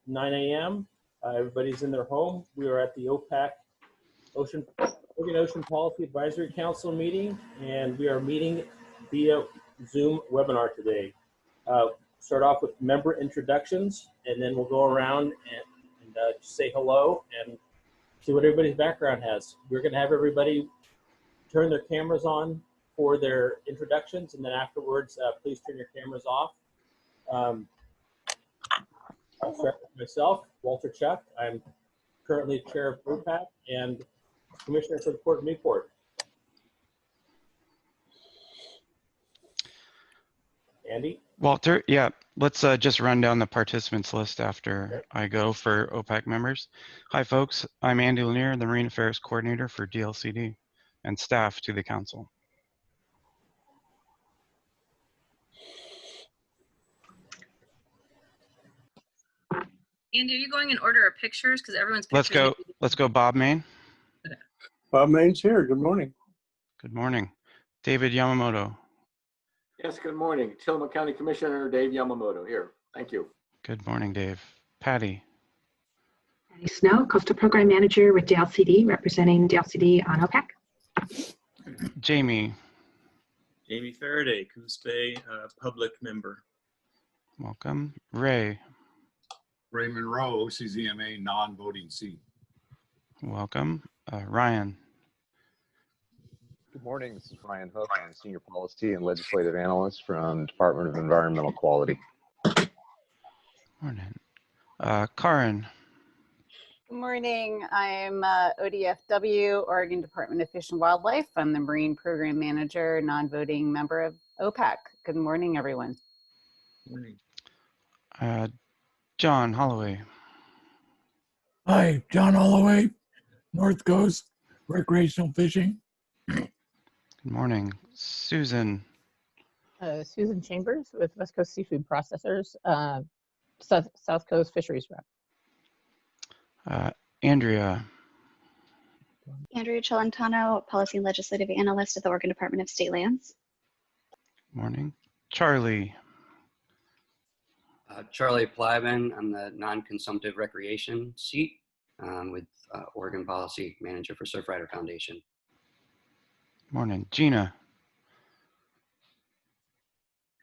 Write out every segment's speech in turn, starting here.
9 a.m. Everybody's in their home. We are at the OPAC Ocean Policy Advisory Council meeting, and we are meeting via Zoom webinar today. Start off with member introductions, and then we'll go around and just say hello and see what everybody's background has. We're going to have everybody turn their cameras on for their introductions, and then afterwards, please turn your cameras off. I'll start with myself, Walter Chuck. I'm currently chair of OPAC and commissioner for the Port of Newport. Andy? Walter, yeah, let's just run down the participants list after I go for OPAC members. Hi, folks. I'm Andy Lanier, the Marine Affairs Coordinator for DLCD and staff to the council. Andy, are you going in order of pictures? Because everyone's pictures. Let's go, Bob Main. Okay. Bob Main's here. Good morning. Good morning. David Yamamoto. Yes, good morning. Tillamook County Commissioner Dave Yamamoto here. Thank you. Good morning, Dave. Patty. Patty Snow, Coastal Program Manager with DLCD, representing DLCD on OPAC. Jamie. Jamie Faraday, Coos Bay public member. Welcome. Ray. Ray Monroe, OCZMA non-voting seat. Welcome. Ryan. Good morning, this is Ryan Hook. I'm Senior Policy and Legislative Analyst from Department of Environmental Quality. Morning. Karin. Good morning, I'm ODFW, Oregon Department of Fish and Wildlife. I'm the Marine Program Manager, non-voting member of OPAC. Good morning, everyone. Morning. John Holloway. Hi, John Holloway, North Coast Recreational Fishing. Good morning. Susan. Susan Chambers with West Coast Seafood Processors, South Coast Fisheries Rep. Andrea. Andrea Celentano, Policy and Legislative Analyst at the Oregon Department of State Lands. Good morning. Charlie. Charlie Plyman, I'm the non-consumptive recreation seat with Oregon Policy Manager for Surfrider Foundation. Morning. Gina.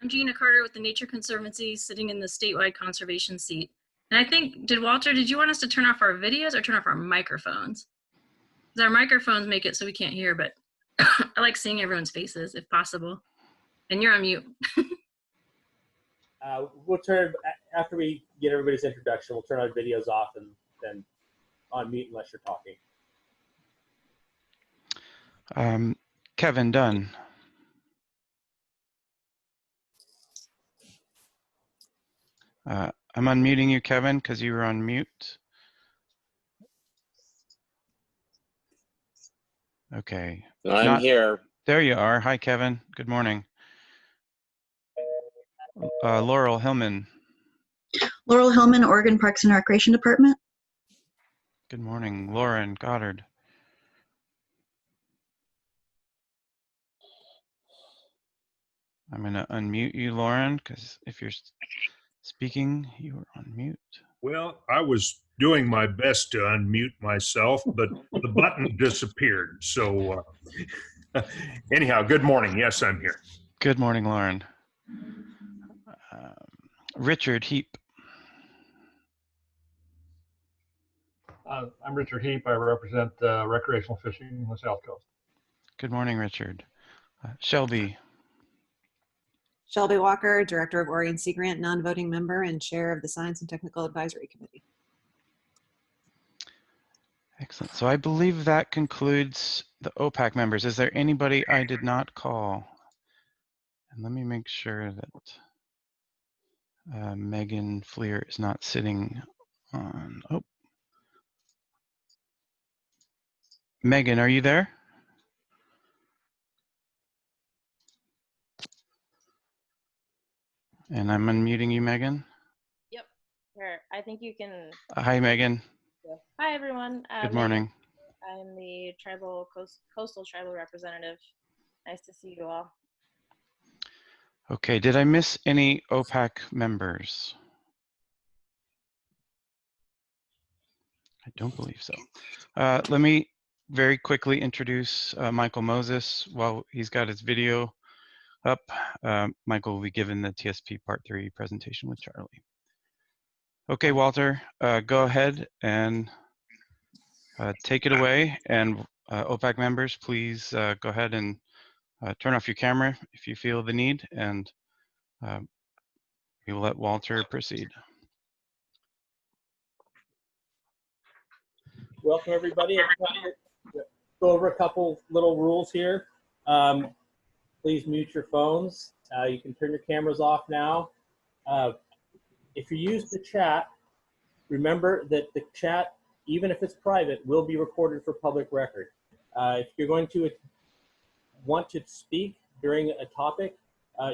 I'm Gina Carter with the Nature Conservancy, sitting in the statewide conservation seat. And I think, Walter, did you want us to turn off our videos or turn off our microphones? Because our microphones make it so we can't hear, but I like seeing everyone's faces if possible. And you're on mute. We'll turn, after we get everybody's introduction, we'll turn our videos off and then on mute unless you're talking. Kevin Dunn. I'm unmuting you, Kevin, because you were on mute. Okay. I'm here. There you are. Hi, Kevin. Good morning. Laurel Hillman. Laurel Hillman, Oregon Parks and Recreation Department. Good morning. Lauren Goddard. I'm going to unmute you, Lauren, because if you're speaking, you are on mute. Well, I was doing my best to unmute myself, but the button disappeared. So anyhow, good morning. Yes, I'm here. Good morning, Lauren. Richard Heap. I'm Richard Heap. I represent recreational fishing on the South Coast. Good morning, Richard. Shelby. Shelby Walker, Director of Oregon Sea Grant, non-voting member and Chair of the Science and Technical Advisory Committee. Excellent. So I believe that concludes the OPAC members. Is there anybody I did not call? And let me make sure that Megan Fleer is not sitting on. Oh, Megan, are you there? And I'm unmuting you, Megan. Yep, sure. I think you can. Hi, Megan. Hi, everyone. Good morning. I'm the coastal tribal representative. Nice to see you all. Okay, did I miss any OPAC members? I don't believe so. Let me very quickly introduce Michael Moses while he's got his video up. Michael will be given the TSP Part 3 presentation with Charlie. Okay, Walter, go ahead and take it away. And OPAC members, please go ahead and turn off your camera if you feel the need, and we will let Walter proceed. Welcome, everybody. I'm trying to go over a couple little rules here. Please mute your phones. You can turn your cameras off now. If you use the chat, remember that the chat, even if it's private, will be recorded for public record. If you're going to want to speak during a topic,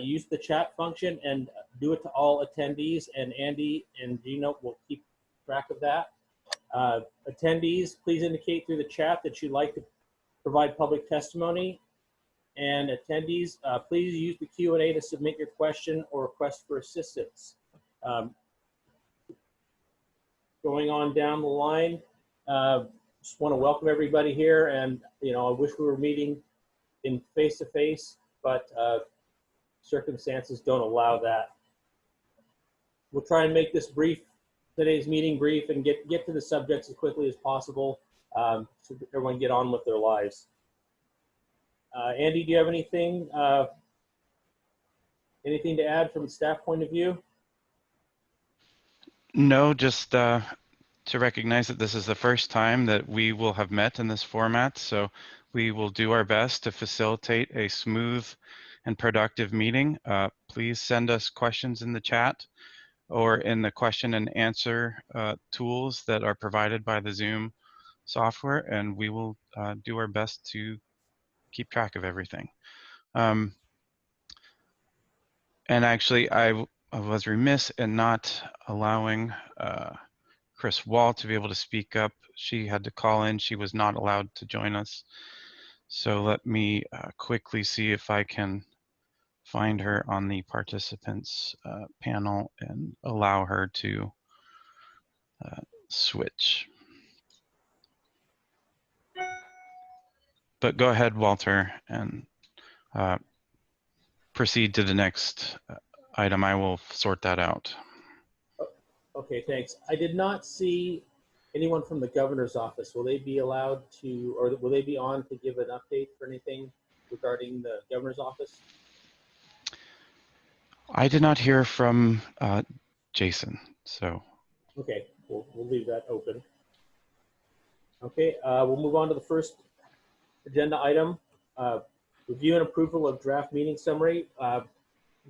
use the chat function and do it to all attendees, and Andy and Gino will keep track of that. Attendees, please indicate through the chat that you'd like to provide public testimony. And attendees, please use the Q&A to submit your question or request for assistance. Going on down the line, just want to welcome everybody here, and I wish we were meeting in face-to-face, but circumstances don't allow that. We'll try and make this brief, today's meeting brief, and get to the subjects as quickly as possible, so that everyone get on with their lives. Andy, do you have anything to add from the staff point of view? No, just to recognize that this is the first time that we will have met in this format, so we will do our best to facilitate a smooth and productive meeting. Please send us questions in the chat or in the question and answer tools that are provided by the Zoom software, and we will do our best to keep track of everything. And actually, I was remiss in not allowing Chris Wall to be able to speak up. She had to call in. She was not allowed to join us. So let me quickly see if I can find her on the participants panel and allow her to switch. But go ahead, Walter, and proceed to the next item. I will sort that out. Okay, thanks. I did not see anyone from the governor's office. Will they be allowed to, or will they be on to give an update for anything regarding the governor's office? I did not hear from Jason, so. Okay, we'll leave that open. Okay, we'll move on to the first agenda item, review and approval of draft meeting summary.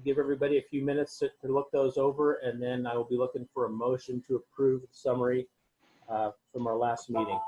Give everybody a few minutes to look those over, and then I will be looking for a motion to approve the summary from our last meeting.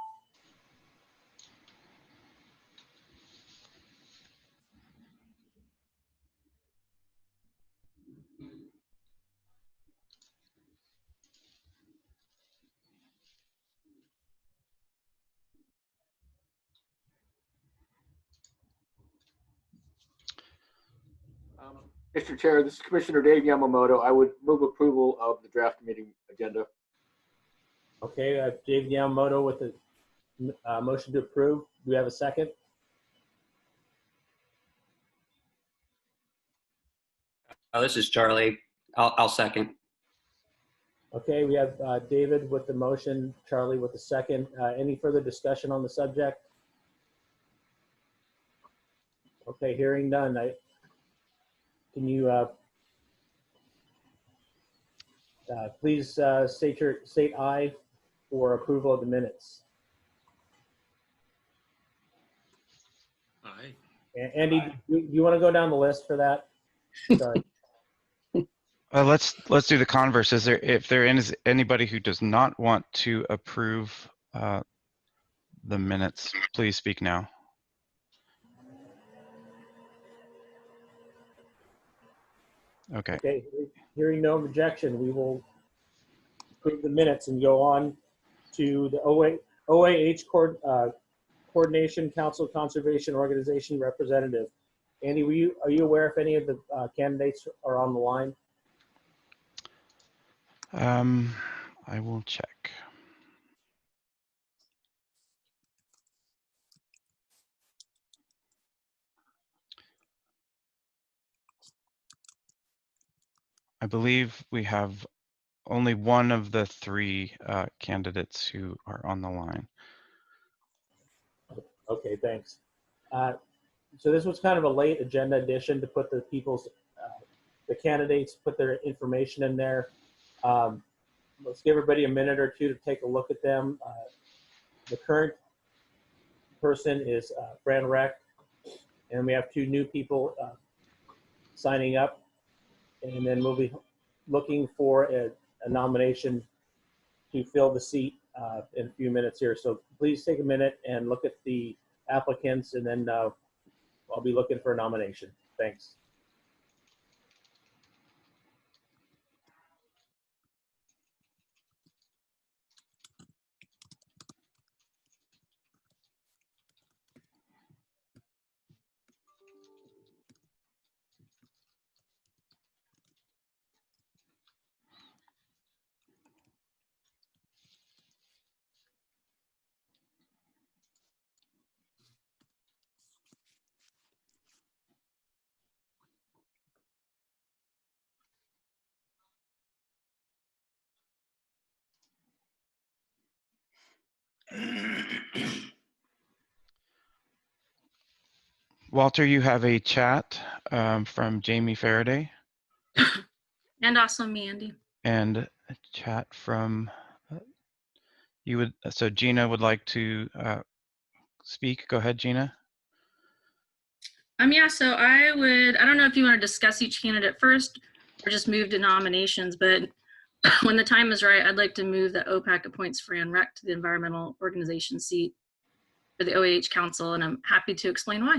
Mr. Chair, this is Commissioner Dave Yamamoto. I would move approval of the draft meeting agenda. Okay, I have Dave Yamamoto with a motion to approve. Do we have a second? This is Charlie. I'll second. Okay, we have David with the motion, Charlie with the second. Any further discussion on the subject? Okay, hearing none. Can you please state aye for approval of the minutes? Aye. Andy, do you want to go down the list for that? Sorry. Let's do the converse. If there is anybody who does not want to approve the minutes, please speak now. Okay. Okay, hearing no objection, we will approve the minutes and go on to the OAH Coordination Council Conservation Organization representative. Andy, are you aware if any of the candidates are on the line? I will check. I believe we have only one of the three candidates who are on the line. Okay, thanks. So this was kind of a late agenda addition to put the people's, the candidates, put their information in there. Let's give everybody a minute or two to take a look at them. The current person is Fran Reck, and we have two new people signing up, and then we'll be looking for a nomination to fill the seat in a few minutes here. So please take a minute and look at the applicants, and then I'll be looking for a nomination. Thanks. Walter, you have a chat from Jamie Faraday. And also me, Andy. And a chat from you would. So Gina would like to speak. Go ahead, Gina. Yeah, so I don't know if you want to discuss each candidate first or just move to nominations, but when the time is right, I'd like to move that OPAC appoints Fran Reck to the environmental organization seat for the OAH Council, and I'm happy to explain why.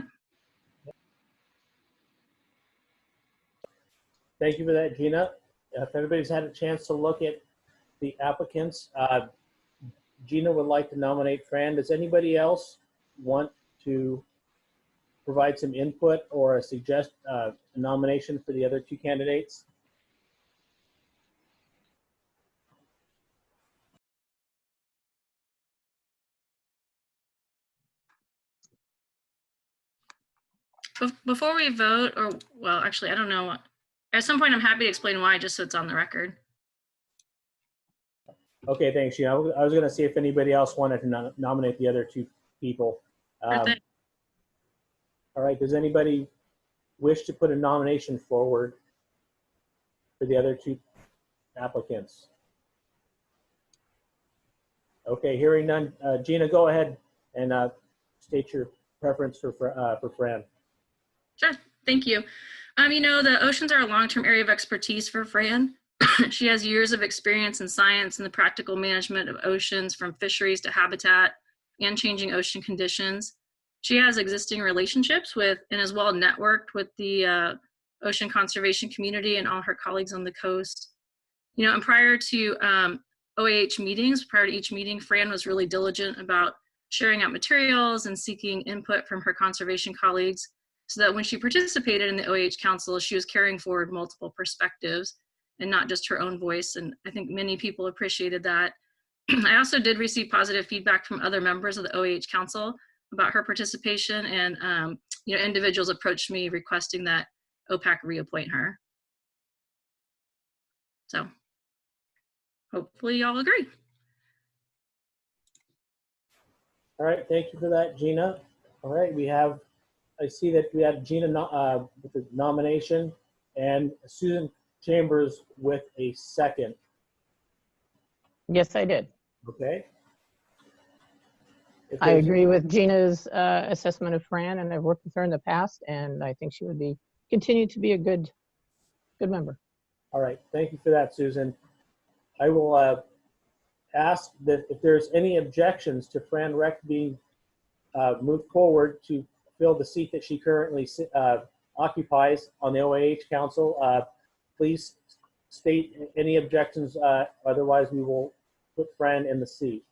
Thank you for that, Gina. If everybody's had a chance to look at the applicants, Gina would like to nominate Fran. Does anybody else want to provide some input or suggest a nomination for the other two candidates? Before we vote, or well, actually, I don't know. At some point, I'm happy to explain why, just so it's on the record. Okay, thanks, Gina. I was going to see if anybody else wanted to nominate the other two people. All right, does anybody wish to put a nomination forward for the other two applicants? Okay, hearing none. Gina, go ahead and state your preference for Fran. Sure, thank you. You know, the oceans are a long-term area of expertise for Fran. She has years of experience in science and the practical management of oceans, from fisheries to habitat and changing ocean conditions. She has existing relationships with and is well networked with the ocean conservation community and all her colleagues on the coast. You know, and prior to OAH meetings, prior to each meeting, Fran was really diligent about sharing out materials and seeking input from her conservation colleagues, so that when she participated in the OAH Council, she was carrying forward multiple perspectives and not just her own voice. And I think many people appreciated that. I also did receive positive feedback from other members of the OAH Council about her participation, and you know, individuals approached me requesting that OPAC reappoint her. So hopefully y'all agree. All right, thank you for that, Gina. All right, I see that we have Gina with the nomination and Susan Chambers with a second. Yes, I did. Okay. I agree with Gina's assessment of Fran, and I've worked with her in the past, and I think she would continue to be a good member. All right, thank you for that, Susan. I will ask that if there's any objections to Fran Reck being moved forward to fill the seat that she currently occupies on the OAH Council, please state any objections. Otherwise, we will put Fran in the seat.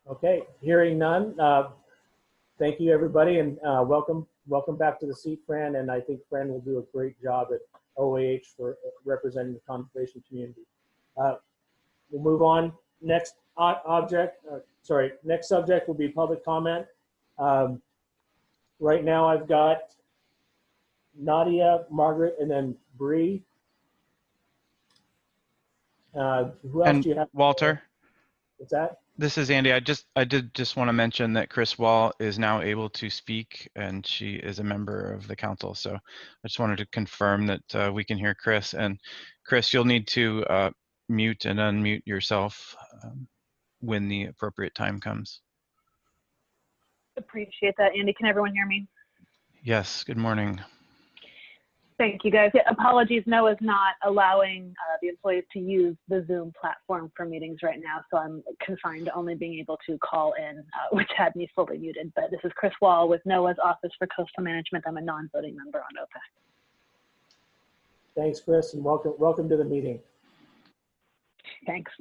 Okay, hearing none. Thank you, everybody, and welcome back to the seat, Fran. And I think Fran will do a great job at OAH for representing the conservation community. We'll move on. Next next subject will be public comment. Right now I've got Nadia, Margaret, and then Bree. Who else And do you have? Walter, What's that? this is Andy. I did just want to mention that Chris Wall is now able to speak, and she is a member of the council. So I just wanted to confirm that we can hear Chris. And Chris, you'll need to mute and unmute yourself when the appropriate time comes. Appreciate that, Andy. Can everyone hear me? Yes, good morning. Thank you, guys. Yeah, apologies, NOAA's not allowing the employees to use the Zoom platform for meetings right now, so I'm confined to only being able to call in, which had me fully muted. But this is Chris Wall with NOAA's Office for Coastal Management. I'm a non-voting member on OPAC. Thanks, Chris, and welcome to the meeting. Thanks.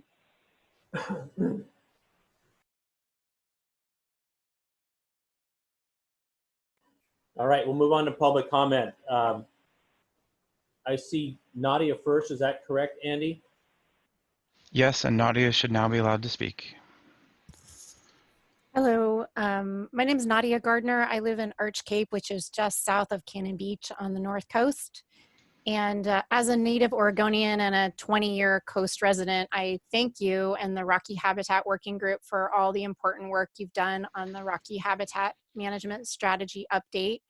All right, we'll move on to public comment. I see Nadia first. Is that correct, Andy? Yes, and Nadia should now be allowed to speak. Hello, my name is Nadia Gardner. I live in Arch Cape, which is just south of Cannon Beach on the North Coast. And as a native Oregonian and a 20-year coast resident, I thank you and the Rocky Habitat Working Group for all the important work you've done on the Rocky Habitat Management Strategy Update.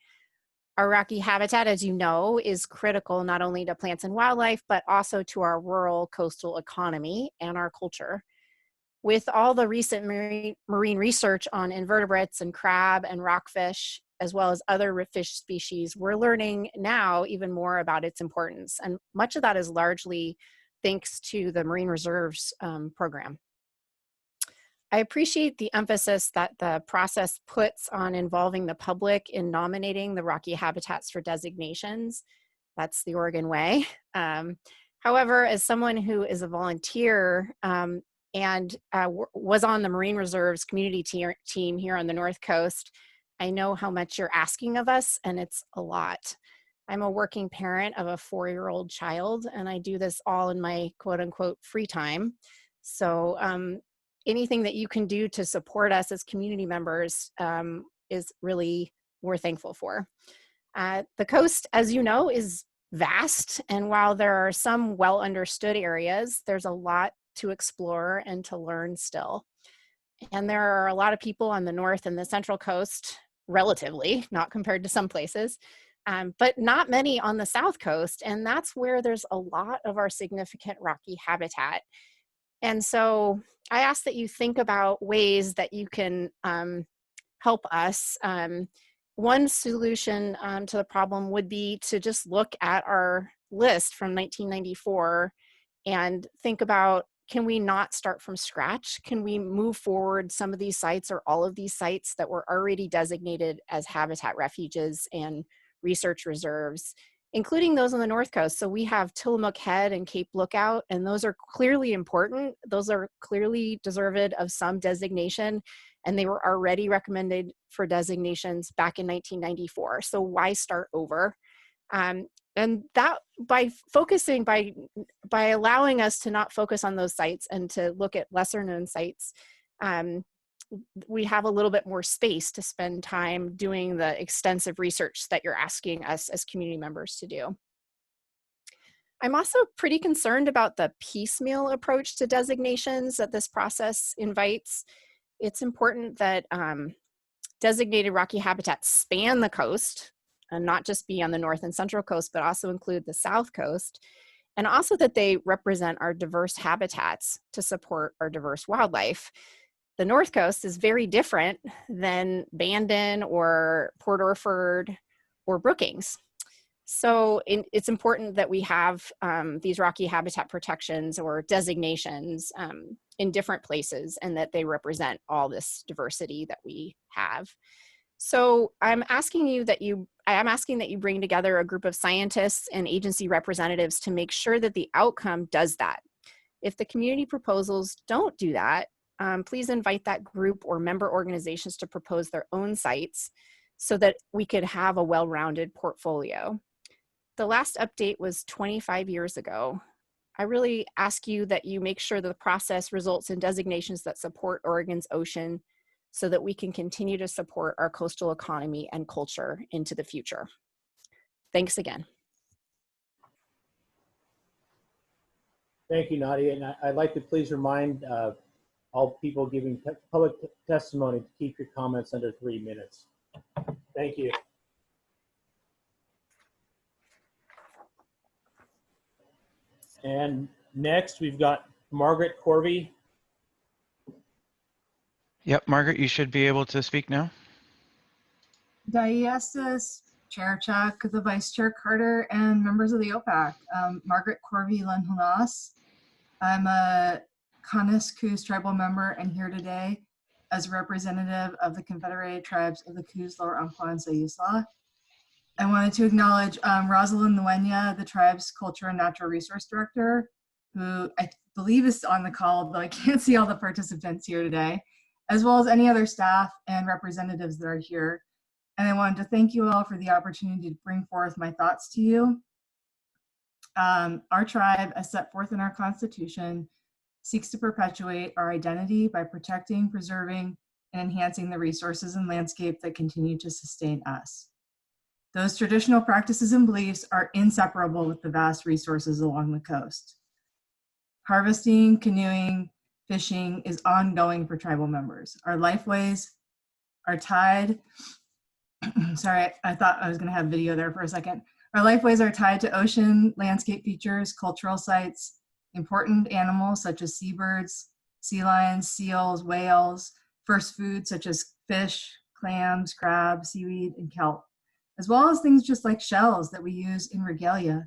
Our rocky habitat, as you know, is critical not only to plants and wildlife, but also to our rural coastal economy and our culture. With all the recent marine research on invertebrates and crab and rockfish, as well as other fish species, we're learning now even more about its importance. And much of that is largely thanks to the Marine Reserves program. I appreciate the emphasis that the process puts on involving the public in nominating the rocky habitats for designations. That's the Oregon way. However, as someone who is a volunteer and was on the Marine Reserves community team here on the North Coast, I know how much you're asking of us, and it's a lot. I'm a working parent of a 4-year-old child, and I do this all in my quote-unquote free time. So anything that you can do to support us as community members is really, we're thankful for. The coast, as you know, is vast, and while there are some well understood areas, there's a lot to explore and to learn still. And there are a lot of people on the north and the central coast, relatively, not compared to some places, but not many on the south coast, and that's where there's a lot of our significant rocky habitat. And so I ask that you think about ways that you can help us. One solution to the problem would be to just look at our list from 1994 and think about, can we not start from scratch? Can we move forward some of these sites or all of these sites that were already designated as habitat refuges and research reserves, including those on the North Coast? So we have Tillamook Head and Cape Lookout, and those are clearly important. Those are clearly deserved of some designation, and they were already recommended for designations back in 1994. So why start over? And that by focusing, by allowing us to not focus on those sites and to look at lesser known sites, we have a little bit more space to spend time doing the extensive research that you're asking us as community members to do. I'm also pretty concerned about the piecemeal approach to designations that this process invites. It's important that designated rocky habitats span the coast and not just be on the north and central coast, but also include the south coast, and also that they represent our diverse habitats to support our diverse wildlife. The North Coast is very different than Bandon or Port Orford or Brookings. So it's important that we have these rocky habitat protections or designations in different places, and that they represent all this diversity that we have. So I'm asking that you bring together a group of scientists and agency representatives to make sure that the outcome does that. If the community proposals don't do that, please invite that group or member organizations to propose their own sites so that we could have a well-rounded portfolio. The last update was 25 years ago. I really ask you that you make sure that the process results in designations that support Oregon's ocean, so that we can continue to support our coastal economy and culture into the future. Thanks again. Thank you, Nadia. And I'd like to please remind all people giving public testimony to keep your comments under 3 minutes. Thank you. And next, we've got Margaret Corby. Yep, Margaret, you should be able to speak now. Diastis, Chair Chuck, the Vice Chair Carter, and members of the OPAC. Margaret Corby Lenhonas. I'm a Kanis Coos tribal member and here today as a representative of the Confederated Tribes of the Coos, Lower Umpqua, and Sayusla. I wanted to acknowledge Rosalind Nguyen, the tribe's Culture and Natural Resource Director, who I believe is on the call, though I can't see all the participants here today, as well as any other staff and representatives that are here. And I wanted to thank you all for the opportunity to bring forth my thoughts to you. Our tribe, as set forth in our Constitution, seeks to perpetuate our identity by protecting, preserving, and enhancing the resources and landscape that continue to sustain us. Those traditional practices and beliefs are inseparable with the vast resources along the coast. Harvesting, canoeing, fishing is ongoing for tribal members. Our lifeways are tied, sorry, I thought I was gonna have video there for a second. Our lifeways are tied to ocean, landscape features, cultural sites, important animals such as seabirds, sea lions, seals, whales, first foods such as fish, clams, crabs, seaweed, and kelp, as well as things just like shells that we use in regalia.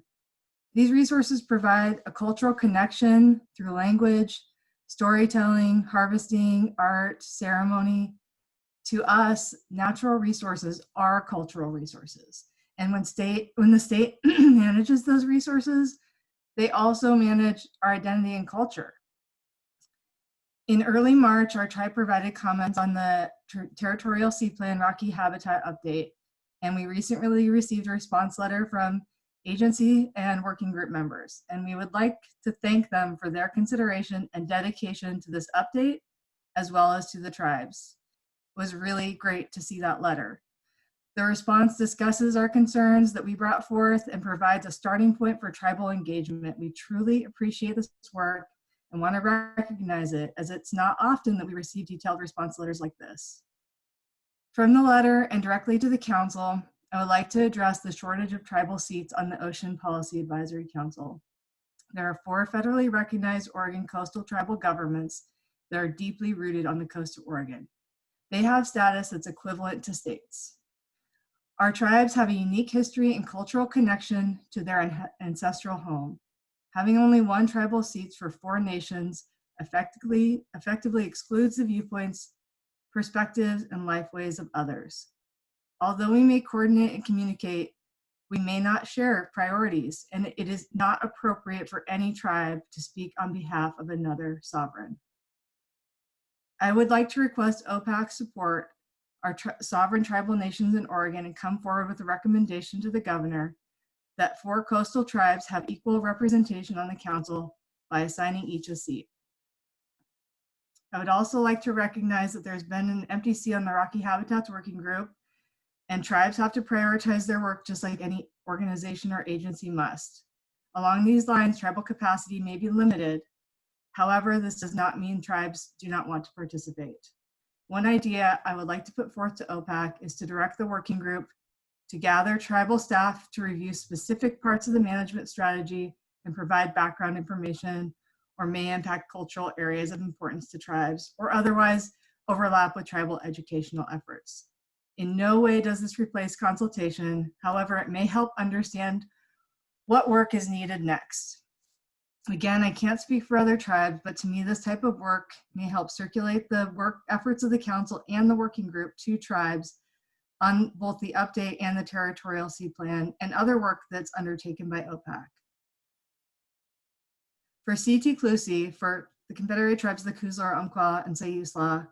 These resources provide a cultural connection through language, storytelling, harvesting, art, ceremony. To us, natural resources are cultural resources. And when the state manages those resources, they also manage our identity and culture. In early March, our tribe provided comments on the Territorial Sea Plan Rocky Habitat Update, and we recently received a response letter from agency and working group members. And we would like to thank them for their consideration and dedication to this update, as well as to the tribes. It was really great to see that letter. The response discusses our concerns that we brought forth and provides a starting point for tribal engagement. We truly appreciate this work and want to recognize it, as it's not often that we receive detailed response letters like this. From the letter and directly to the council, I would like to address the shortage of tribal seats on the Ocean Policy Advisory Council. There are 4 federally recognized Oregon coastal tribal governments that are deeply rooted on the coast of Oregon. They have status that's equivalent to states. Our tribes have a unique history and cultural connection to their ancestral home. Having only 1 tribal seat for 4 nations effectively excludes the viewpoints, perspectives, and lifeways of others. Although we may coordinate and communicate, we may not share priorities, and it is not appropriate for any tribe to speak on behalf of another sovereign. I would like to request OPAC support our sovereign tribal nations in Oregon and come forward with a recommendation to the governor that 4 coastal tribes have equal representation on the council by assigning each a seat. I would also like to recognize that there's been an empty seat on the Rocky Habitats Working Group, and tribes have to prioritize their work just like any organization or agency must. Along these lines, tribal capacity may be limited. However, this does not mean tribes do not want to participate. One idea I would like to put forth to OPAC is to direct the working group to gather tribal staff to review specific parts of the management strategy and provide background information, or may impact cultural areas of importance to tribes, or otherwise overlap with tribal educational efforts. In no way does this replace consultation. However, it may help understand what work is needed next. Again, I can't speak for other tribes, but to me, this type of work may help circulate the work efforts of the council and the working group to tribes on both the update and the Territorial Sea Plan and other work that's undertaken by OPAC. For CT Clusi, for the Confederated Tribes of the Coos, Lower Umpqua, and Sayusla,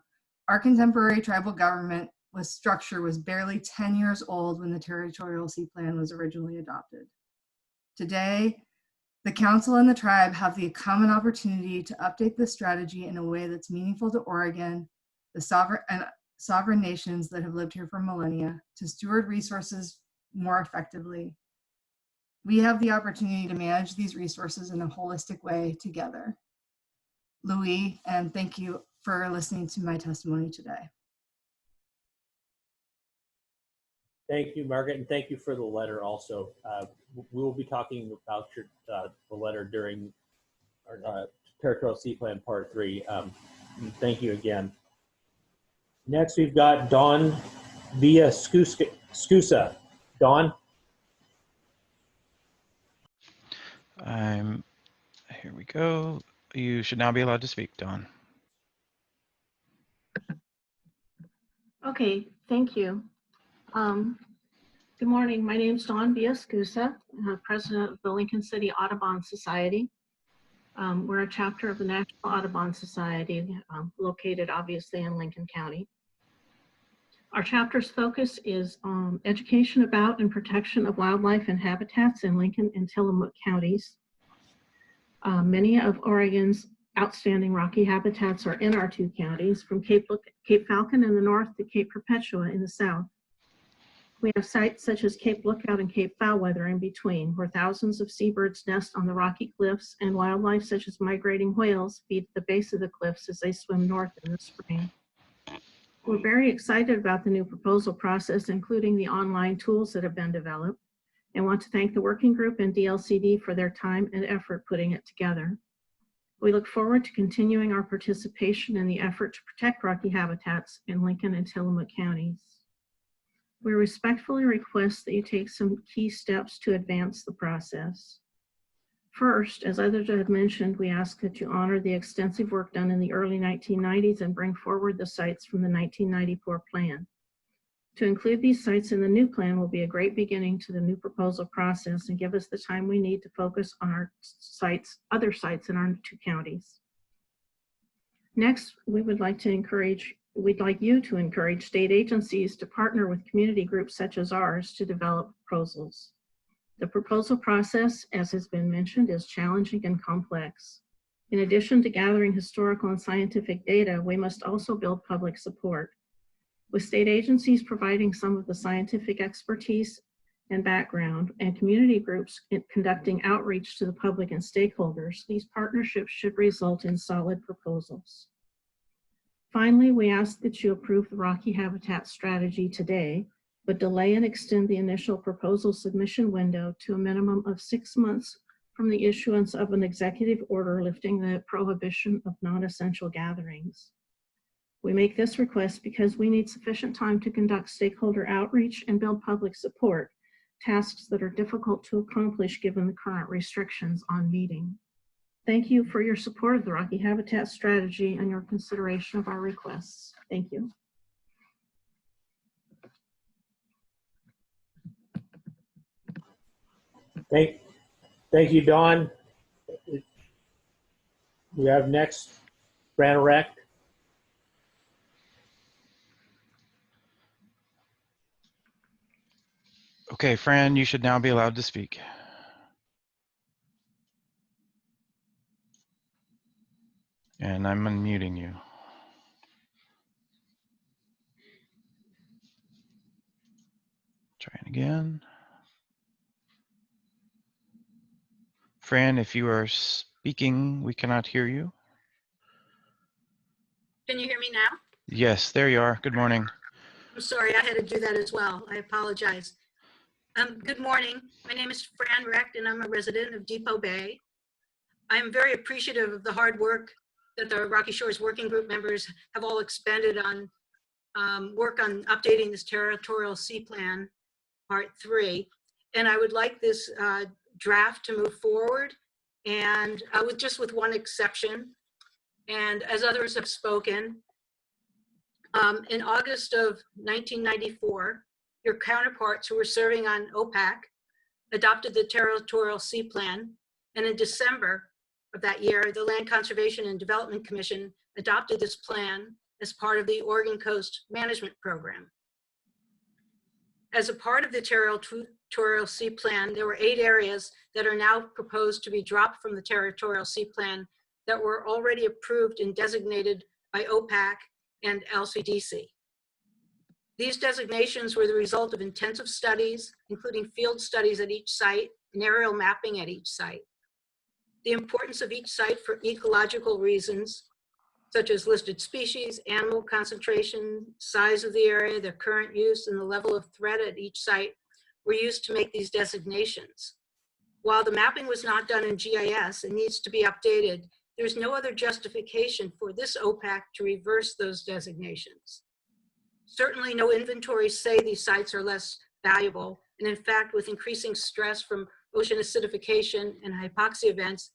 our contemporary tribal government structure was barely 10 years old when the Territorial Sea Plan was originally adopted. Today, the council and the tribe have the common opportunity to update this strategy in a way that's meaningful to Oregon, the sovereign, and sovereign nations that have lived here for millennia to steward resources more effectively. We have the opportunity to manage these resources in a holistic way together. Louis, and thank you for listening to my testimony today. Thank you, Margaret, and thank you for the letter also. We will be talking about the letter during our Territorial Sea Plan Part 3. Thank you again. Next, we've got Dawn Scusa. Dawn? Here we go. You should now be allowed to speak, Dawn. Okay, thank you. Good morning. My name is Dawn Villascusa. I'm president of the Lincoln City Audubon Society. We're a chapter of the National Audubon Society, located obviously in Lincoln County. Our chapter's focus is on education about and protection of wildlife and habitats in Lincoln and Tillamook counties. Many of Oregon's outstanding rocky habitats are in our two counties, from Cape Falcon in the north to Cape Perpetua in the south. We have sites such as Cape Lookout and Cape Foulweather in between, where thousands of seabirds nest on the rocky cliffs, and wildlife such as migrating whales feed at the base of the cliffs as they swim north in the spring. We're very excited about the new proposal process, including the online tools that have been developed, and want to thank the working group and DLCD for their time and effort putting it together. We look forward to continuing our participation in the effort to protect rocky habitats in Lincoln and Tillamook counties. We respectfully request that you take some key steps to advance the process. First, as others have mentioned, we ask that you honor the extensive work done in the early 1990s and bring forward the sites from the 1994 plan. To include these sites in the new plan will be a great beginning to the new proposal process and give us the time we need to focus on our sites, other sites in our two counties. Next, we'd like you to encourage state agencies to partner with community groups such as ours to develop proposals. The proposal process, as has been mentioned, is challenging and complex. In addition to gathering historical and scientific data, we must also build public support. With state agencies providing some of the scientific expertise and background, and community groups conducting outreach to the public and stakeholders, these partnerships should result in solid proposals. Finally, we ask that you approve the Rocky Habitat Strategy today, but delay and extend the initial proposal submission window to a minimum of 6 months from the issuance of an executive order lifting the prohibition of non-essential gatherings. We make this request because we need sufficient time to conduct stakeholder outreach and build public support, tasks that are difficult to accomplish given the current restrictions on meeting. Thank you for your support of the Rocky Habitat Strategy and your consideration of our requests. Thank you. Thank you, Dawn. We have next, Fran Erect. Okay, Fran, you should now be allowed to speak. And I'm unmuting you. Trying again. Fran, if you are speaking, we cannot hear you. Can you hear me now? Yes, there you are. Good morning. I'm sorry, I had to do that as well. I apologize. Good morning. My name is Fran Recht, and I'm a resident of Depot Bay. I'm very appreciative of the hard work that the Rocky Shores Working Group members have all expended on work on updating this Territorial Sea Plan, Part 3. And I would like this draft to move forward, and with one exception. And as others have spoken, in August of 1994, your counterparts who were serving on OPAC adopted the Territorial Sea Plan, and in December of that year, the Land Conservation and Development Commission adopted this plan as part of the Oregon Coast Management Program. As a part of the Territorial Sea Plan, there were 8 areas that are now proposed to be dropped from the Territorial Sea Plan that were already approved and designated by OPAC and LCDC. These designations were the result of intensive studies, including field studies at each site and aerial mapping at each site. The importance of each site for ecological reasons, such as listed species, animal concentration, size of the area, their current use, and the level of threat at each site, were used to make these designations. While the mapping was not done in GIS and needs to be updated, there's no other justification for this OPAC to reverse those designations. Certainly no inventories say these sites are less valuable, and in fact, with increasing stress from ocean acidification and hypoxia events,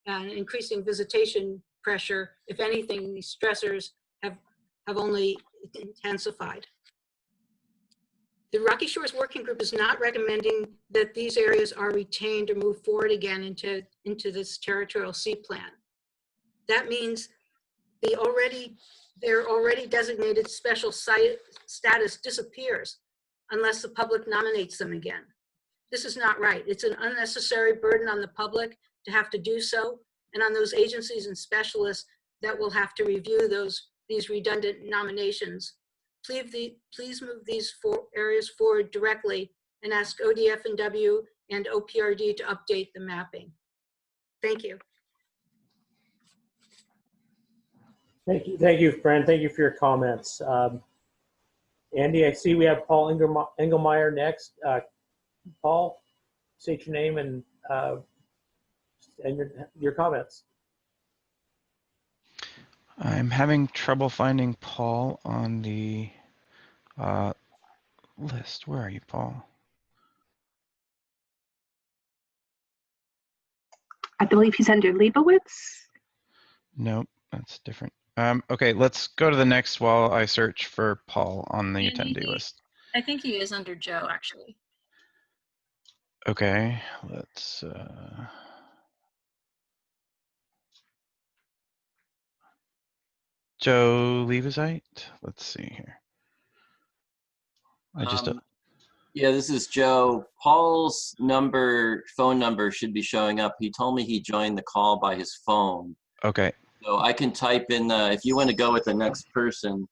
and increasing visitation pressure, if anything, these stressors have only intensified. The Rocky Shores Working Group is not recommending that these areas are retained or move forward again into this territorial sea plan. That means their already designated special site status disappears unless the public nominates them again. This is not right. It's an unnecessary burden on the public to have to do so, and on those agencies and specialists that will have to review these redundant nominations. Please move these areas forward directly and ask ODF&W and OPRD to update the mapping. Thank you. Thank you, Fran. Thank you for your comments. Andy, I see we have Paul Engelmeyer next. Paul, state your name and your comments. I'm having trouble finding Paul on the list. Where are you, Paul? I believe he's under Leibowitz. Nope, that's different. Okay, let's go to the next while I search for Paul on the Andy, attendee list. I think he is under Joe, actually. Okay, let's Joe Levisite. Let's see here. Yeah, this is Joe. Paul's phone number should be showing up. He told me he joined the call by his phone. Okay. So I can type in, if you want to go with the next person,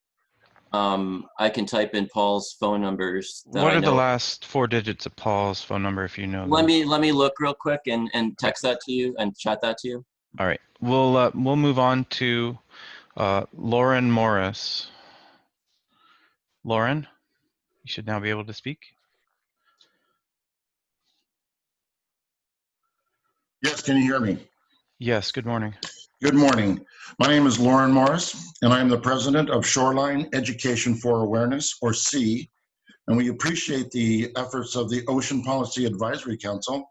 I can type in Paul's phone numbers. What are the last 4 digits of Paul's phone number if you know? Let me look real quick and text that to you and chat that to you. All right. We'll move on to Lauren Morris. Lauren, you should now be able to speak. Yes, can you hear me? Yes, good morning. Good morning. My name is Lauren Morris, and I am the president of Shoreline Education for Awareness, or SEA, and we appreciate the efforts of the Ocean Policy Advisory Council,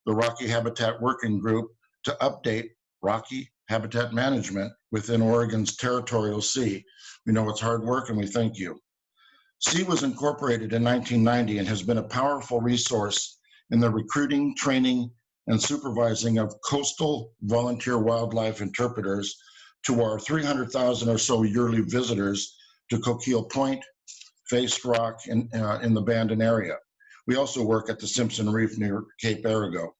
the Rocky Habitat Working Group, to update Rocky habitat management within Oregon's territorial sea. We know it's hard work, and we thank you. SEA was incorporated in 1990 and has been a powerful resource in the recruiting, training, and supervising of coastal volunteer wildlife interpreters to our 300,000 or so yearly visitors to Coquille Point, Face Rock, in the Bandon area. We also work at the Simpson Reef near Cape Arago.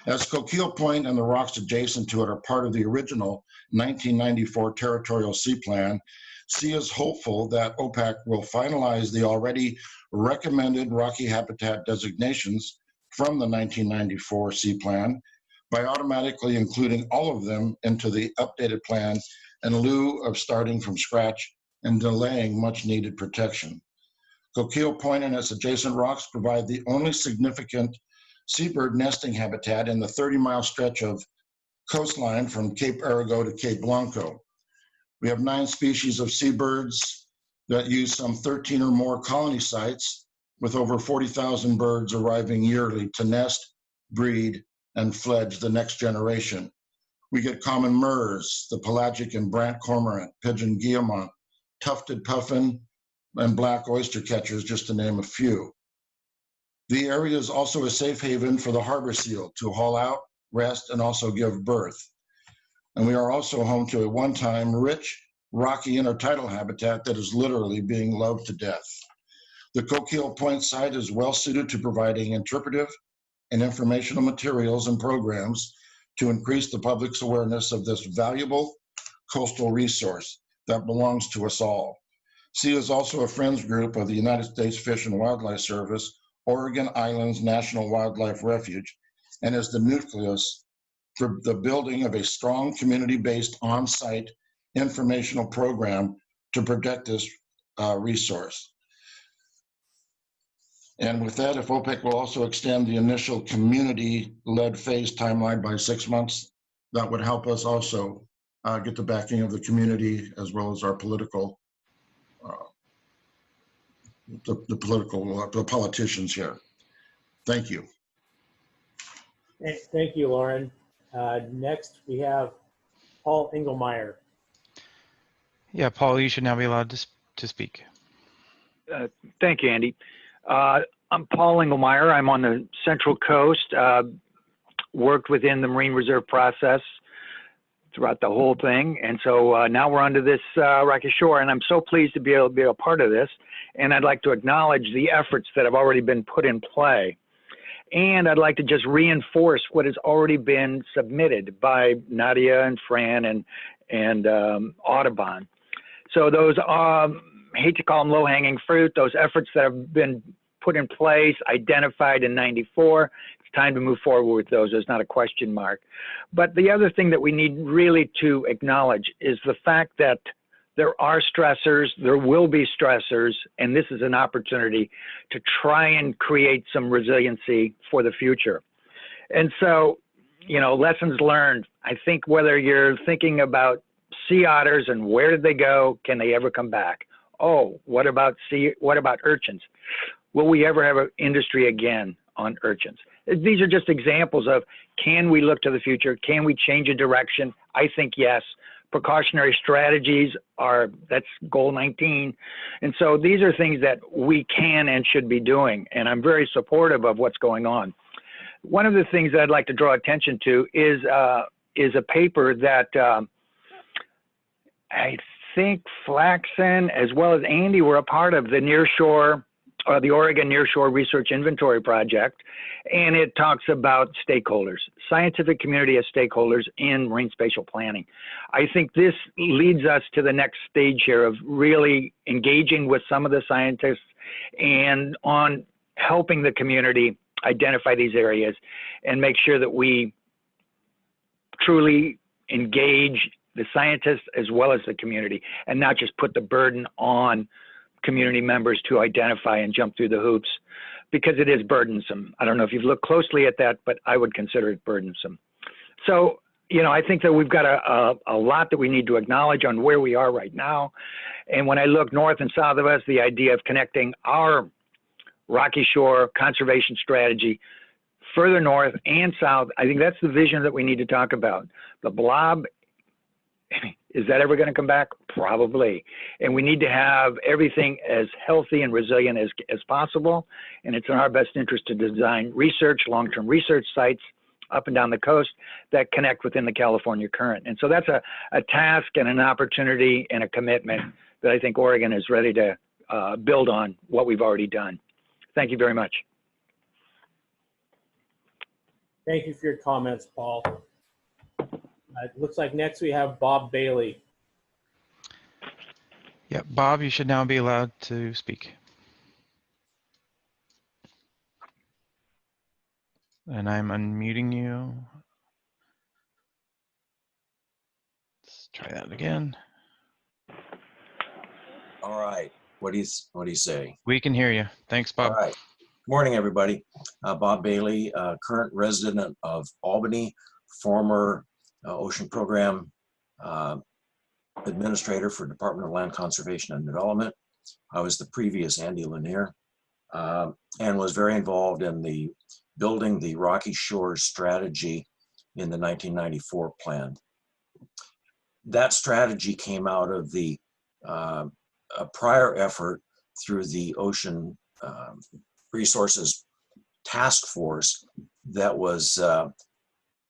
As Coquille Point and the rocks adjacent to it are part of the original 1994 Territorial Sea Plan, SEA is hopeful that OPAC will finalize the already recommended Rocky habitat designations from the 1994 Sea Plan by automatically including all of them into the updated plan in lieu of starting from scratch and delaying much needed protection. Coquille Point and its adjacent rocks provide the only significant seabird nesting habitat in the 30-mile stretch of coastline from Cape Arago to Cape Blanco. We have 9 species of seabirds that use some 13 or more colony sites, with over 40,000 birds arriving yearly to nest, breed, and fledge the next generation. We get common murres, the pelagic and brant cormorant, pigeon guillemot, tufted puffin, and black oyster catchers, just to name a few. The area is also a safe haven for the harbor seal to haul out, rest, and also give birth. And we are also home to a one-time rich, rocky intertidal habitat that is literally being loved to death. The Coquille Point site is well suited to providing interpretive and informational materials and programs to increase the public's awareness of this valuable coastal resource that belongs to us all. C is also a friends group of the United States Fish and Wildlife Service, Oregon Islands National Wildlife Refuge, and is the nucleus for the building of a strong community-based on-site informational program to protect this resource. And with that, if OPAC will also extend the initial community-led phase timeline by 6 months, that would help us also get the backing of the community as well as our political, the politicians here. Thank you. Thank you, Lauren. Next, we have Paul Engelmeyer. Yeah, Paul, you should now be allowed to speak. Thank you, Andy. I'm Paul Engelmeyer. I'm on the Central Coast, worked within the Marine Reserve process throughout the whole thing. And so now we're onto this Rocky Shore, and I'm so pleased to be able to be a part of this. And I'd like to acknowledge the efforts that have already been put in play. And I'd like to just reinforce what has already been submitted by Nadia and Fran and Audubon. So those, hate to call them low-hanging fruit, those efforts that have been put in place, identified in '94, it's time to move forward with those. There's not a question mark. But the other thing that we need really to acknowledge is the fact that there are stressors, there will be stressors, and this is an opportunity to try and create some resiliency for the future. And so, you know, lessons learned. I think whether you're thinking about sea otters and where did they go, can they ever come back? Oh, what about urchins? Will we ever have an industry again on urchins? These are just examples of, can we look to the future? Can we change a direction? I think yes. Precautionary strategies that's goal 19. And so these are things that we can and should be doing. And I'm very supportive of what's going on. One of the things that I'd like to draw attention to is a paper that I think Flaxen as well as Andy were a part of, the Nearshore, the Oregon Nearshore Research Inventory Project, and it talks about stakeholders, scientific community as stakeholders in marine spatial planning. I think this leads us to the next stage here of really engaging with some of the scientists and on helping the community identify these areas and make sure that we truly engage the scientists as well as the community and not just put the burden on community members to identify and jump through the hoops, because it is burdensome. I don't know if you've looked closely at that, but I would consider it burdensome. So, you know, I think that we've got a lot that we need to acknowledge on where we are right now. And when I look north and south of us, the idea of connecting our Rocky Shore conservation strategy further north and south, I think that's the vision that we need to talk about. The blob, is that ever going to come back? Probably. And we need to have everything as healthy and resilient as possible. And it's in our best interest to design research, long-term research sites up and down the coast that connect within the California current. And so that's a task and an opportunity and a commitment that I think Oregon is ready to build on what we've already done. Thank you very much. Thank you for your comments, Paul. It looks like next we have Bob Bailey. Yeah, Bob, you should now be allowed to speak. And I'm unmuting you. Let's try that again. All right. What do you say? We can hear you. Thanks, Bob. All right. Good morning, everybody. Bob Bailey, current resident of Albany, former Ocean Program Administrator for Department of Land Conservation and Development. I was the previous Andy Lanier and was very involved in the building the Rocky Shore strategy in the 1994 plan. That strategy came out of the a prior effort through the Ocean Resources Task Force that was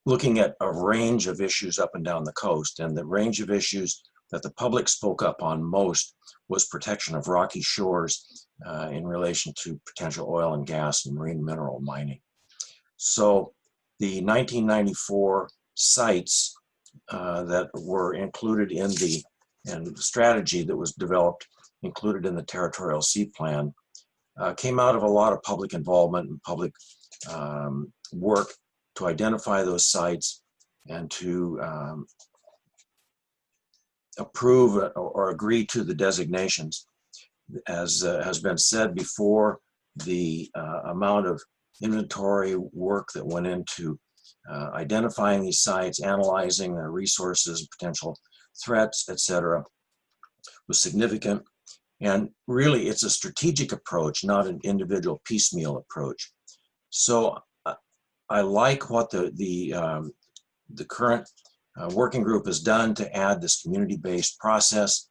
looking at a range of issues up and down the coast. And the range of issues that the public spoke up on most was protection of rocky shores in relation to potential oil and gas and marine mineral mining. So the 1994 sites that were included in the strategy that was developed included in the territorial sea plan came out of a lot of public involvement and public work to identify those sites and to approve or agree to the designations. As has been said before, the amount of inventory work that went into identifying these sites, analyzing their resources, potential threats, etc., was significant. And really, it's a strategic approach, not an individual piecemeal approach. So I like what the current working group has done to add this community-based process.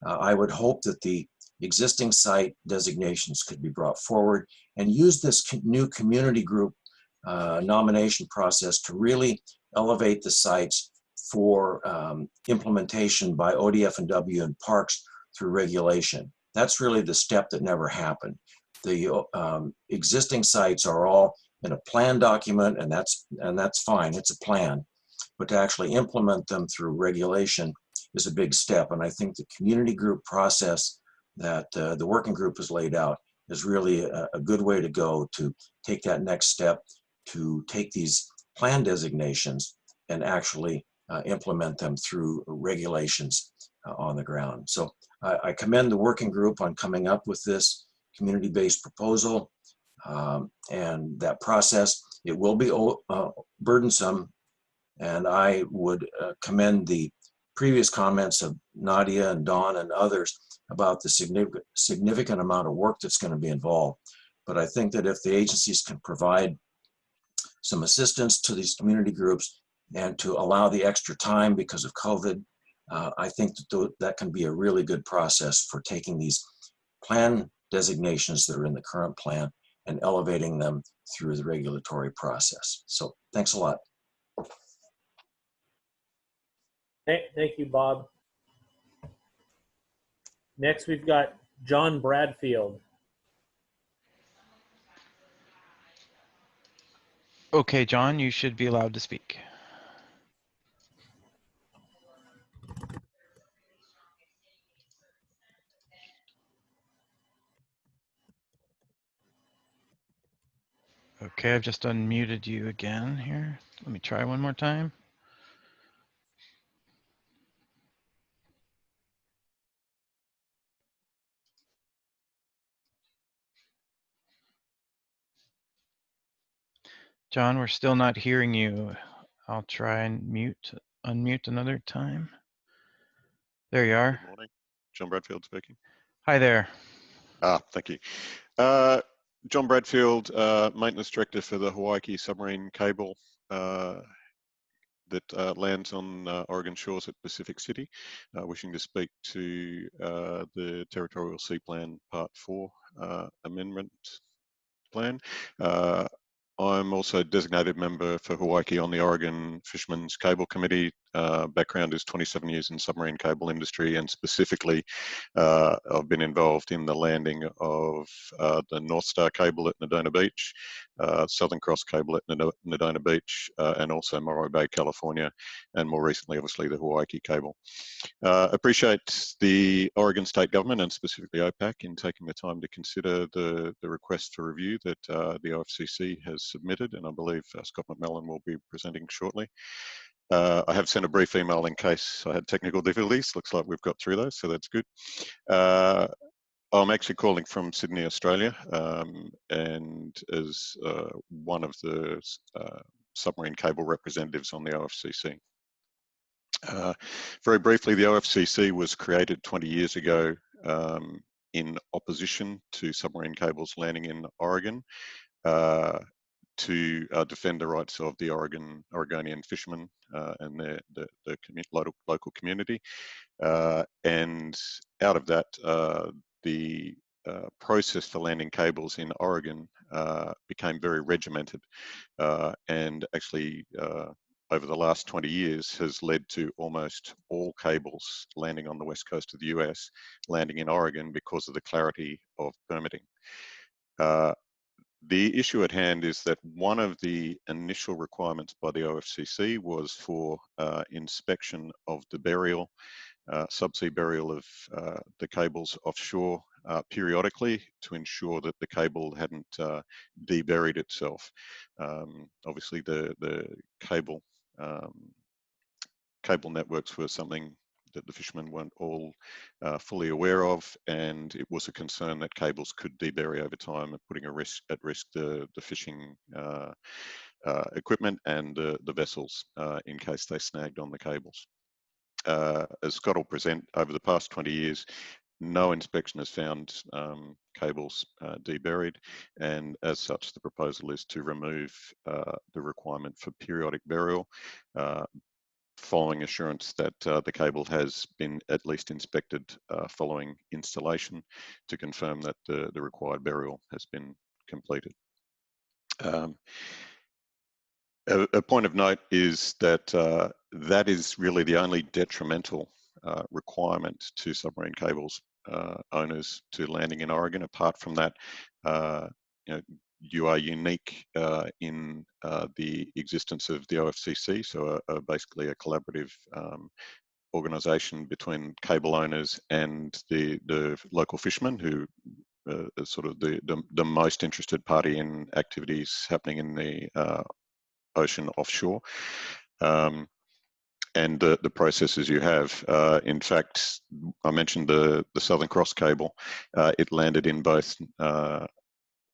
I would hope that the existing site designations could be brought forward and use this new community group nomination process to really elevate the sites for implementation by ODF&W and parks through regulation. That's really the step that never happened. The existing sites are all in a plan document, and that's fine, it's a plan. But to actually implement them through regulation is a big step. And I think the community group process that the working group has laid out is really a good way to go to take that next step, to take these plan designations and actually implement them through regulations on the ground. So I commend the working group on coming up with this community-based proposal and that process. It will be burdensome, and I would commend the previous comments of Nadia and Dawn and others about the significant amount of work that's going to be involved. But I think that if the agencies can provide some assistance to these community groups and to allow the extra time because of COVID, I think that that can be a really good process for taking these plan designations that are in the current plan and elevating them through the regulatory process. So thanks a lot. Thank you, Bob. Next, we've got John Bradfield. Okay, John, you should be allowed to speak. Okay, I've just unmuted you again here. Let me try one more time. John, we're still not hearing you. I'll try and unmute another time. There you are. Good morning. John Bradfield speaking. Hi there. Thank you. John Bradfield, Maintenance Director for the Hawaii Submarine cable that lands on Oregon shores at Pacific City. Wishing to speak to the Territorial Sea Plan Part 4 Amendment Plan. I'm also a designated member for Hawaii on the Oregon Fishermen's Cable Committee. Background is 27 years in submarine cable industry, and specifically I've been involved in the landing of the North Star cable at Nadona Beach, Southern Cross cable at Nadona Beach, and also Morro Bay, California, and more recently, obviously, the Hawaii cable. Appreciate the Oregon state government and specifically OPAC in taking the time to consider the request for review that the OFCC has submitted, and I believe Scott McMillan will be presenting shortly. I have sent a brief email in case I had technical difficulties. Looks like we've got through those, so that's good. I'm actually calling from Sydney, Australia, and as one of the submarine cable representatives on the OFCC. Very briefly, the OFCC was created 20 years ago in opposition to submarine cables landing in Oregon to defend the rights of the Oregonian fishermen and the local community. And out of that, the process for landing cables in Oregon became very regimented and actually over the last 20 years has led to almost all cables landing on the west coast of the US landing in Oregon because of the clarity of permitting. The issue at hand is that one of the initial requirements by the OFCC was for inspection of the burial, subsea burial of the cables offshore periodically to ensure that the cable hadn't deburied itself. Obviously, the cable networks were something that the fishermen weren't all fully aware of, and it was a concern that cables could debury over time and putting at risk the fishing equipment and the vessels in case they snagged on the cables. As Scott will present, over the past 20 years, no inspection has found cables deburied, and as such, the proposal is to remove the requirement for periodic burial, following assurance that the cable has been at least inspected following installation to confirm that the required burial has been completed. A point of note is that that is really the only detrimental requirement to submarine cables owners to landing in Oregon. Apart from that, you are unique in the existence of the OFCC, so basically a collaborative organisation between cable owners and the local fishermen, who are sort of the most interested party in activities happening in the ocean offshore. And the processes you have. In fact, I mentioned the Southern Cross cable. It landed in both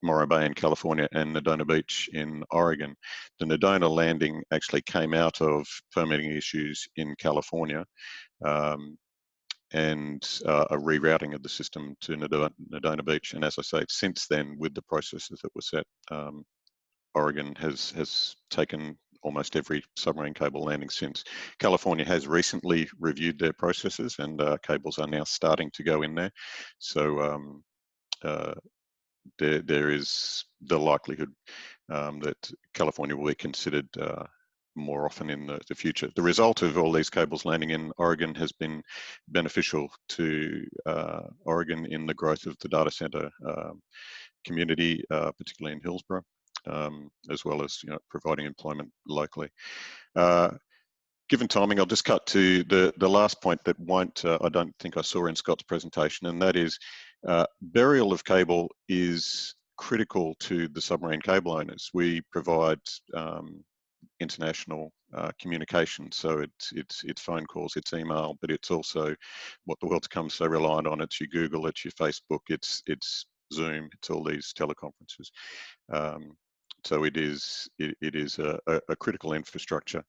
Morro Bay in California and Nadona Beach in Oregon. The Nadona landing actually came out of permitting issues in California and a rerouting of the system to Nadona Beach. And as I say, since then, with the processes that were set, Oregon has taken almost every submarine cable landing since. California has recently reviewed their processes, and cables are now starting to go in there. So there is the likelihood that California will be considered more often in the future. The result of all these cables landing in Oregon has been beneficial to Oregon in the growth of the data center community, particularly in Hillsborough, as well as providing employment locally. Given timing, I'll just cut to the last point that I don't think I saw in Scott's presentation, and that is burial of cable is critical to the submarine cable owners. We provide international communication, so it's phone calls, it's email, but it's also what the world's come so reliant on. It's your Google, it's your Facebook, it's Zoom, it's all these teleconferences. So it is a critical infrastructure,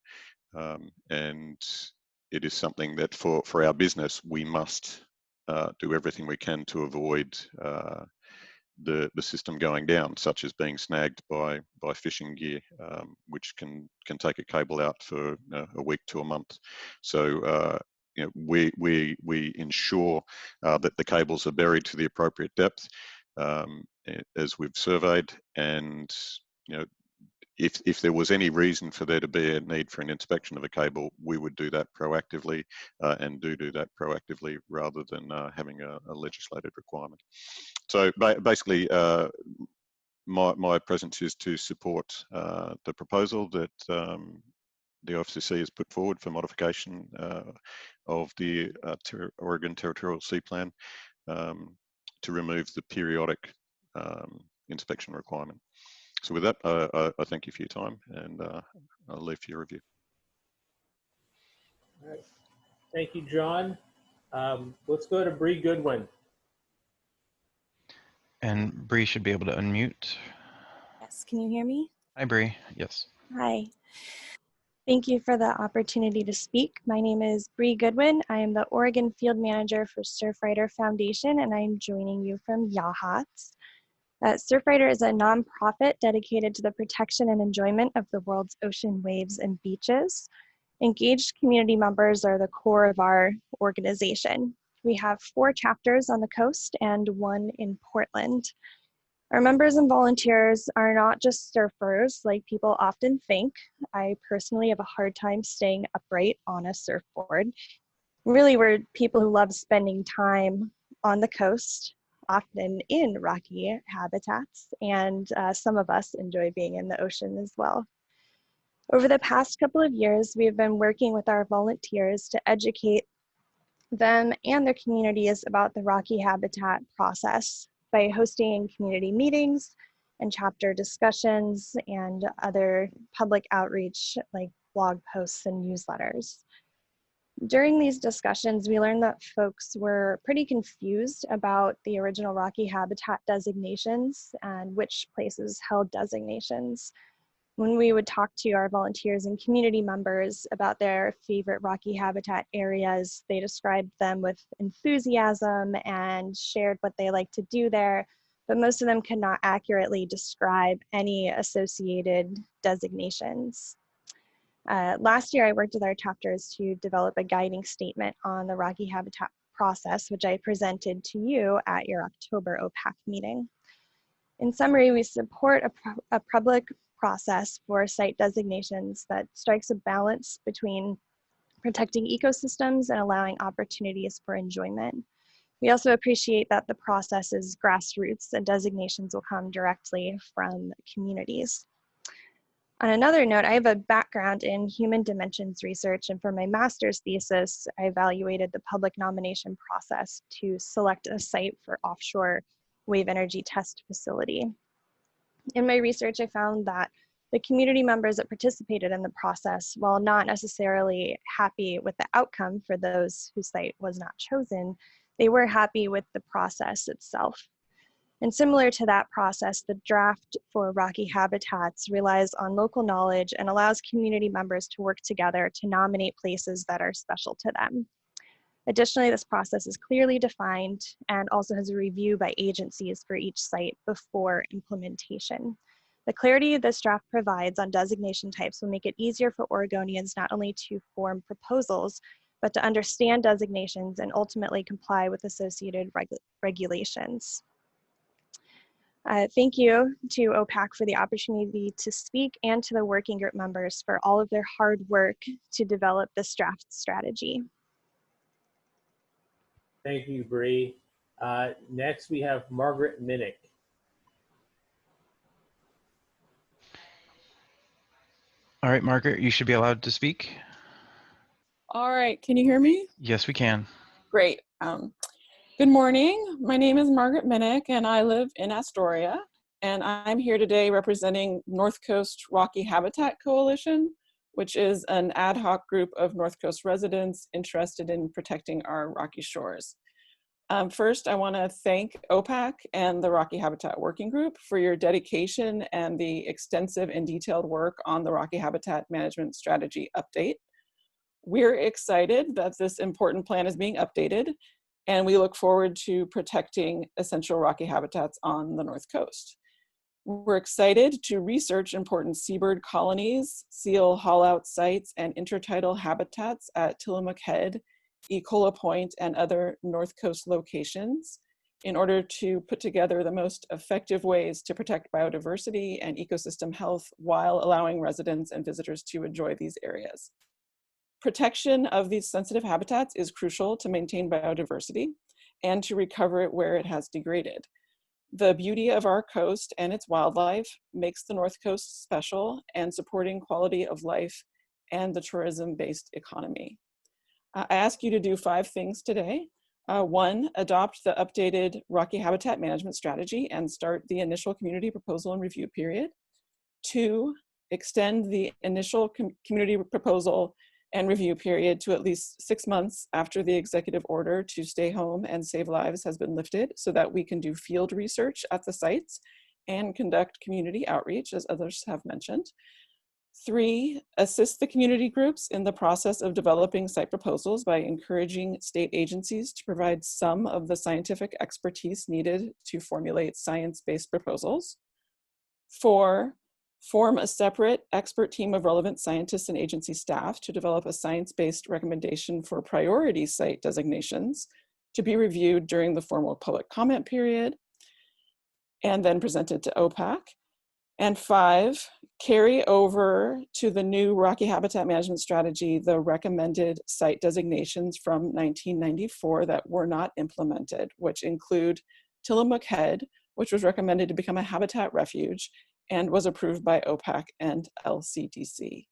and it is something that for our business we must do everything we can to avoid the system going down, such as being snagged by fishing gear, which can take a cable out for a week to a month. So we ensure that the cables are buried to the appropriate depth, as we've surveyed, and if there was any reason for there to be a need for an inspection of a cable, we would do that proactively, and do that proactively rather than having a legislated requirement. So basically, my presence is to support the proposal that the OFCC has put forward for modification of the Oregon Territorial Sea Plan to remove the periodic inspection requirement. So with that, I thank you for your time, and I'll leave for your review. All right. Thank you, John. Let's go to Bree Goodwin. And Bree should be able to unmute. Yes, can you hear me? Hi, Bree. Yes. Hi. Thank you for the opportunity to speak. My name is Bree Goodwin. I am the Oregon Field Manager for Surfrider Foundation, and I'm joining you from Yachats. Surfrider is a nonprofit dedicated to the protection and enjoyment of the world's ocean waves and beaches. Engaged community members are the core of our organization. We have 4 chapters on the coast and 1 in Portland. Our members and volunteers are not just surfers like people often think. I personally have a hard time staying upright on a surfboard. Really, we're people who love spending time on the coast, often in rocky habitats, and some of us enjoy being in the ocean as well. Over the past couple of years, we've been working with our volunteers to educate them and their communities about the rocky habitat process by hosting community meetings and chapter discussions and other public outreach like blog posts and newsletters. During these discussions, we learned that folks were pretty confused about the original rocky habitat designations and which places held designations. When we would talk to our volunteers and community members about their favorite rocky habitat areas, they described them with enthusiasm and shared what they like to do there, but most of them could not accurately describe any associated designations. Last year, I worked with our chapters to develop a guiding statement on the rocky habitat process, which I presented to you at your October OPAC meeting. In summary, we support a public process for site designations that strikes a balance between protecting ecosystems and allowing opportunities for enjoyment. We also appreciate that the process is grassroots and designations will come directly from communities. On another note, I have a background in human dimensions research, and for my master's thesis, I evaluated the public nomination process to select a site for offshore wave energy test facility. In my research, I found that the community members that participated in the process, while not necessarily happy with the outcome for those whose site was not chosen, they were happy with the process itself. And similar to that process, the draft for rocky habitats relies on local knowledge and allows community members to work together to nominate places that are special to them. Additionally, this process is clearly defined and also has a review by agencies for each site before implementation. The clarity this draft provides on designation types will make it easier for Oregonians not only to form proposals, but to understand designations and ultimately comply with associated regulations. Thank you to OPAC for the opportunity to speak and to the working group members for all of their hard work to develop this draft strategy. Thank you, Bree. Next, we have Margaret Minnick. All right, Margaret, you should be allowed to speak. All right, can you hear me? Yes, we can. Great. Good morning. My name is Margaret Minnick, and I live in Astoria. And I'm here today representing North Coast Rocky Habitat Coalition, which is an ad hoc group of North Coast residents interested in protecting our rocky shores. First, I want to thank OPAC and the Rocky Habitat Working Group for your dedication and the extensive and detailed work on the Rocky Habitat Management Strategy update. We're excited that this important plan is being updated, and we look forward to protecting essential rocky habitats on the North Coast. We're excited to research important seabird colonies, seal haul-out sites, and intertidal habitats at Tillamook Head, Ecola Point, and other North Coast locations in order to put together the most effective ways to protect biodiversity and ecosystem health while allowing residents and visitors to enjoy these areas. Protection of these sensitive habitats is crucial to maintain biodiversity and to recover it where it has degraded. The beauty of our coast and its wildlife makes the North Coast special and supporting quality of life and the tourism-based economy. I ask you to do 5 things today. 1, adopt the updated Rocky Habitat Management Strategy and start the initial community proposal and review period. 2, extend the initial community proposal and review period to at least 6 months after the executive order to stay home and save lives has been lifted so that we can do field research at the sites and conduct community outreach, as others have mentioned. 3, assist the community groups in the process of developing site proposals by encouraging state agencies to provide some of the scientific expertise needed to formulate science-based proposals. 4, form a separate expert team of relevant scientists and agency staff to develop a science-based recommendation for priority site designations to be reviewed during the formal public comment period and then presented to OPAC. And 5, carry over to the new Rocky Habitat Management Strategy the recommended site designations from 1994 that were not implemented, which include Tillamook Head, which was recommended to become a habitat refuge and was approved by OPAC and LCDC.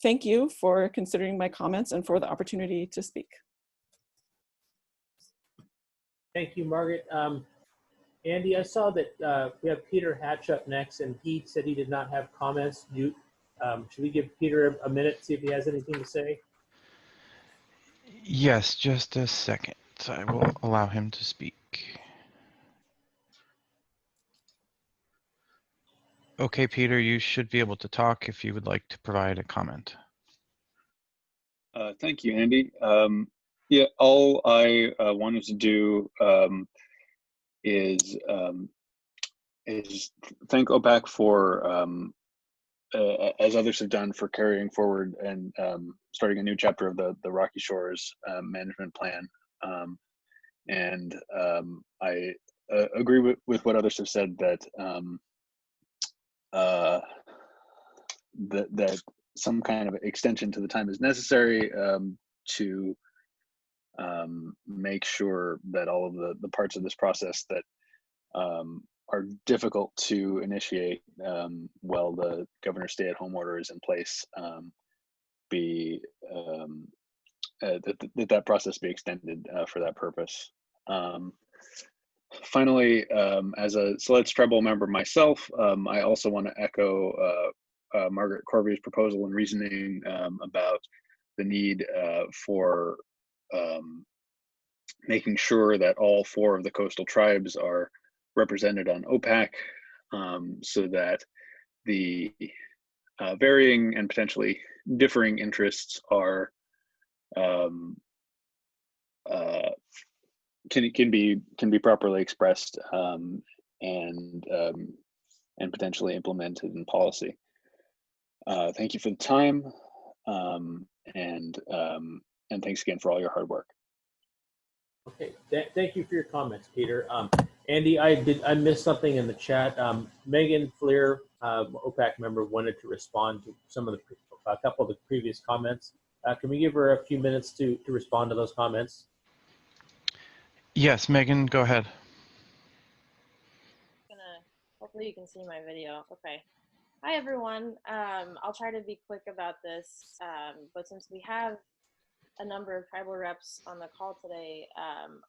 Thank you for considering my comments and for the opportunity to speak. Thank you, Margaret. Andy, I saw that we have Peter Hatch up next, and he said he did not have comments. Should we give Peter a minute, see if he has anything to say? Yes, just a second. I will allow him to speak. Okay, Peter, you should be able to talk if you would like to provide a comment. Thank you, Andy. Yeah, all I wanted to do is thank OPAC for, as others have done, for carrying forward and starting a new chapter of the Rocky Shores management plan. I agree with what others have said, that that some kind of extension to the time is necessary to make sure that all of the parts of this process that are difficult to initiate while the governor's stay-at-home order is in place that process be extended for that purpose. Finally, as a Siletz tribal member myself, I also want to echo Margaret Corby's proposal and reasoning about the need for making sure that all 4 of the coastal tribes are represented on OPAC, so that the varying and potentially differing interests are can be properly expressed and potentially implemented in policy. Thank you for the time, and thanks again for all your hard work. Okay, thank you for your comments, Peter. Andy, I missed something in the chat. Megan Fleer, OPAC member, wanted to respond to a couple of the previous comments. Can we give her a few minutes to respond to those comments? Yes, Megan, go ahead. Hopefully you can see my video. Okay. Hi, everyone. I'll try to be quick about this, but since we have a number of tribal reps on the call today,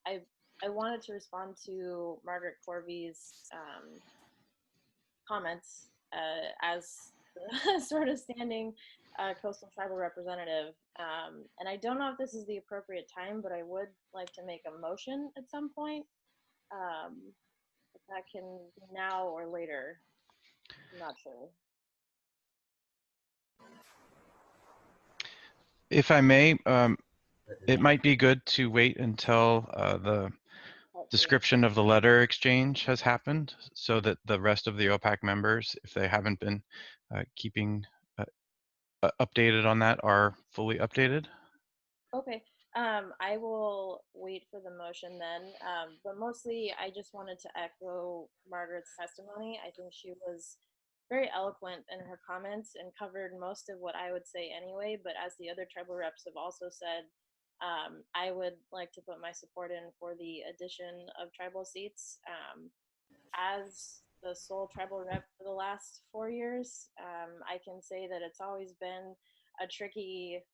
I wanted to respond to Margaret Corby's comments as the sort of standing coastal tribal representative. And I don't know if this is the appropriate time, but I would like to make a motion at some point. If that can be now or later, I'm not sure. If I may, it might be good to wait until the description of the letter exchange has happened, so that the rest of the OPAC members, if they haven't been keeping updated on that, are fully updated. Okay, I will wait for the motion then, but mostly I just wanted to echo Margaret's testimony. I think she was very eloquent in her comments and covered most of what I would say anyway, but as the other tribal reps have also said, I would like to put my support in for the addition of tribal seats. As the sole tribal rep for the last 4 years, I can say that it's always been a tricky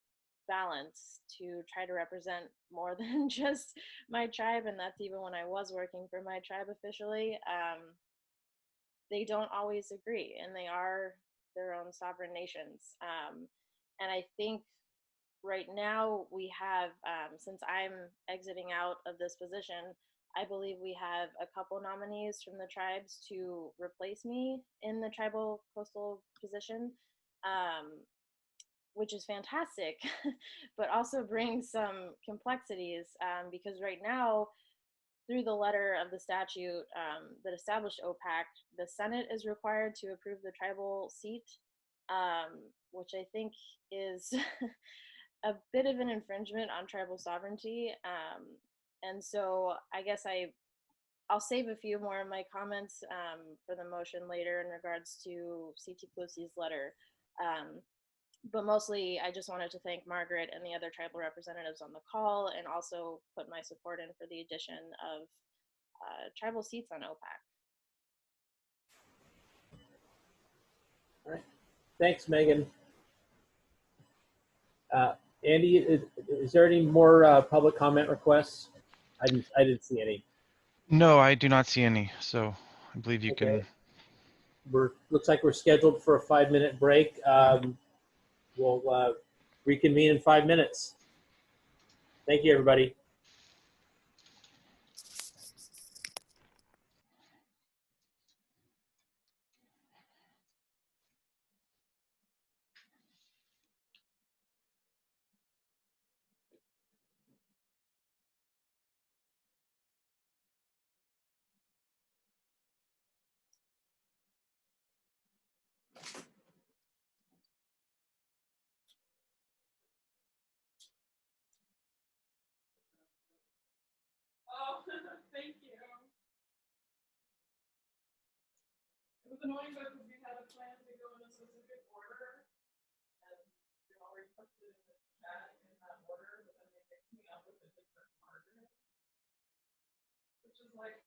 balance to try to represent more than just my tribe, and that's even when I was working for my tribe officially. They don't always agree, and they are their own sovereign nations. And I think right now we have, since I'm exiting out of this position, I believe we have a couple nominees from the tribes to replace me in the tribal coastal position, which is fantastic, but also brings some complexities because right now, through the letter of the statute that established OPAC, the Senate is required to approve the tribal seat, which I think is a bit of an infringement on tribal sovereignty. And so I guess I'll save a few more of my comments for the motion later in regards to CT Clusi's letter. But mostly I just wanted to thank Margaret and the other tribal representatives on the call, and also put my support in for the addition of tribal seats on OPAC. All right. Thanks, Megan. Andy, is there any more public comment requests? I didn't see any. No, I do not see any. So I believe you Okay. can. Looks like we're scheduled for a 5-minute break. We'll reconvene in 5 minutes. Thank you, everybody. Oh, thank you. It was annoying because we had a plan to go in a specific order, and we already put it in the chat in that order, but then they mixed me up with a different marker, which is like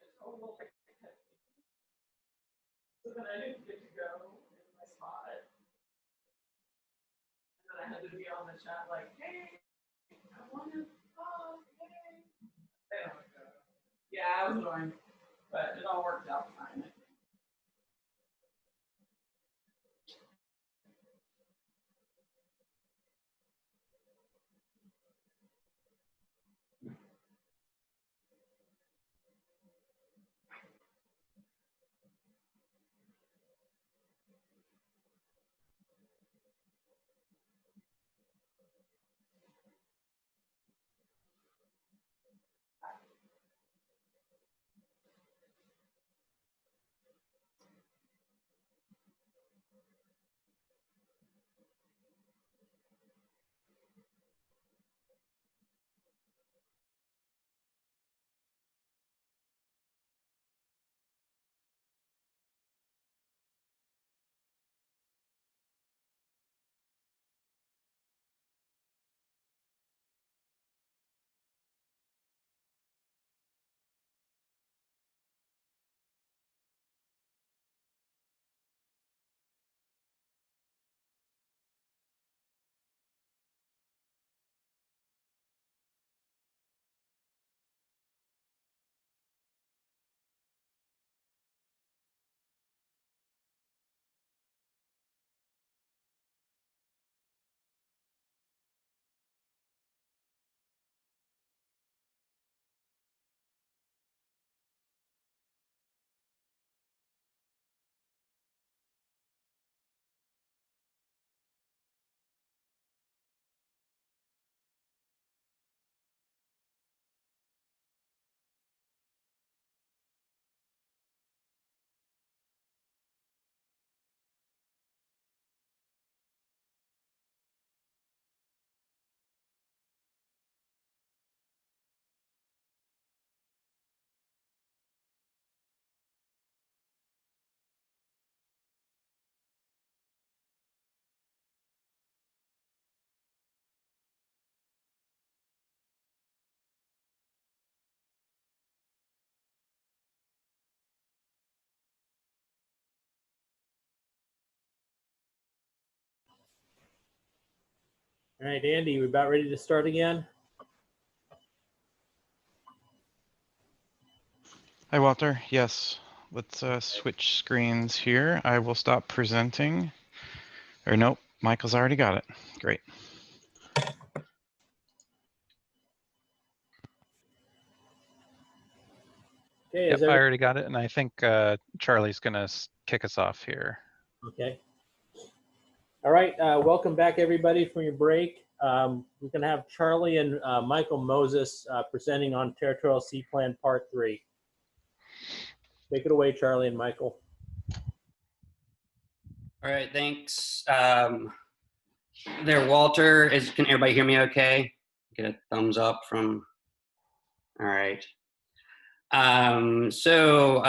a total. So then I didn't get to go in my spot, and then I had to be on the chat like, hey, I want to talk, hey. Yeah, it was annoying, but it all worked out fine. All right, Andy, we're about ready to start again. Hi, Walter. Yes. Let's switch screens here. I will stop presenting. Or nope, Michael's already got it. Great. Okay, Yep, I already got it, and I think Charlie's gonna kick us off here. Okay. All right, welcome back everybody from your break. We're gonna have Charlie and Michael Moses presenting on Territorial Sea Plan Part 3. Take it away, Charlie and Michael. All right, thanks. There, Walter, can everybody hear me okay? Get a thumbs up from, all right. So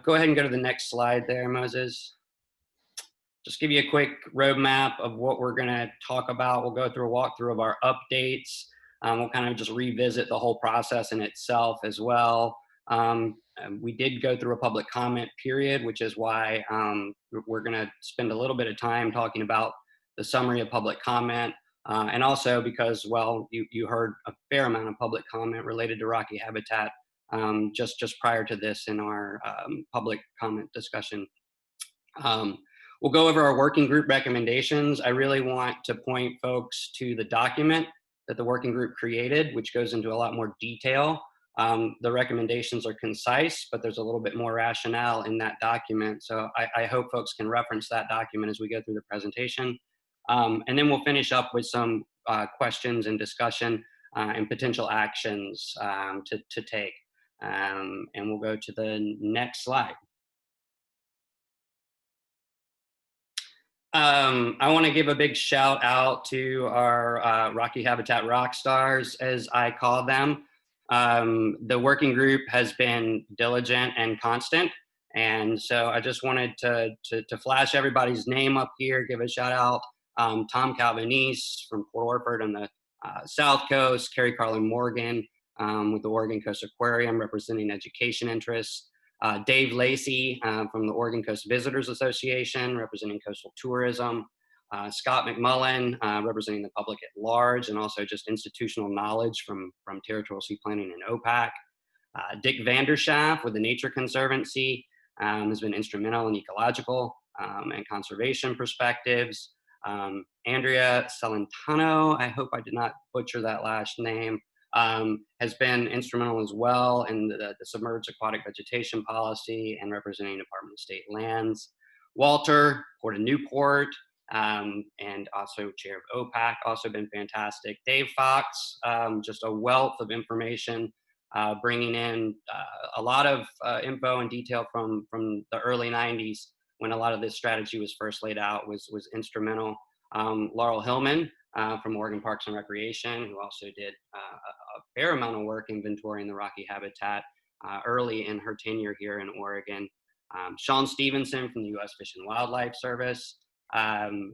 go ahead and go to the next slide there, Moses. Just give you a quick roadmap of what we're gonna talk about. We'll go through a walkthrough of our updates. We'll kind of just revisit the whole process in itself as well. We did go through a public comment period, which is why we're going to spend a little bit of time talking about the summary of public comment. And also because, well, you heard a fair amount of public comment related to rocky habitat just prior to this in our public comment discussion. We'll go over our working group recommendations. I really want to point folks to the document that the working group created, which goes into a lot more detail. The recommendations are concise, but there's a little bit more rationale in that document. So I hope folks can reference that document as we go through the presentation. And then we'll finish up with some questions and discussion and potential actions to take. And we'll go to the next slide. I want to give a big shout out to our Rocky Habitat rock stars, as I call them. The working group has been diligent and constant. And so I just wanted to flash everybody's name up here, give a shout out. Tom Calvanese from Port Orford on the South Coast, Carrie Carlin Morgan with the Oregon Coast Aquarium representing education interests. Dave Lacey from the Oregon Coast Visitors Association, representing coastal tourism. Scott McMullen, representing the public at large, and also just institutional knowledge from Territorial Sea Planning and OPAC. Dick Vanderschaff with the Nature Conservancy has been instrumental in ecological and conservation perspectives. Andrea Celentano, I hope I did not butcher that last name, has been instrumental as well in the submerged aquatic vegetation policy and representing Department of State Lands. Walter Porta Newport, and also chair of OPAC, also been fantastic. Dave Fox, just a wealth of information, bringing in a lot of info and detail from the early 90s when a lot of this strategy was first laid out, was instrumental. Laurel Hillman from Oregon Parks and Recreation, who also did a fair amount of work inventorying the rocky habitat early in her tenure here in Oregon. Sean Stevenson from the U.S. Fish and Wildlife Service,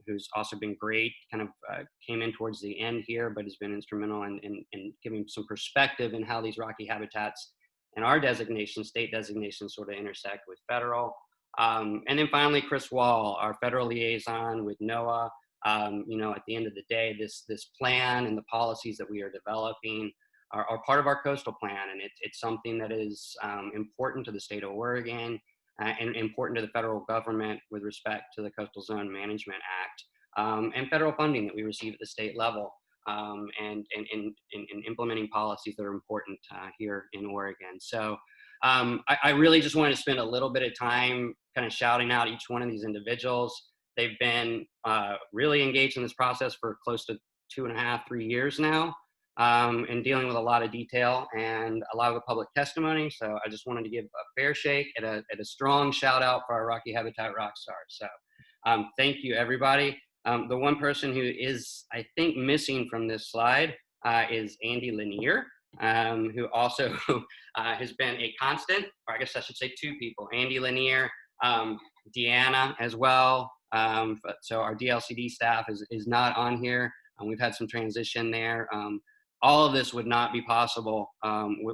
who's also been great, kind of came in towards the end here, but has been instrumental in giving some perspective in how these rocky habitats and our designations, state designations, sort of intersect with federal. And then finally, Chris Wall, our federal liaison with NOAA. You know, at the end of the day, this plan and the policies that we are developing are part of our coastal plan, and it's something that is important to the state of Oregon and important to the federal government with respect to the Coastal Zone Management Act and federal funding that we receive at the state level, and implementing policies that are important here in Oregon. So I really just wanted to spend a little bit of time kind of shouting out each one of these individuals. They've been really engaged in this process for close to 2.5, 3 years now, and dealing with a lot of detail and a lot of the public testimony. So I just wanted to give a fair shake and a strong shout out for our Rocky Habitat rock stars. So thank you, everybody. The one person who is, I think, missing from this slide is Andy Lanier, who also has been a constant, or I guess I should say two people, Andy Lanier, Deanna as well. So our DLCD staff is not on here. We've had some transition there. All of this would not be possible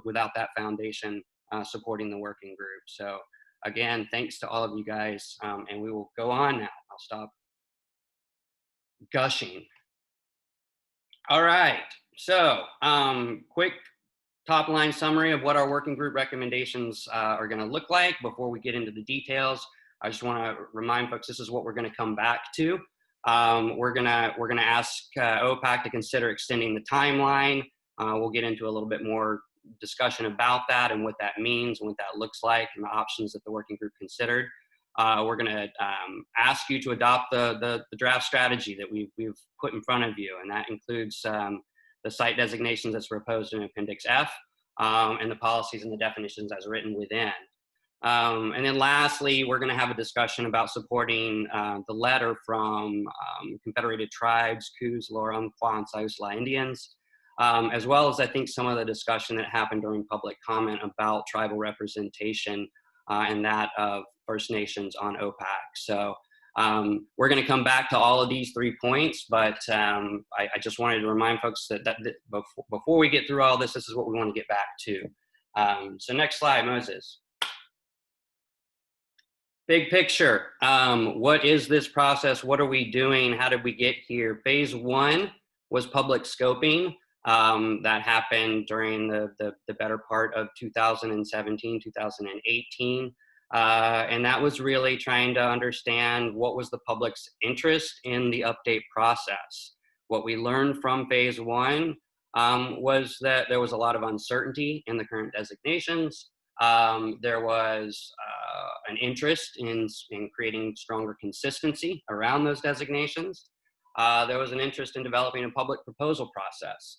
without that foundation supporting the working group. So again, thanks to all of you guys, and we will go on now. I'll stop gushing. All right, so quick top line summary of what our working group recommendations are gonna look like before we get into the details. I just want to remind folks, this is what we're going to come back to. We're gonna ask OPAC to consider extending the timeline. We'll get into a little bit more discussion about that and what that means and what that looks like and the options that the working group considered. We're going to ask you to adopt the draft strategy that we've put in front of you, and that includes the site designations that's proposed in Appendix F, and the policies and the definitions as written within. And then lastly, we're going to have a discussion about supporting the letter from Confederated Tribes, Coos, Loram, Kwa, and Siuslaw Indians, as well as I think some of the discussion that happened during public comment about tribal representation and that of First Nations on OPAC. So we're going to come back to all of these 3 points, but I just wanted to remind folks that before we get through all this, this is what we want to get back to. So next slide, Moses. Big picture. What is this process? What are we doing? How did we get here? Phase 1 was public scoping. That happened during the better part of 2017, 2018. And that was really trying to understand what was the public's interest in the update process. What we learned from phase 1 was that there was a lot of uncertainty in the current designations. There was an interest in creating stronger consistency around those designations. There was an interest in developing a public proposal process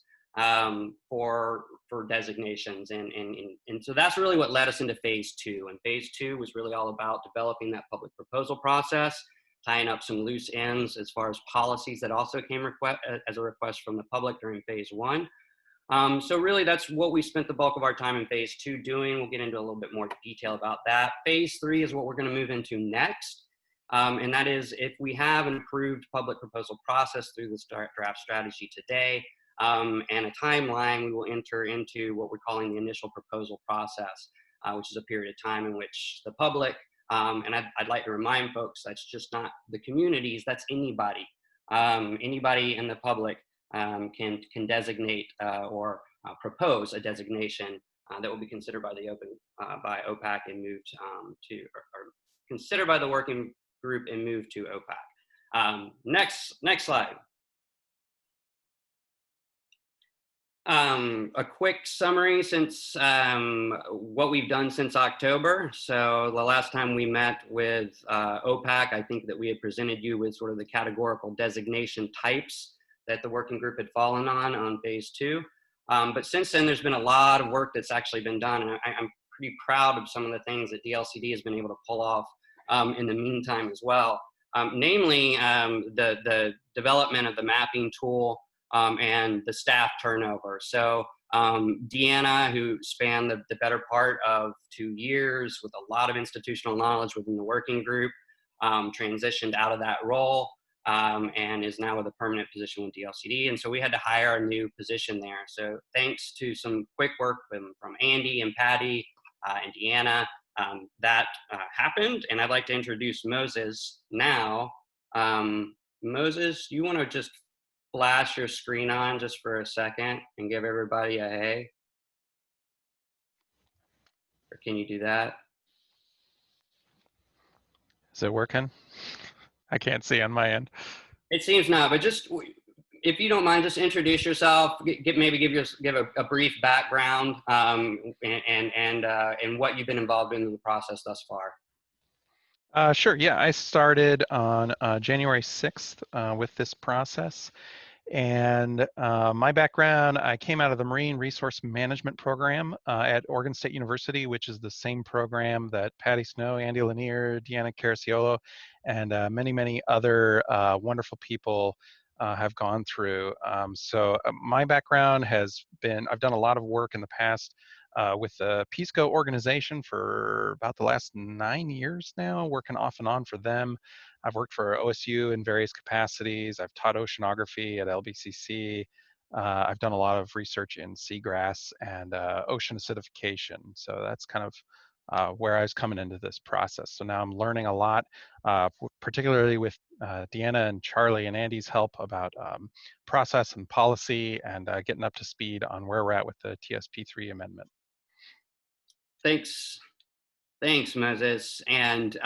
for designations. And so that's really what led us into phase 2. And phase 2 was really all about developing that public proposal process, tying up some loose ends as far as policies that also came as a request from the public during phase 1. So really that's what we spent the bulk of our time in phase 2 doing. We'll get into a little bit more detail about that. Phase 3 is what we're going to move into next. And that is if we have an approved public proposal process through the draft strategy today and a timeline, we will enter into what we're calling the initial proposal process, which is a period of time in which the public, and I'd like to remind folks, that's just not the communities, that's anybody. Anybody in the public can designate or propose a designation that will be considered by the by OPAC and moved to, or considered by the working group and moved to OPAC. Next slide. A quick summary since what we've done since October. So the last time we met with OPAC, I think that we had presented you with sort of the categorical designation types that the working group had fallen on phase 2. But since then, there's been a lot of work that's actually been done. And I'm pretty proud of some of the things that DLCD has been able to pull off in the meantime as well. Namely, the development of the mapping tool and the staff turnover. So Deanna, who spanned the better part of 2 years with a lot of institutional knowledge within the working group, transitioned out of that role. And is now with a permanent position with DLCD. And so we had to hire a new position there. So thanks to some quick work from Andy and Patty and Deanna, that happened. And I'd like to introduce Moses now. Moses, you want to just flash your screen on just for a second and give everybody a hey? Or can you do that? Is it working? I can't see on my end. It seems not, but just if you don't mind, just introduce yourself. Maybe give a brief background and what you've been involved in the process thus far. Sure. Yeah, I started on January 6th with this process. And my background, I came out of the Marine Resource Management program at Oregon State University, which is the same program that Patty Snow, Andy Lanier, Deanna Cariciolo, and many, many other wonderful people have gone through. So my background has been, I've done a lot of work in the past with the Peace Corps organization for about the last 9 years now, working off and on for them. I've worked for OSU in various capacities. I've taught oceanography at LBCC. I've done a lot of research in seagrass and ocean acidification. So that's kind of where I was coming into this process. So now I'm learning a lot, particularly with Deanna and Charlie and Andy's help about process and policy and getting up to speed on where we're at with the TSP3 amendment. Thanks, Moses. And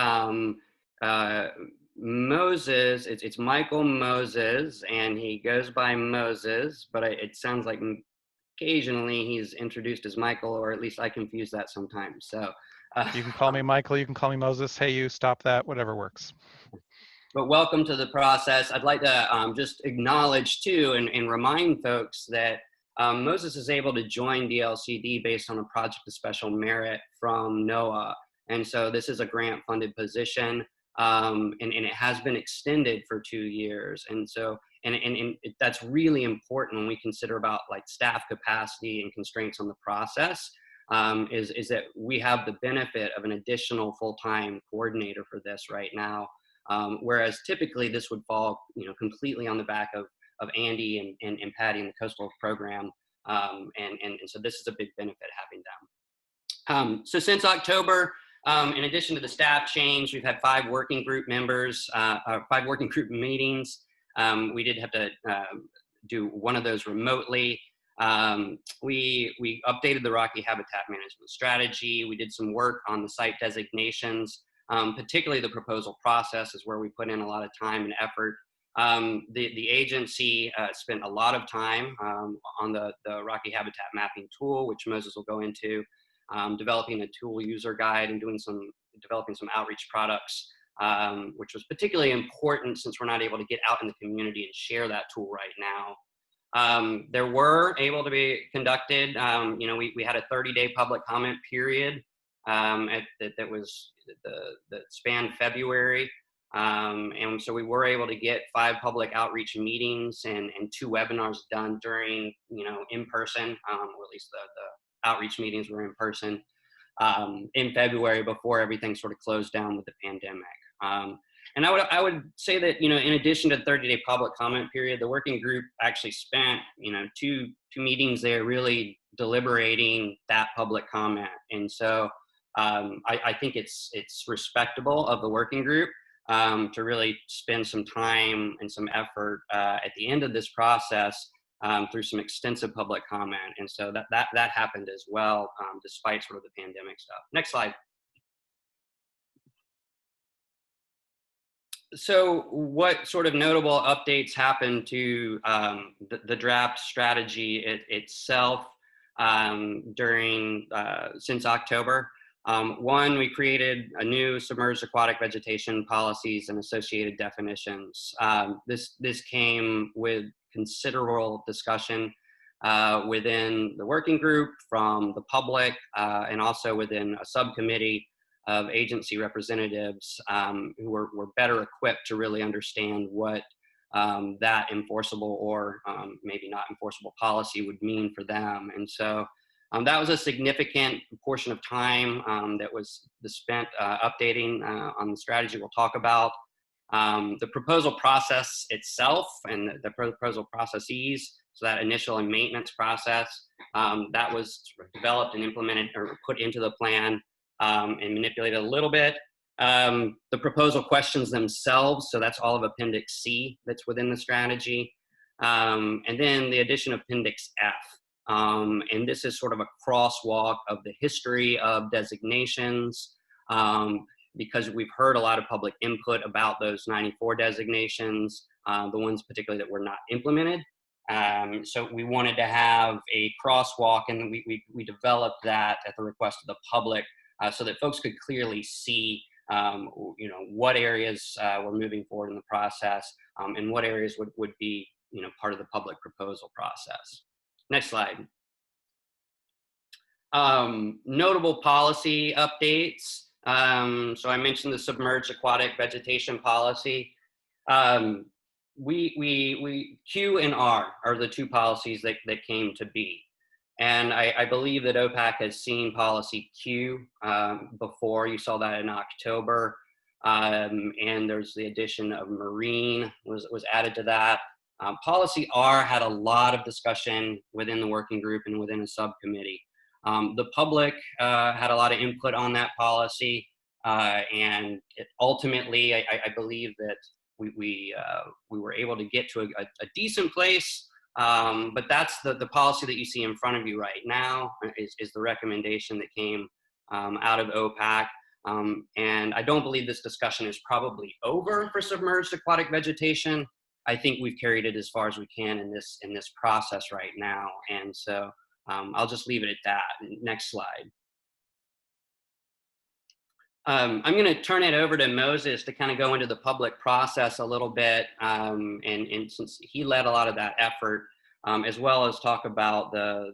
Moses, it's Michael Moses, and he goes by Moses, but it sounds like occasionally he's introduced as Michael, or at least I confuse that sometimes. So you can call me Michael, you can call me Moses. Hey, you stop that, whatever works. But welcome to the process. I'd like to just acknowledge too and remind folks that Moses is able to join DLCD based on a project of special merit from NOAA. And so this is a grant funded position. And it has been extended for 2 years. And so, that's really important when we consider about like staff capacity and constraints on the process, is that we have the benefit of an additional full-time coordinator for this right now. Whereas typically this would fall, completely on the back of Andy and Patty in the coastal program. And so this is a big benefit having them. So since October, in addition to the staff change, we've had 5 working group members, 5 working group meetings. We did have to do one of those remotely. We updated the Rocky Habitat Management Strategy. We did some work on the site designations, particularly the proposal process is where we put in a lot of time and effort. The agency spent a lot of time on the Rocky Habitat Mapping tool, which Moses will go into, developing a tool user guide and developing some outreach products, which was particularly important since we're not able to get out in the community and share that tool right now. There were able to be conducted, we had a 30-day public comment period that was that spanned February. And so we were able to get 5 public outreach meetings and 2 webinars done during, in person, or at least the outreach meetings were in person in February before everything sort of closed down with the pandemic. And I would say that, in addition to the 30-day public comment period, the working group actually spent, 2 meetings there really deliberating that public comment. And so I think it's respectable of the working group to really spend some time and some effort at the end of this process through some extensive public comment. And so that happened as well, despite sort of the pandemic stuff. Next slide. So what sort of notable updates happened to the draft strategy itself since October? One, we created a new submerged aquatic vegetation policies and associated definitions. This came with considerable discussion within the working group, from the public, and also within a subcommittee of agency representatives who were better equipped to really understand what that enforceable or maybe not enforceable policy would mean for them. And so that was a significant portion of time that was spent updating on the strategy we'll talk about. The proposal process itself and the proposal processes, so that initial and maintenance process, that was developed and implemented or put into the plan and manipulated a little bit. The proposal questions themselves, so that's all of Appendix C that's within the strategy. And then the addition of Appendix F. And this is sort of a crosswalk of the history of designations, because we've heard a lot of public input about those 94 designations, the ones particularly that were not implemented. So we wanted to have a crosswalk, and we developed that at the request of the public so that folks could clearly see what areas were moving forward in the process and what areas would be part of the public proposal process. Next slide. Notable policy updates. So I mentioned the submerged aquatic vegetation policy. Q and R are the 2 policies that came to be. And I believe that OPAC has seen policy Q before. You saw that in October. And there's the addition of marine was added to that. Policy R had a lot of discussion within the working group and within a subcommittee. The public had a lot of input on that policy, and ultimately, I believe that we were able to get to a decent place. But that's the policy that you see in front of you right now is the recommendation that came out of OPAC. And I don't believe this discussion is probably over for submerged aquatic vegetation. I think we've carried it as far as we can in this process right now. And so I'll just leave it at that. Next slide. I'm going to turn it over to Moses to kind of go into the public process a little bit. And since he led a lot of that effort, as well as talk about the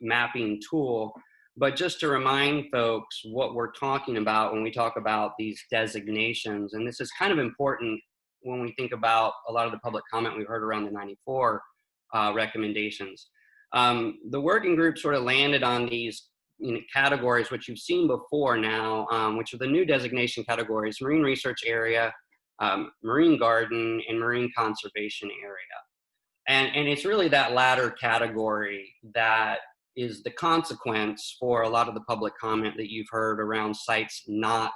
mapping tool. But just to remind folks what we're talking about when we talk about these designations, and this is kind of important when we think about a lot of the public comment we've heard around the 94 recommendations. The working group sort of landed on these categories, which you've seen before now, which are the new designation categories: marine research area, marine garden, and marine conservation area. And it's really that latter category that is the consequence for a lot of the public comment that you've heard around sites not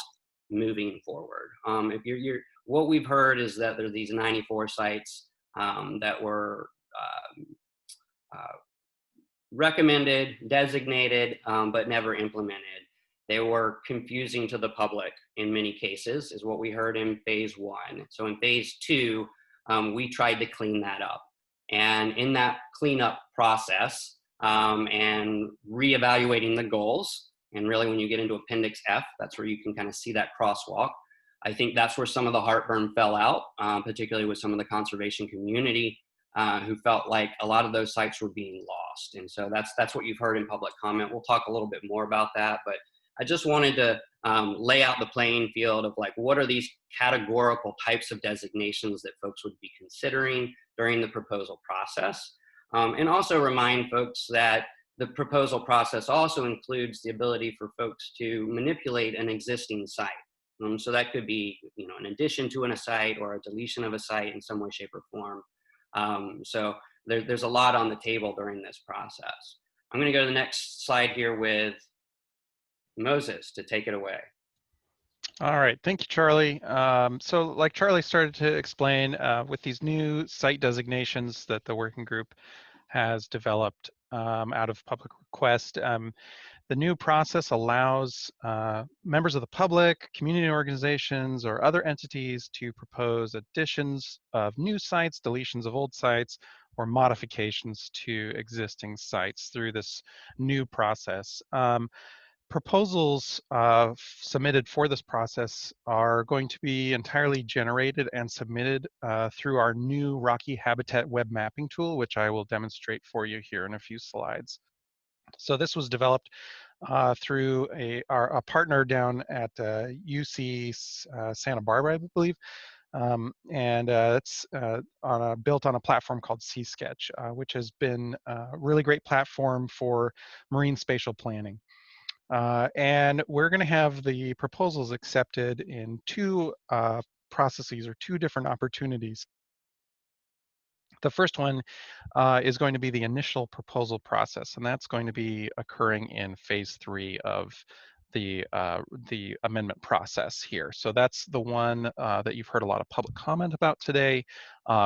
moving forward. If what we've heard is that there are these 94 sites that were recommended, designated, but never implemented. They were confusing to the public in many cases, is what we heard in phase 1. So in phase 2, we tried to clean that up. And in that cleanup process and reevaluating the goals, and really when you get into Appendix F, that's where you can kind of see that crosswalk. I think that's where some of the heartburn fell out, particularly with some of the conservation community who felt like a lot of those sites were being lost. And so that's what you've heard in public comment. We'll talk a little bit more about that, but I just wanted to lay out the playing field of like, what are these categorical types of designations that folks would be considering during the proposal process? And also remind folks that the proposal process also includes the ability for folks to manipulate an existing site. So that could be, an addition to a site or a deletion of a site in some way, shape, or form. So there's a lot on the table during this process. I'm going to go to the next slide here with Moses to take it away. All right, thank you, Charlie. So like Charlie started to explain, with these new site designations that the working group has developed out of public request, the new process allows members of the public, community organizations, or other entities to propose additions of new sites, deletions of old sites, or modifications to existing sites through this new process. Proposals submitted for this process are going to be entirely generated and submitted through our new Rocky Habitat web mapping tool, which I will demonstrate for you here in a few slides. So this was developed through a partner down at UC Santa Barbara, I believe. And it's built on a platform called C-Sketch, which has been a really great platform for marine spatial planning. And we're going to have the proposals accepted in two processes or two different opportunities. The first one is going to be the initial proposal process, and that's going to be occurring in phase 3 of the amendment process here. So that's the one that you've heard a lot of public comment about today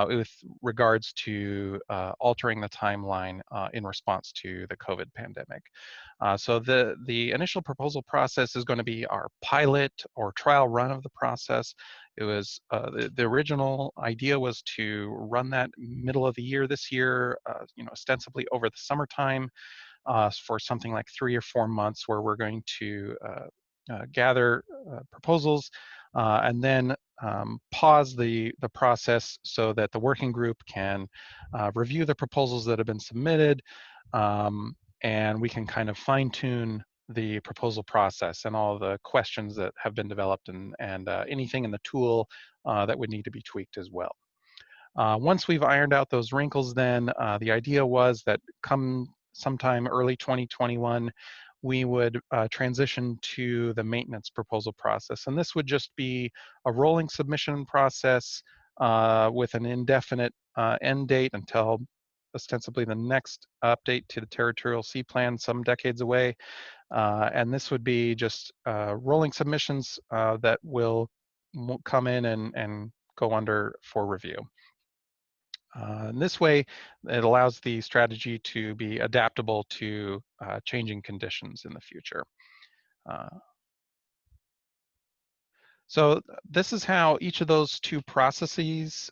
with regards to altering the timeline in response to the COVID pandemic. So the initial proposal process is going to be our pilot or trial run of the process. It was the original idea was to run that middle of the year this year, ostensibly over the summertime for something like 3 or 4 months, where we're going to gather proposals and then pause the process so that the working group can review the proposals that have been submitted, and we can kind of fine-tune the proposal process and all the questions that have been developed and anything in the tool that would need to be tweaked as well. Once we've ironed out those wrinkles, then the idea was that come sometime early 2021, we would transition to the maintenance proposal process. And this would just be a rolling submission process with an indefinite end date until ostensibly the next update to the territorial sea plan some decades away. And this would be just rolling submissions that will come in and go under for review. In this way, it allows the strategy to be adaptable to changing conditions in the future. So this is how each of those two processes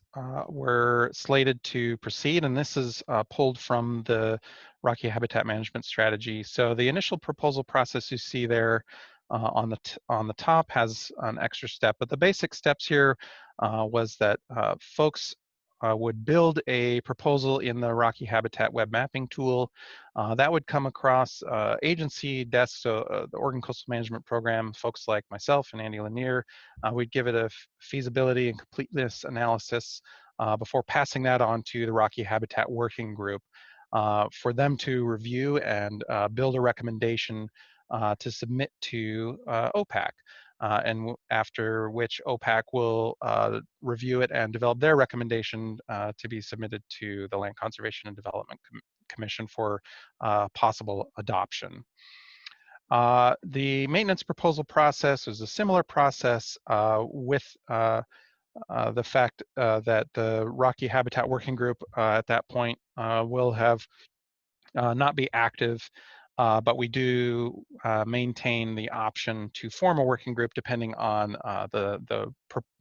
were slated to proceed, and this is pulled from the Rocky Habitat Management Strategy. So the initial proposal process you see there on the top has an extra step, but the basic steps here was that folks would build a proposal in the Rocky Habitat web mapping tool. That would come across agency desks, so the Oregon Coastal Management Program, folks like myself and Andy Lanier. We'd give it a feasibility and completeness analysis before passing that on to the Rocky Habitat Working Group for them to review and build a recommendation to submit to OPAC. And after which OPAC will review it and develop their recommendation to be submitted to the Land Conservation and Development commission for possible adoption. The maintenance proposal process is a similar process with the fact that the Rocky Habitat Working Group at that point will have not be active, but we do maintain the option to form a working group depending on the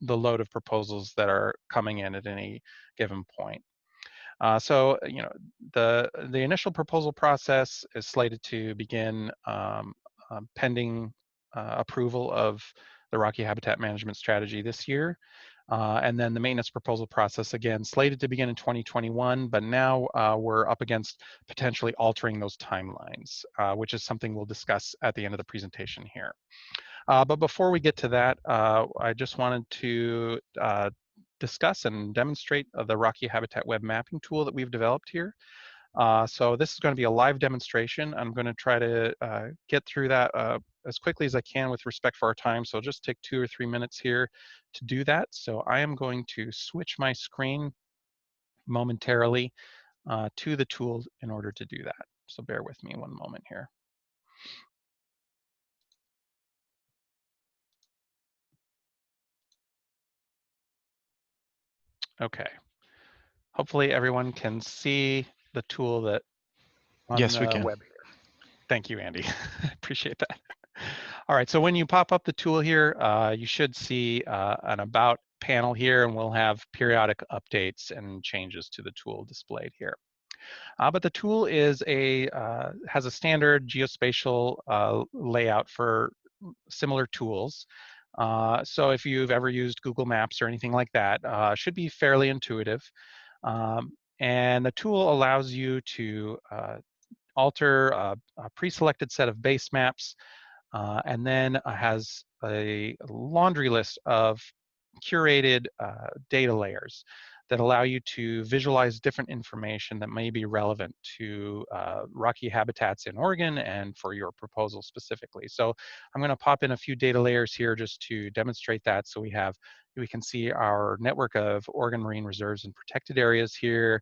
load of proposals that are coming in at any given point. So, you know, the initial proposal process is slated to begin pending approval of the Rocky Habitat Management Strategy this year. And then the maintenance proposal process, again, slated to begin in 2021, but now we're up against potentially altering those timelines, which is something we'll discuss at the end of the presentation here. But before we get to that, I just wanted to discuss and demonstrate the Rocky Habitat web mapping tool that we've developed here. So this is going to be a live demonstration. I'm going to try to get through that as quickly as I can with respect for our time. So just take 2 or 3 minutes here to do that. So I am going to switch my screen momentarily to the tool in order to do that. So bear with me one moment here. Okay. Hopefully everyone can see the tool that on Yes, we the can. web here. Thank you, Andy. Appreciate that. All right, so when you pop up the tool here, you should see an About panel here, and we'll have periodic updates and changes to the tool displayed here. But the tool is has a standard geospatial layout for similar tools. So if you've ever used Google Maps or anything like that, should be fairly intuitive. And the tool allows you to alter a pre-selected set of base maps, and then has a laundry list of curated data layers that allow you to visualize different information that may be relevant to rocky habitats in Oregon and for your proposal specifically. So I'm going to pop in a few data layers here just to demonstrate that. So we can see our network of Oregon marine reserves and protected areas here.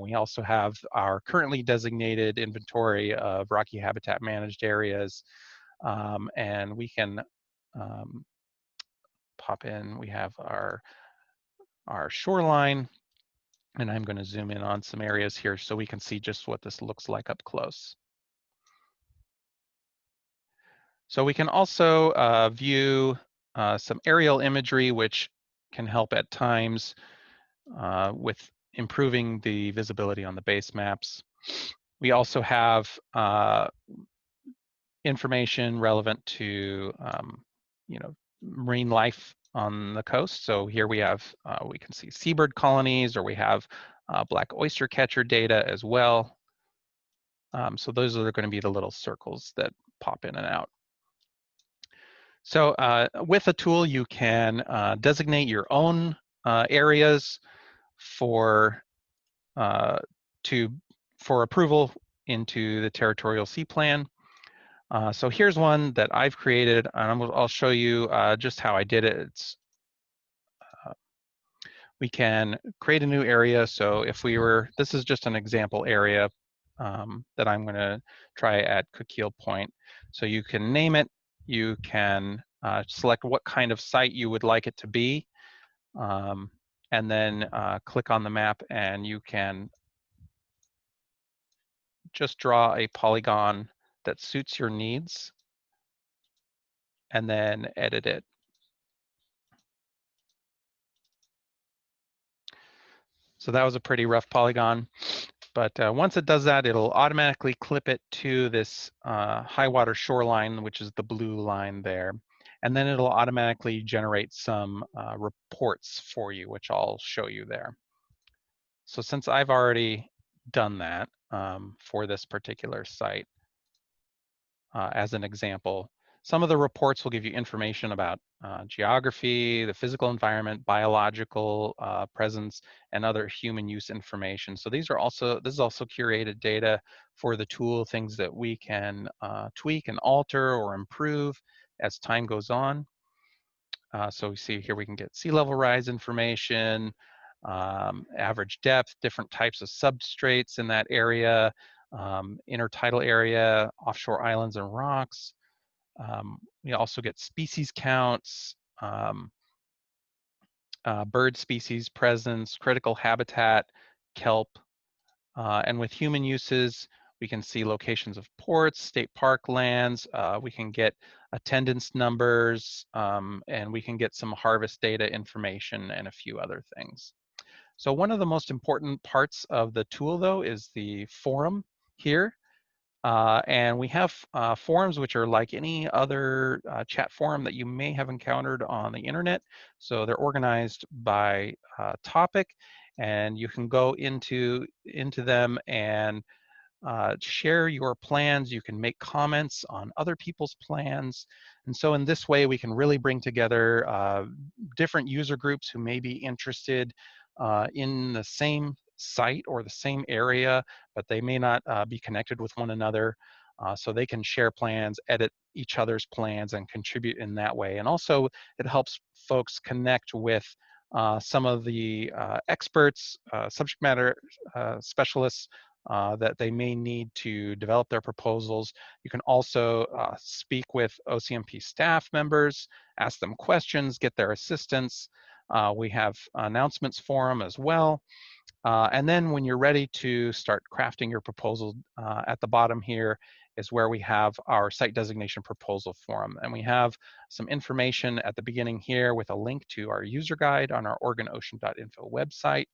We also have our currently designated inventory of rocky habitat managed areas. And we can pop in, we have our shoreline, and I'm going to zoom in on some areas here so we can see just what this looks like up close. So we can also view some aerial imagery, which can help at times with improving the visibility on the base maps. We also have information relevant to marine life on the coast. So here we have, we can see seabird colonies, or we have black oyster catcher data as well. So those are going to be the little circles that pop in and out. So with a tool, you can designate your own areas for approval into the territorial sea plan. So here's one that I've created, and I'll show you just how I did it. We can create a new area. So if this is just an example area that I'm going to try at Coquille Point. So you can name it. You can select what kind of site you would like it to be, and then click on the map, and you can just draw a polygon that suits your needs, and then edit it. So that was a pretty rough polygon, but once it does that, it'll automatically clip it to this high water shoreline, which is the blue line there. And then it'll automatically generate some reports for you, which I'll show you there. So since I've already done that for this particular site, as an example, some of the reports will give you information about geography, the physical environment, biological presence, and other human use information. So this is also curated data for the tool, things that we can tweak and alter or improve as time goes on. So we see here we can get sea level rise information, average depth, different types of substrates in that area, intertidal area, offshore islands and rocks. We also get species counts, bird species presence, critical habitat, kelp, and with human uses, we can see locations of ports, state park lands, we can get attendance numbers, and we can get some harvest data information and a few other things. So one of the most important parts of the tool, though, is the forum here. And we have forums which are like any other chat forum that you may have encountered on the internet. So they're organized by topic, and you can go into them and share your plans. You can make comments on other people's plans. And so in this way, we can really bring together different user groups who may be interested in the same site or the same area, but they may not be connected with one another. So they can share plans, edit each other's plans, and contribute in that way. And also, it helps folks connect with some of the experts, subject matter specialists that they may need to develop their proposals. You can also speak with OCMP staff members, ask them questions, get their assistance. We have announcements forum as well. And then when you're ready to start crafting your proposal, at the bottom here is where we have our site designation proposal forum. And we have some information at the beginning here with a link to our user guide on our OregonOcean.info website,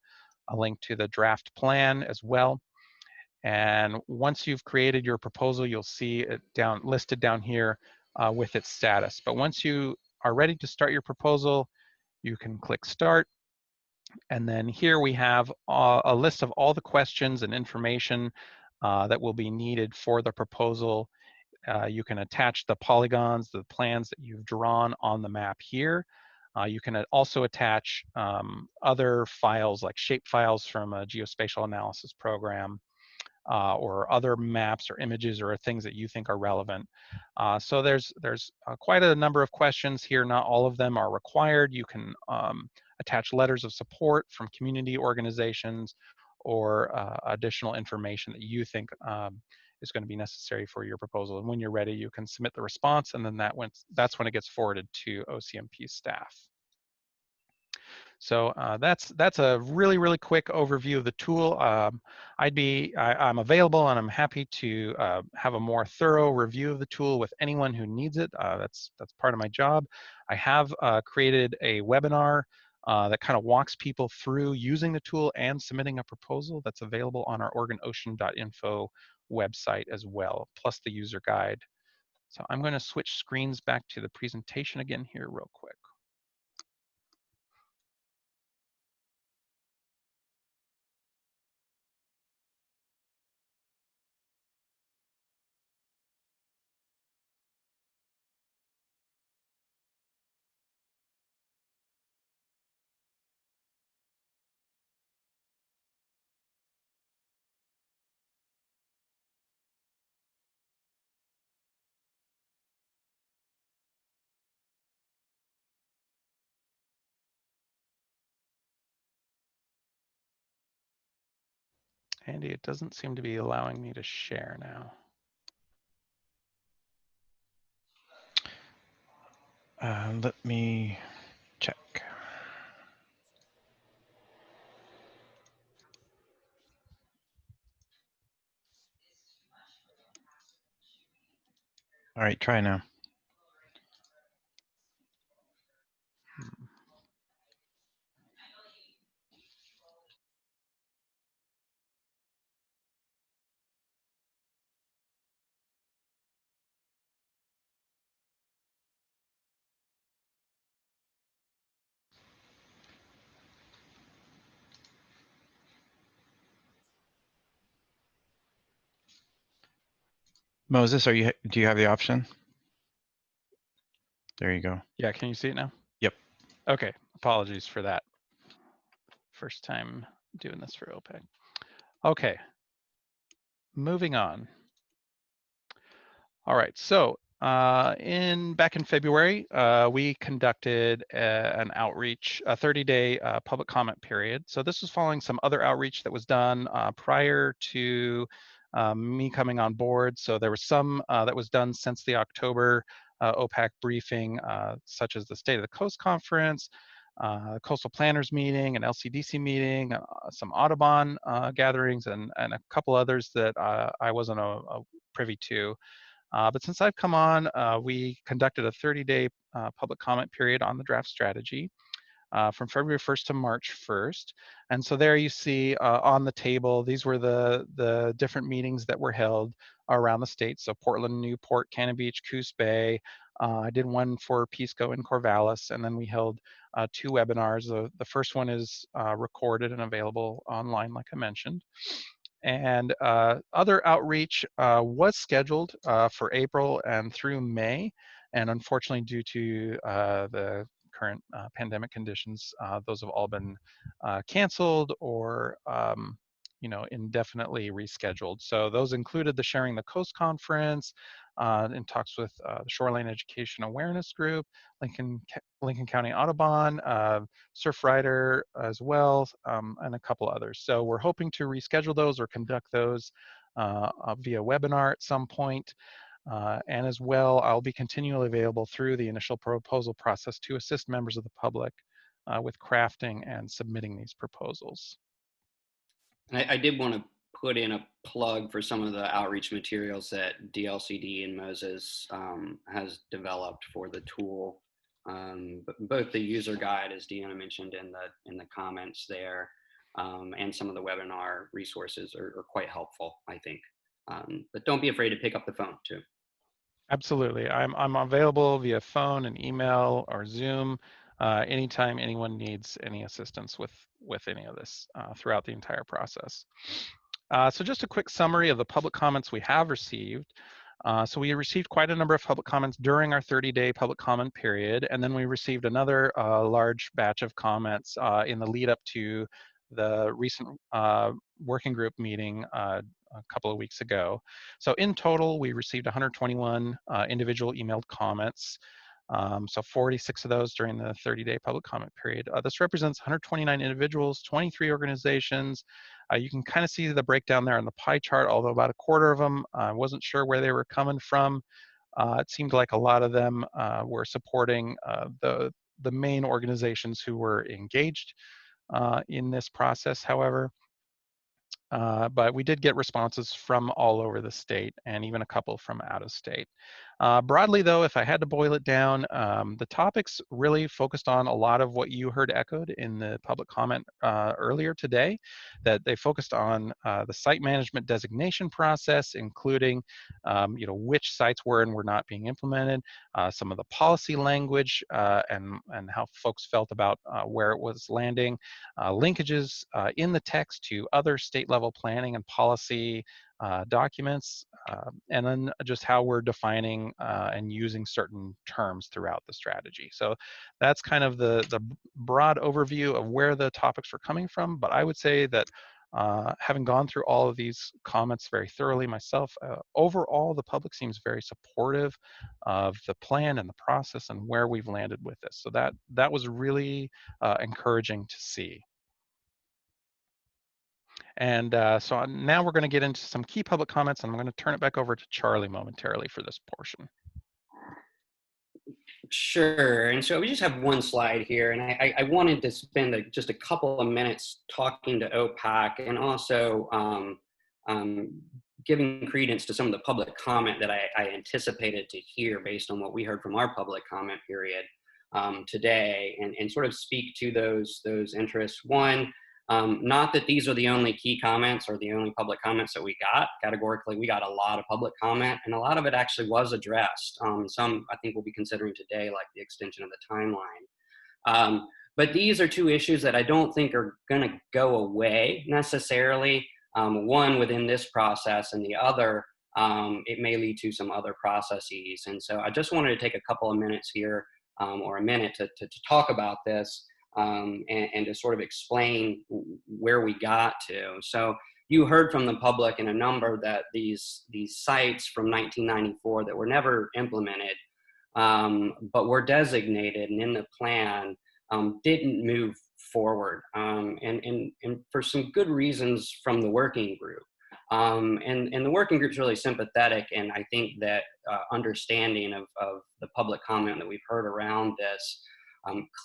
a link to the draft plan as well. And once you've created your proposal, you'll see it listed down here with its status. But once you are ready to start your proposal, you can click Start. And then here we have a list of all the questions and information that will be needed for the proposal. You can attach the polygons, the plans that you've drawn on the map here. You can also attach other files like shape files from a geospatial analysis program, or other maps or images or things that you think are relevant. So there's quite a number of questions here. Not all of them are required. You can attach letters of support from community organizations or additional information that you think is going to be necessary for your proposal. And when you're ready, you can submit the response, and then that's when it gP forwarded to OCMP staff. So that's a really, really quick overview of the tool. I'm available and I'm happy to have a more thorough review of the tool with anyone who needs it. That's part of my job. I have created a webinar that kind of walks people through using the tool and submitting a proposal that's available on our OregonOcean.info website as well, plus the user guide. So I'm going to switch screens back to the presentation again here real quick. Andy, it doesn't seem to be allowing me to share now. Let me check. All right, try now. Moses, do you have the option? There you go. Yeah, can you see it now? Yep. Okay, apologies for that. First time doing this for OPAC. Okay, moving on. All right, so Back in February, we conducted an outreach, a 30-day public comment period. So this was following some other outreach that was done prior to me coming on board. So there was some that was done since the October OPAC briefing, such as the State of the Coast Conference, Coastal Planners meeting, an LCDC meeting, some Audubon gatherings, and a couple others that I wasn't privy to. But since I've come on, we conducted a 30-day public comment period on the draft strategy from February 1st to March 1st. And so there you see on the table, these were the different meetings that were held around the state. So Portland, Newport, Cannon Beach, Coos Bay. I did one for Pisco and Corvallis, and then we held 2 webinars. The first one is recorded and available online, like I mentioned. And other outreach was scheduled for April and through May. And unfortunately, due to the current pandemic conditions, those have all been canceled or indefinitely rescheduled. So those included the Sharing the Coast Conference, in talks with the Shoreline Education Awareness Group, Lincoln County Audubon, Surfrider as well, and a couple others. So we're hoping to reschedule those or conduct those via webinar at some point. And as well, I'll be continually available through the initial proposal process to assist members of the public with crafting and submitting these proposals. I did want to put in a plug for some of the outreach materials that DLCD and Moses has developed for the tool. Both the user guide, as Deanna mentioned in the comments there, and some of the webinar resources are quite helpful, I think. But don't be afraid to pick up the phone too. Absolutely. I'm available via phone and email or Zoom anytime anyone needs any assistance with any of this throughout the entire process. So just a quick summary of the public comments we have received. So we received quite a number of public comments during our 30-day public comment period, and then we received another large batch of comments in the lead up to the recent working group meeting a couple of weeks ago. So in total, we received 121 individual emailed comments. So 46 of those during the 30-day public comment period. This represents 129 individuals, 23 organizations. You can kind of see the breakdown there on the pie chart, although about a quarter of them, I wasn't sure where they were coming from. It seemed like a lot of them were supporting the main organizations who were engaged in this process, however. But we did get responses from all over the state and even a couple from out of state. Broadly though, if I had to boil it down, the topics really focused on a lot of what you heard echoed in the public comment earlier today, that they focused on the site management designation process, including which sites were and were not being implemented, some of the policy language and how folks felt about where it was landing, linkages in the text to other state level planning and policy documents, and then just how we're defining and using certain terms throughout the strategy. So that's kind of the broad overview of where the topics were coming from. But I would say that having gone through all of these comments very thoroughly myself, overall the public seems very supportive of the plan and the process and where we've landed with this. So that was really encouraging to see. And so now we're going to get into some key public comments, and I'm going to turn it back over to Charlie momentarily for this portion. Sure. And so we just have one slide here, and I wanted to spend just a couple of minutes talking to OPAC and also giving credence to some of the public comment that I anticipated to hear based on what we heard from our public comment period today, and sort of speak to those interests. One, not that these are the only key comments or the only public comments that we got. Categorically, we got a lot of public comment, and a lot of it actually was addressed. Some I think we'll be considering today, like the extension of the timeline. But these are two issues that I don't think are going to go away necessarily. One within this process, and the other, it may lead to some other processes. And so I just wanted to take a couple of minutes here, or a minute to talk about this. And to sort of explain where we got to. So you heard from the public in a number that these sites from 1994 that were never implemented, but were designated and in the plan, didn't move forward, and for some good reasons from the working group. And the working group's really sympathetic, and I think that understanding of the public comment that we've heard around this.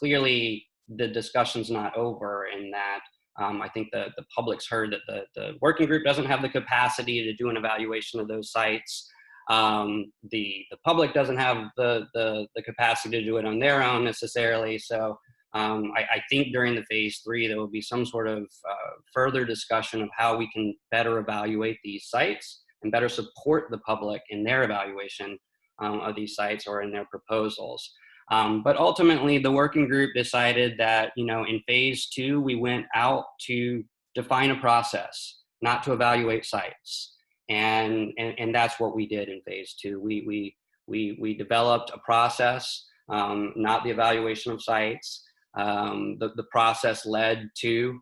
Clearly, the discussion's not over, in that I think the public's heard that the working group doesn't have the capacity to do an evaluation of those sites. The public doesn't have the capacity to do it on their own necessarily. So I think during the phase 3, there will be some sort of further discussion of how we can better evaluate these sites and better support the public in their evaluation of these sites or in their proposals. But ultimately, the working group decided that, in phase 2, we went out to define a process, not to evaluate sites. And that's what we did in phase 2. We developed a process, not the evaluation of sites. The process led to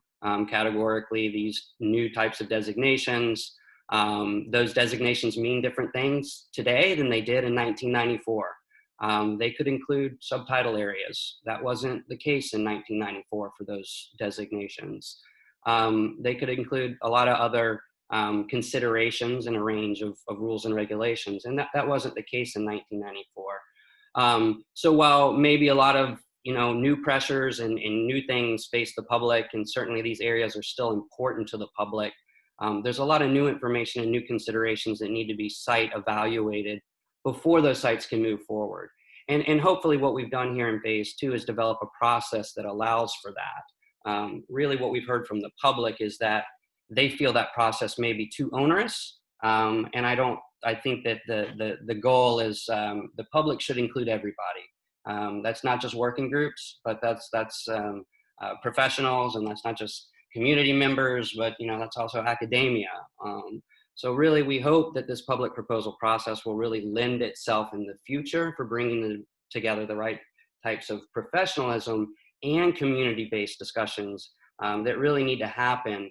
categorically these new types of designations. Those designations mean different things today than they did in 1994. They could include subtitle areas. That wasn't the case in 1994 for those designations. They could include a lot of other considerations and a range of rules and regulations, and that wasn't the case in 1994. So while maybe a lot of new pressures and new things face the public, and certainly these areas are still important to the public, there's a lot of new information and new considerations that need to be site evaluated before those sites can move forward. And hopefully what we've done here in phase 2 is develop a process that allows for that. Really what we've heard from the public is that they feel that process may be too onerous. And I think that the goal is the public should include everybody. That's not just working groups, but that's professionals, and that's not just community members, but that's also academia. So really, we hope that this public proposal process will really lend itself in the future for bringing together the right types of professionalism and community-based discussions that really need to happen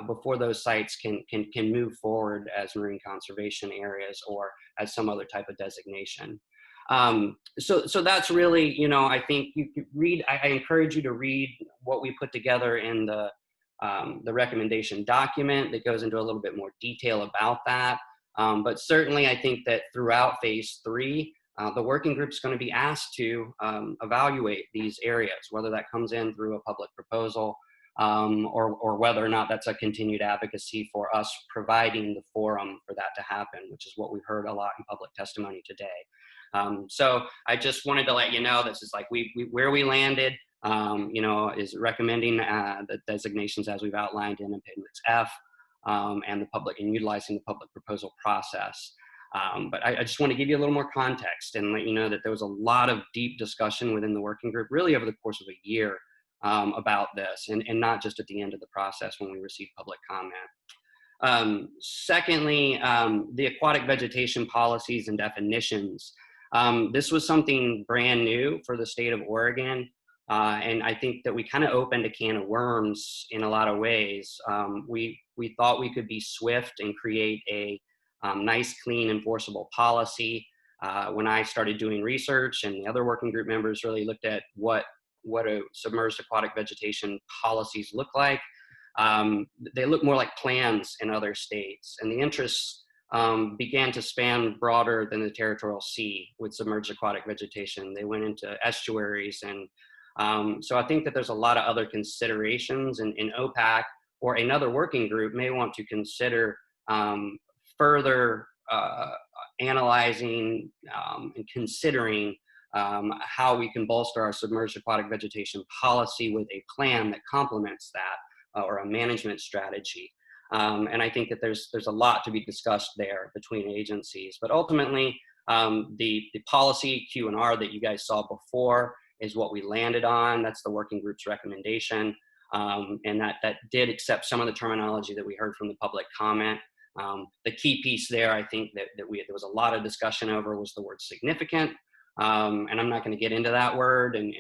before those sites can move forward as marine conservation areas or as some other type of designation. So that's really, I think you could read, I encourage you to read what we put together in the recommendation document that goes into a little bit more detail about that. But certainly I think that throughout phase 3, the working group is going to be asked to evaluate these areas, whether that comes in through a public proposal or whether or not that's a continued advocacy for us providing the forum for that to happen, which is what we've heard a lot in public testimony today. So I just wanted to let you know, this is like where we landed. Is recommending the designations as we've outlined in Appendix F, and utilizing the public proposal process. But I just want to give you a little more context and let you know that there was a lot of deep discussion within the working group, really over the course of a year, about this, and not just at the end of the process when we received public comment. Secondly, the aquatic vegetation policies and definitions. This was something brand new for the state of Oregon. And I think that we kind of opened a can of worms in a lot of ways. We thought we could be swift and create a nice, clean, enforceable policy. When I started doing research, and the other working group members really looked at what a submerged aquatic vegetation policies look like, they look more like plans in other states. And the interests began to span broader than the territorial sea with submerged aquatic vegetation. They went into estuaries, and so I think that there's a lot of other considerations, and OPAC or another working group may want to consider further analyzing and considering how we can bolster our submerged aquatic vegetation policy with a plan that complements that, or a management strategy. And I think that there's a lot to be discussed there between agencies. But ultimately, the policy Q&R that you guys saw before is what we landed on. That's the working group's recommendation. And that did accept some of the terminology that we heard from the public comment. The key piece there, I think that there was a lot of discussion over, was the word significant. And I'm not going to get into that word and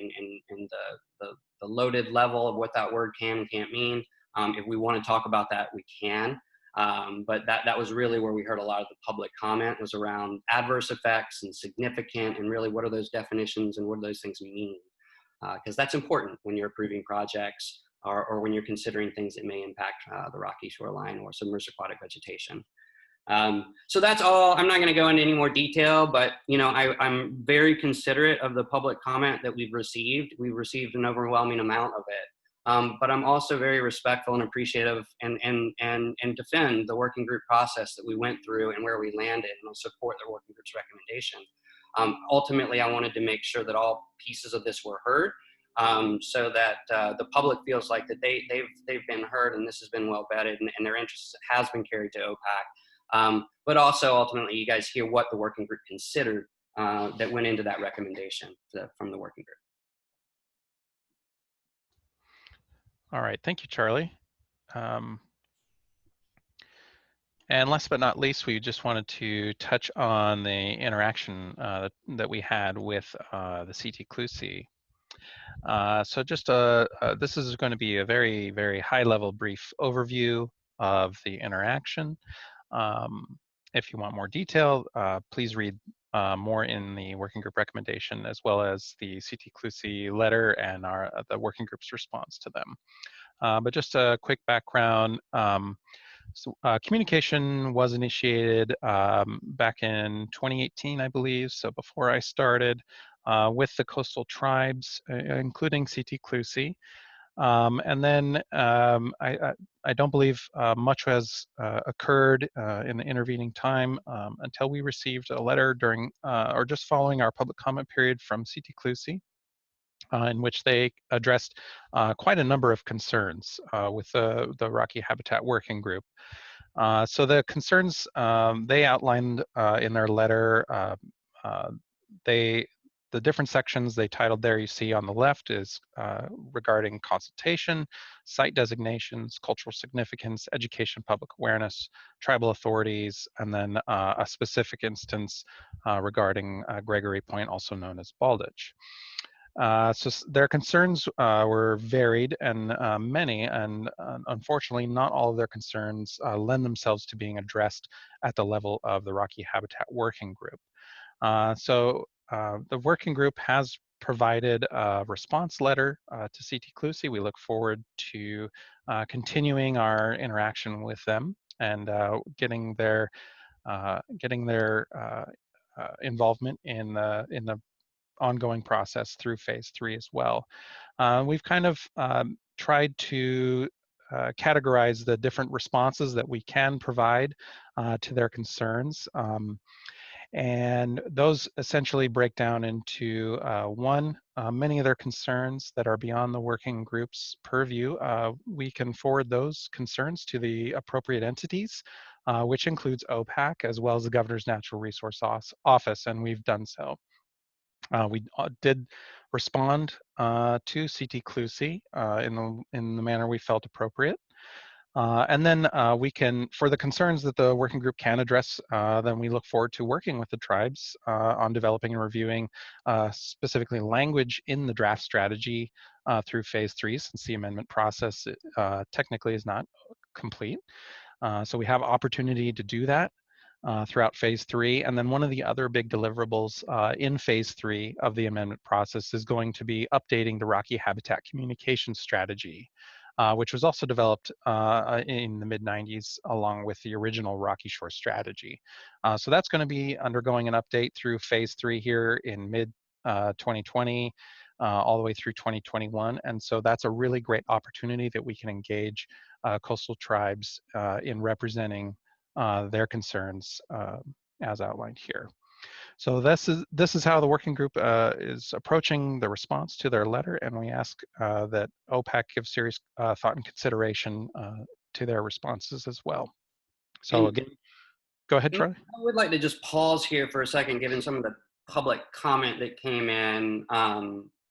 the loaded level of what that word can and can't mean. If we want to talk about that, we can. But that was really where we heard a lot of the public comment was around adverse effects and significant, and really what are those definitions and what do those things mean? Because that's important when you're approving projects or when you're considering things that may impact the rocky shoreline or submerged aquatic vegetation. So that's all. I'm not going to go into any more detail, but I'm very considerate of the public comment that we've received. We've received an overwhelming amount of it. But I'm also very respectful and appreciative and defend the working group process that we went through and where we landed, and I'll support the working group's recommendation. Ultimately, I wanted to make sure that all pieces of this were heard, so that the public feels like that they've been heard and this has been well vetted and their interest has been carried to OPAC. But also ultimately, you guys hear what the working group considered that went into that recommendation from the working group. All right, thank you, Charlie. And last but not least, we just wanted to touch on the interaction that we had with the CT CLUSI. So just this is going to be a very, very high-level brief overview of the interaction. If you want more detail, please read more in the working group recommendation, as well as the CT CLUSI letter and the working group's response to them. But just a quick background. Communication was initiated back in 2018, I believe, so before I started, with the coastal tribes, including CT CLUSI. And then I don't believe much has occurred in the intervening time until we received a letter during or just following our public comment period from CT CLUSI. In which they addressed quite a number of concerns with the Rocky Habitat Working Group. So the concerns they outlined in their letter, the different sections they titled there you see on the left is regarding consultation, site designations, cultural significance, education, public awareness, tribal authorities, and then a specific instance regarding Gregory Point, also known as Balditch. So their concerns were varied and many, and unfortunately not all of their concerns lend themselves to being addressed at the level of the Rocky Habitat Working Group. So the working group has provided a response letter to CT CLUSI. We look forward to continuing our interaction with them and getting their involvement in the ongoing process through phase 3 as well. We've kind of tried to categorize the different responses that we can provide to their concerns. And those essentially break down into one, many of their concerns that are beyond the working group's purview. We can forward those concerns to the appropriate entities, which includes OPAC as well as the Governor's Natural Resource Office, and we've done so. We did respond to CT CLUSI in the manner we felt appropriate. And then we can, for the concerns that the working group can address, then we look forward to working with the tribes on developing and reviewing specifically language in the draft strategy through phase 3, since the amendment process technically is not complete. So we have opportunity to do that throughout phase 3. And then one of the other big deliverables in phase 3 of the amendment process is going to be updating the Rocky Habitat Communication Strategy, which was also developed in the mid-90s along with the original Rocky Shore Strategy. So that's going to be undergoing an update through phase 3 here in mid-2020 all the way through 2021. And so that's a really great opportunity that we can engage coastal tribes in representing their concerns as outlined here. So this is how the working group is approaching the response to their letter, and we ask that OPAC give serious thought and consideration to their responses as well. So again, go ahead, Charlie. I would like to just pause here for a second, given some of the public comment that came in.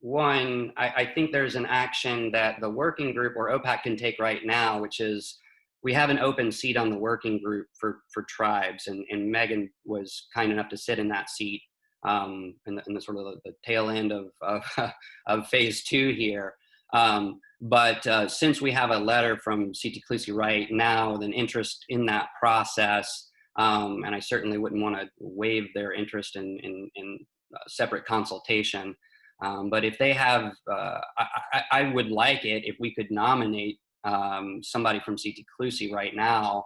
One, I think there's an action that the working group or OPAC can take right now, which is we have an open seat on the working group for tribes, and Megan was kind enough to sit in that seat in the sort of the tail end of phase 2 here. But since we have a letter from CT Clusie right now with an interest in that process, and I certainly wouldn't want to waive their interest in separate consultation. But if they have, I would like it if we could nominate somebody from CT Clusie right now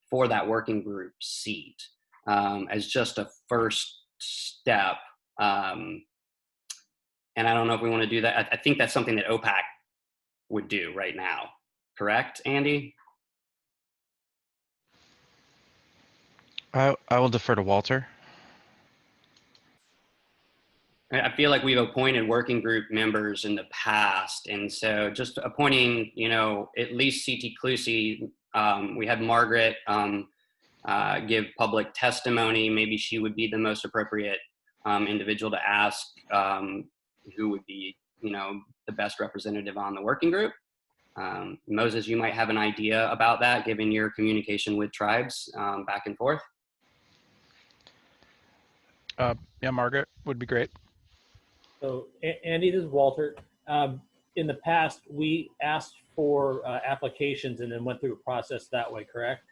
for that working group seat as just a first step. And I don't know if we want to do that. I think that's something that OPAC would do right now. Correct, Andy? I will defer to Walter. I feel like we've appointed working group members in the past, and so just appointing, at least CT Clusie. We had Margaret give public testimony. Maybe she would be the most appropriate individual to ask who would be, the best representative on the working group. Moses, you might have an idea about that, given your communication with tribes back and forth. Yeah, Margaret would be great. So, Andy, this is Walter. In the past, we asked for applications and then went through a process that way, correct?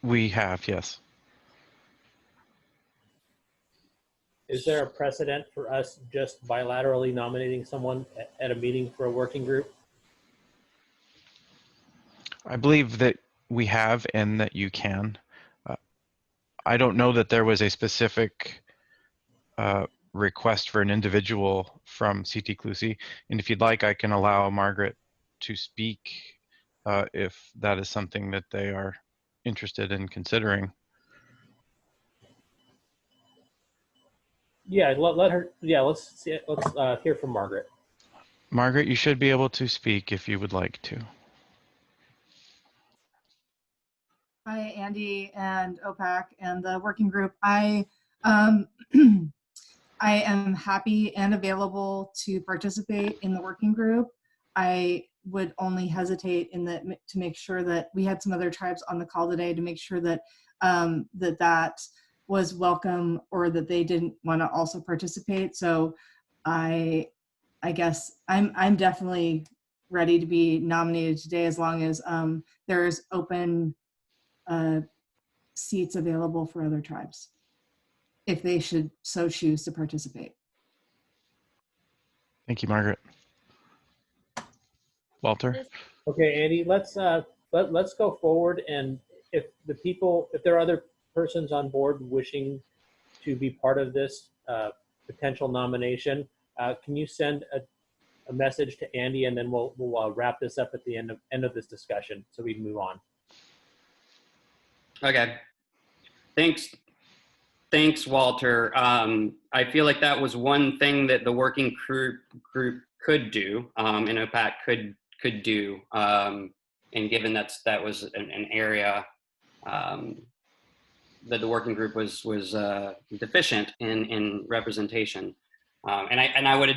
We have, yes. Is there a precedent for us just bilaterally nominating someone at a meeting for a working group? I believe that we have and that you can. I don't know that there was a specific request for an individual from CT Clusie, and if you'd like, I can allow Margaret to speak if that is something that they are interested in considering. Yeah, let her. Yeah, let's hear from Margaret. Margaret, you should be able to speak if you would like to. Hi, Andy and OPAC and the working group. I I am happy and available to participate in the working group. I would only hesitate to make sure that we had some other tribes on the call today to make sure that that was welcome or that they didn't want to also participate. So I guess I'm definitely ready to be nominated today as long as there's open seats available for other tribes if they should so choose to participate. Thank you, Margaret. Walter? Okay, Andy, let's go forward, and if there are other persons on board wishing to be part of this potential nomination, can you send a message to Andy, and then we'll wrap this up at the end of this discussion so we can move on. Okay. Thanks, Walter. I feel like that was one thing that the working group could do, and OPAC could do, and given that was an area that the working group was deficient in representation, and I would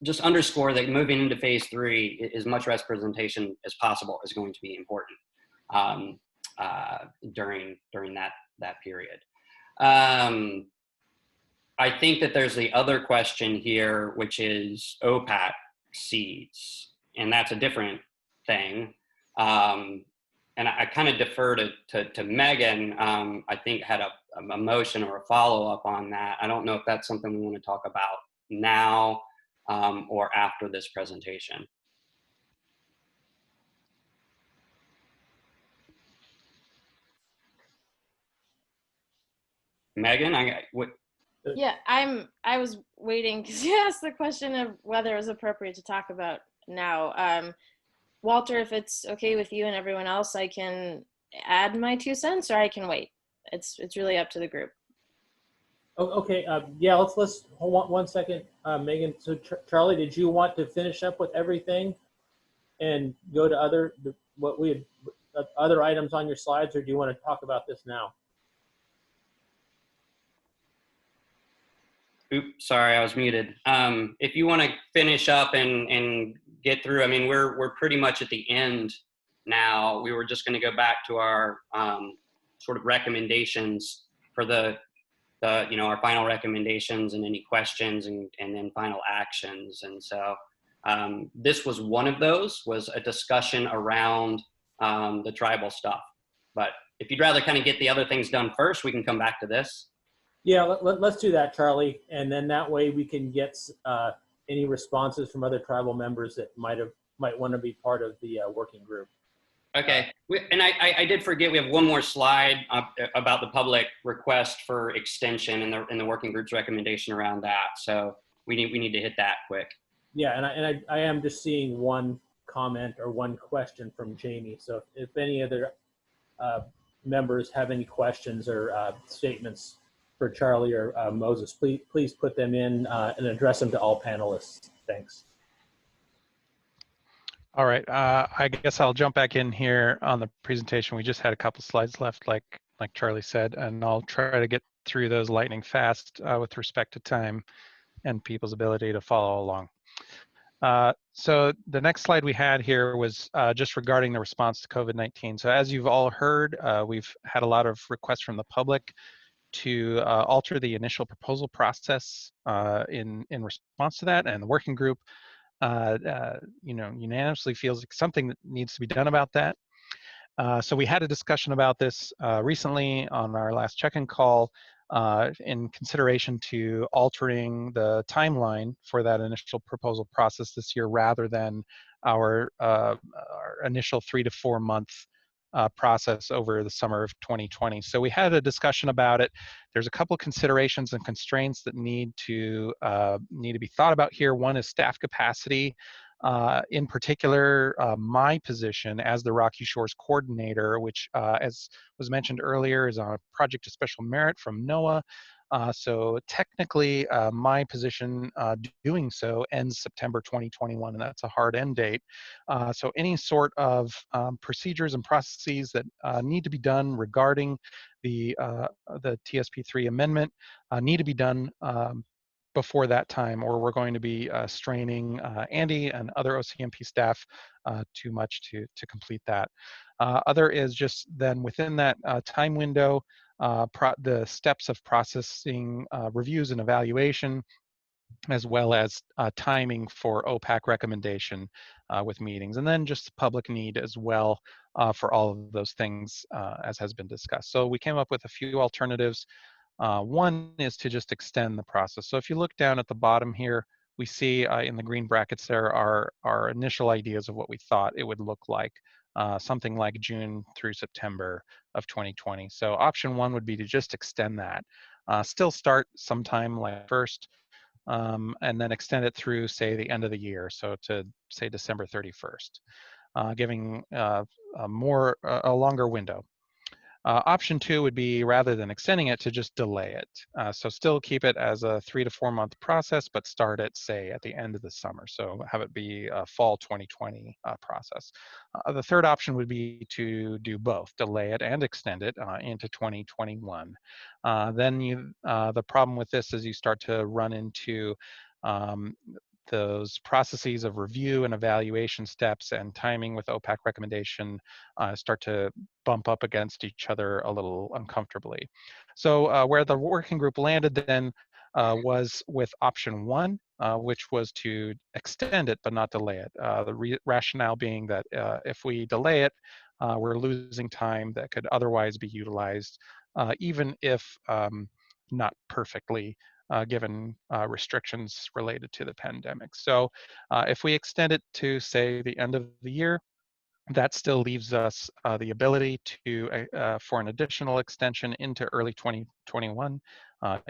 just underscore that moving into phase 3, as much representation as possible is going to be important during that period. I think that there's the other question here, which is OPAC seats, and that's a different thing. And I kind of defer to Megan. I think had a motion or a follow-up on that. I don't know if that's something we want to talk about now or after this presentation. Megan, Yeah, I was waiting because you asked the question of whether it was appropriate to talk about now. Walter, if it's okay with you and everyone else, I can add my 2 cents, or I can wait. It's really up to the group. Oh, okay. Yeah. Let's hold on 1 second, Megan. So Charlie, did you want to finish up with everything and go to other items on your slides, or do you want to talk about this now? Oops, sorry, I was muted. If you want to finish up and get through, I mean, we're pretty much at the end now. We were just going to go back to our sort of recommendations for our final recommendations and any questions and then final actions. And so This was one of those, was a discussion around the tribal stuff. But if you'd rather kind of get the other things done first, we can come back to this. Yeah, let's do that, Charlie. And then that way we can get any responses from other tribal members that might want to be part of the working group. Okay, and I did forget, we have one more slide about the public request for extension and the working group's recommendation around that. So we need to hit that quick. Yeah, and I am just seeing one comment or one question from Jamie. So if any other members have any questions or statements for Charlie or Moses, please put them in and address them to all panelists. Thanks. All right, I guess I'll jump back in here on the presentation. We just had a couple slides left, like Charlie said, and I'll try to get through those lightning fast with respect to time and people's ability to follow along. So the next slide we had here was just regarding the response to COVID-19. So as you've all heard, we've had a lot of requests from the public to alter the initial proposal process in response to that, and the working group unanimously feels like something that needs to be done about that. So we had a discussion about this recently on our last check-in call in consideration to altering the timeline for that initial proposal process this year rather than our initial 3 to 4 month process over the summer of 2020. So we had a discussion about it. There's a couple of considerations and constraints that need to be thought about here. One is staff capacity. In particular, my position as the Rocky Shores coordinator, which as was mentioned earlier is on a project of special merit from NOAA. So technically, my position doing so ends September 2021, and that's a hard end date. So any sort of procedures and processes that need to be done regarding the TSP3 amendment need to be done before that time, or we're going to be straining Andy and other OCMP staff too much to complete that. Other is just then within that time window, the steps of processing reviews and evaluation, as well as timing for OPAC recommendation with meetings, and then just public need as well for all of those things as has been discussed. So we came up with a few alternatives. One is to just extend the process. So if you look down at the bottom here, we see in the green brackets there are our initial ideas of what we thought it would look like, something like June through September of 2020. So option one would be to just extend that, still start sometime like first, and then extend it through, say, the end of the year, so to say December 31st, giving a longer window. Option two would be, rather than extending it, to just delay it. So still keep it as a 3 to 4 month process, but start it, say, at the end of the summer. So have it be a fall 2020 process. The third option would be to do both, delay it and extend it into 2021. Then the problem with this is you start to run into those processes of review and evaluation steps and timing with OPAC recommendation start to bump up against each other a little uncomfortably. So where the working group landed then was with option one, which was to extend it but not delay it. The rationale being that if we delay it, we're losing time that could otherwise be utilized, even if not perfectly, given restrictions related to the pandemic. So if we extend it to, say, the end of the year, that still leaves us the ability to for an additional extension into early 2021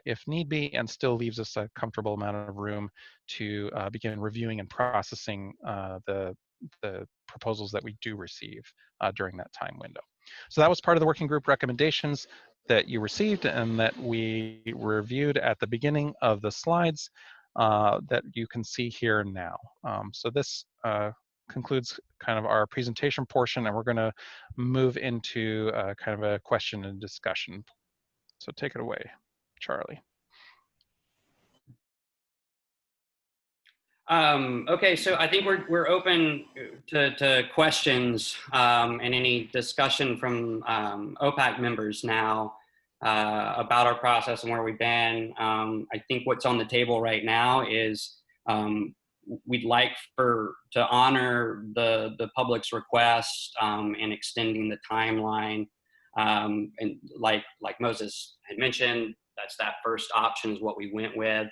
if need be, and still leaves us a comfortable amount of room to begin reviewing and processing the proposals that we do receive during that time window. So that was part of the working group recommendations that you received and that we reviewed at the beginning of the slides that you can see here now. So this concludes kind of our presentation portion, and we're going to move into kind of a question and discussion. So take it away, Charlie. Okay, so I think we're open to questions and any discussion from OPAC members now about our process and where we've been. I think what's on the table right now is we'd like to honor the public's request in extending the timeline. And like Moses had mentioned, that first option is what we went with,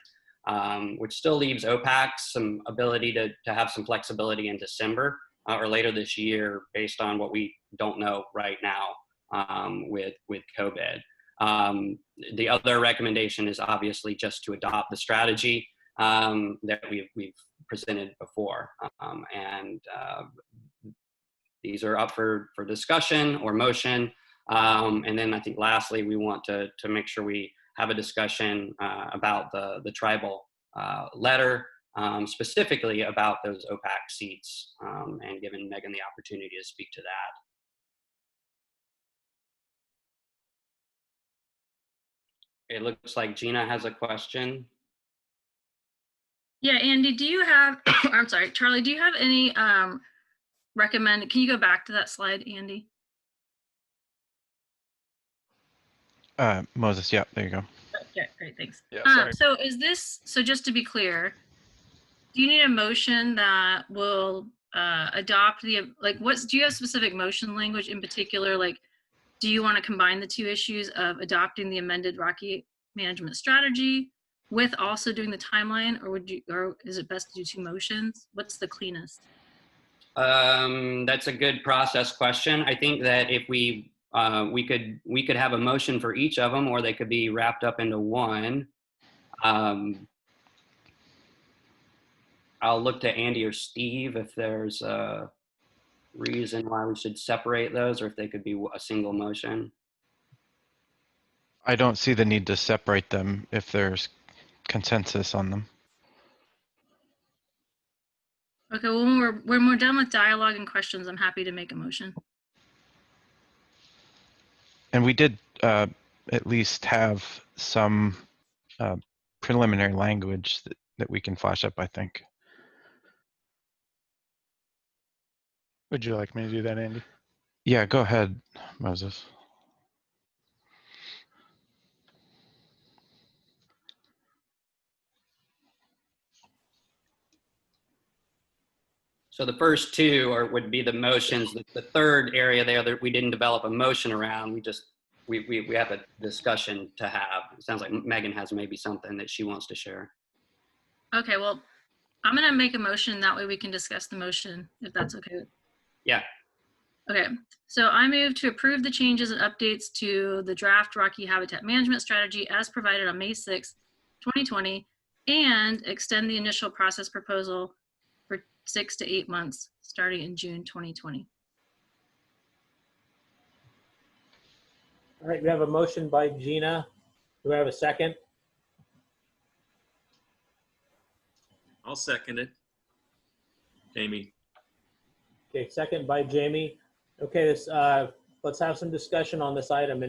which still leaves OPAC some ability to have some flexibility in December or later this year based on what we don't know right now with COVID. The other recommendation is obviously just to adopt the strategy that we've presented before. These are up for discussion or motion. And then I think lastly, we want to make sure we have a discussion about the tribal letter, specifically about those OPAC seats, and giving Megan the opportunity to speak to that. It looks like Gina has a question. Yeah, Andy, do you have, I'm sorry, Charlie, do you have any can you go back to that slide, Andy? Moses, yeah, there you go. Okay, great, thanks. Yeah, sorry. So just to be clear, do you need a motion that will adopt do you have specific motion language in particular? Like, do you want to combine the two issues of adopting the amended Rocky management strategy with also doing the timeline, or is it best to do two motions? What's the cleanest? That's a good process question. I think that if we could have a motion for each of them, or they could be wrapped up into one. I'll look to Andy or Steve if there's a reason why we should separate those, or if they could be a single motion. I don't see the need to separate them if there's consensus on them. Okay, well, when we're done with dialogue and questions, I'm happy to make a motion. And we did at least have some preliminary language that we can flash up, I think. Would you like me to do that, Andy? Yeah, go ahead, Moses. So the first two would be the motions. The third area there that we didn't develop a motion around, we have a discussion to have. It sounds like Megan has maybe something that she wants to share. Okay, well, I'm gonna make a motion, that way we can discuss the motion, if that's okay. Yeah. Okay, so I move to approve the changes and updates to the draft Rocky Habitat Management Strategy as provided on May 6th, 2020, and extend the initial process proposal for 6 to 8 months, starting in June 2020. All right, we have a motion by Gina. Do we have a second? I'll second it. Jamie. Okay, second by Jamie. Okay, let's have some discussion on this item.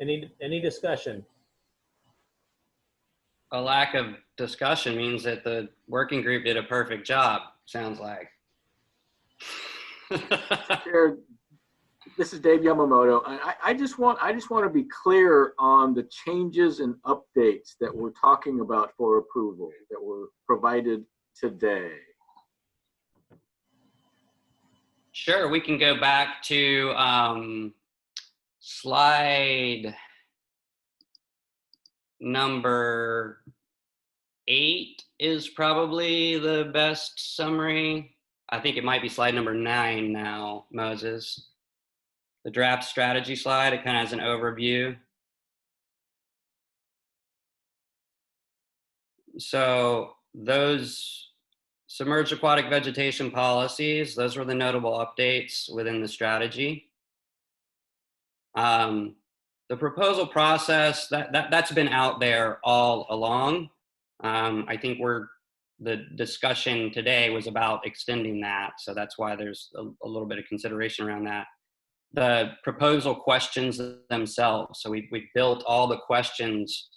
Any discussion? A lack of discussion means that the working group did a perfect job, sounds like. Chair, this is Dave Yamamoto. I just want to be clear on the changes and updates that we're talking about for approval that were provided today. Sure, we can go back to slide number 8 is probably the best summary. I think it might be slide number 9 now, Moses. The draft strategy slide, it kind of has an overview. So those submerged aquatic vegetation policies, those were the notable updates within the strategy. The proposal process, that's been out there all along. I think the discussion today was about extending that, so that's why there's a little bit of consideration around that. The proposal questions themselves, so we built all the questions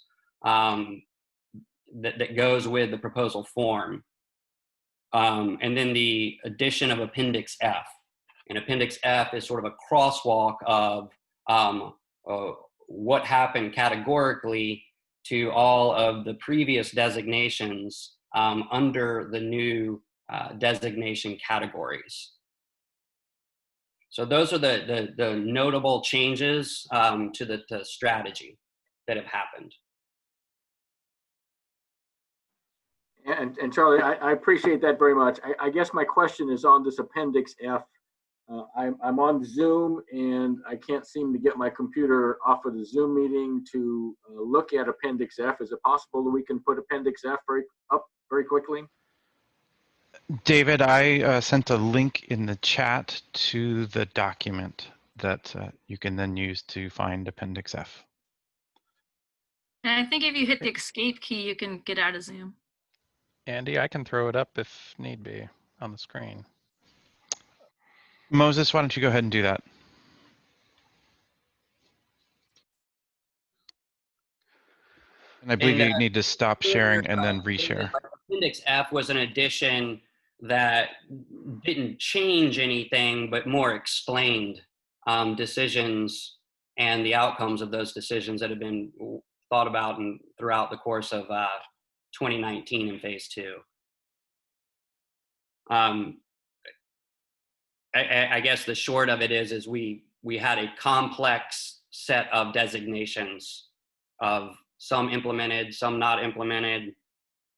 that goes with the proposal form. And then the addition of Appendix F. And Appendix F is sort of a crosswalk of what happened categorically to all of the previous designations under the new designation categories. So those are the notable changes to the strategy that have happened. And Charlie, I appreciate that very much. I guess my question is on this Appendix F. I'm on Zoom and I can't seem to get my computer off of the Zoom meeting to look at Appendix F. Is it possible that we can put Appendix F up very quickly? David, I sent a link in the chat to the document that you can then use to find Appendix F. And I think if you hit the escape key, you can get out of Zoom. Andy, I can throw it up if need be on the screen. Moses, why don't you go ahead and do that? And I believe you need to stop sharing and then reshare. Appendix F was an addition that didn't change anything, but more explained decisions and the outcomes of those decisions that have been thought about and throughout the course of 2019 in phase 2. I guess the short of it is we had a complex set of designations of some implemented, some not implemented,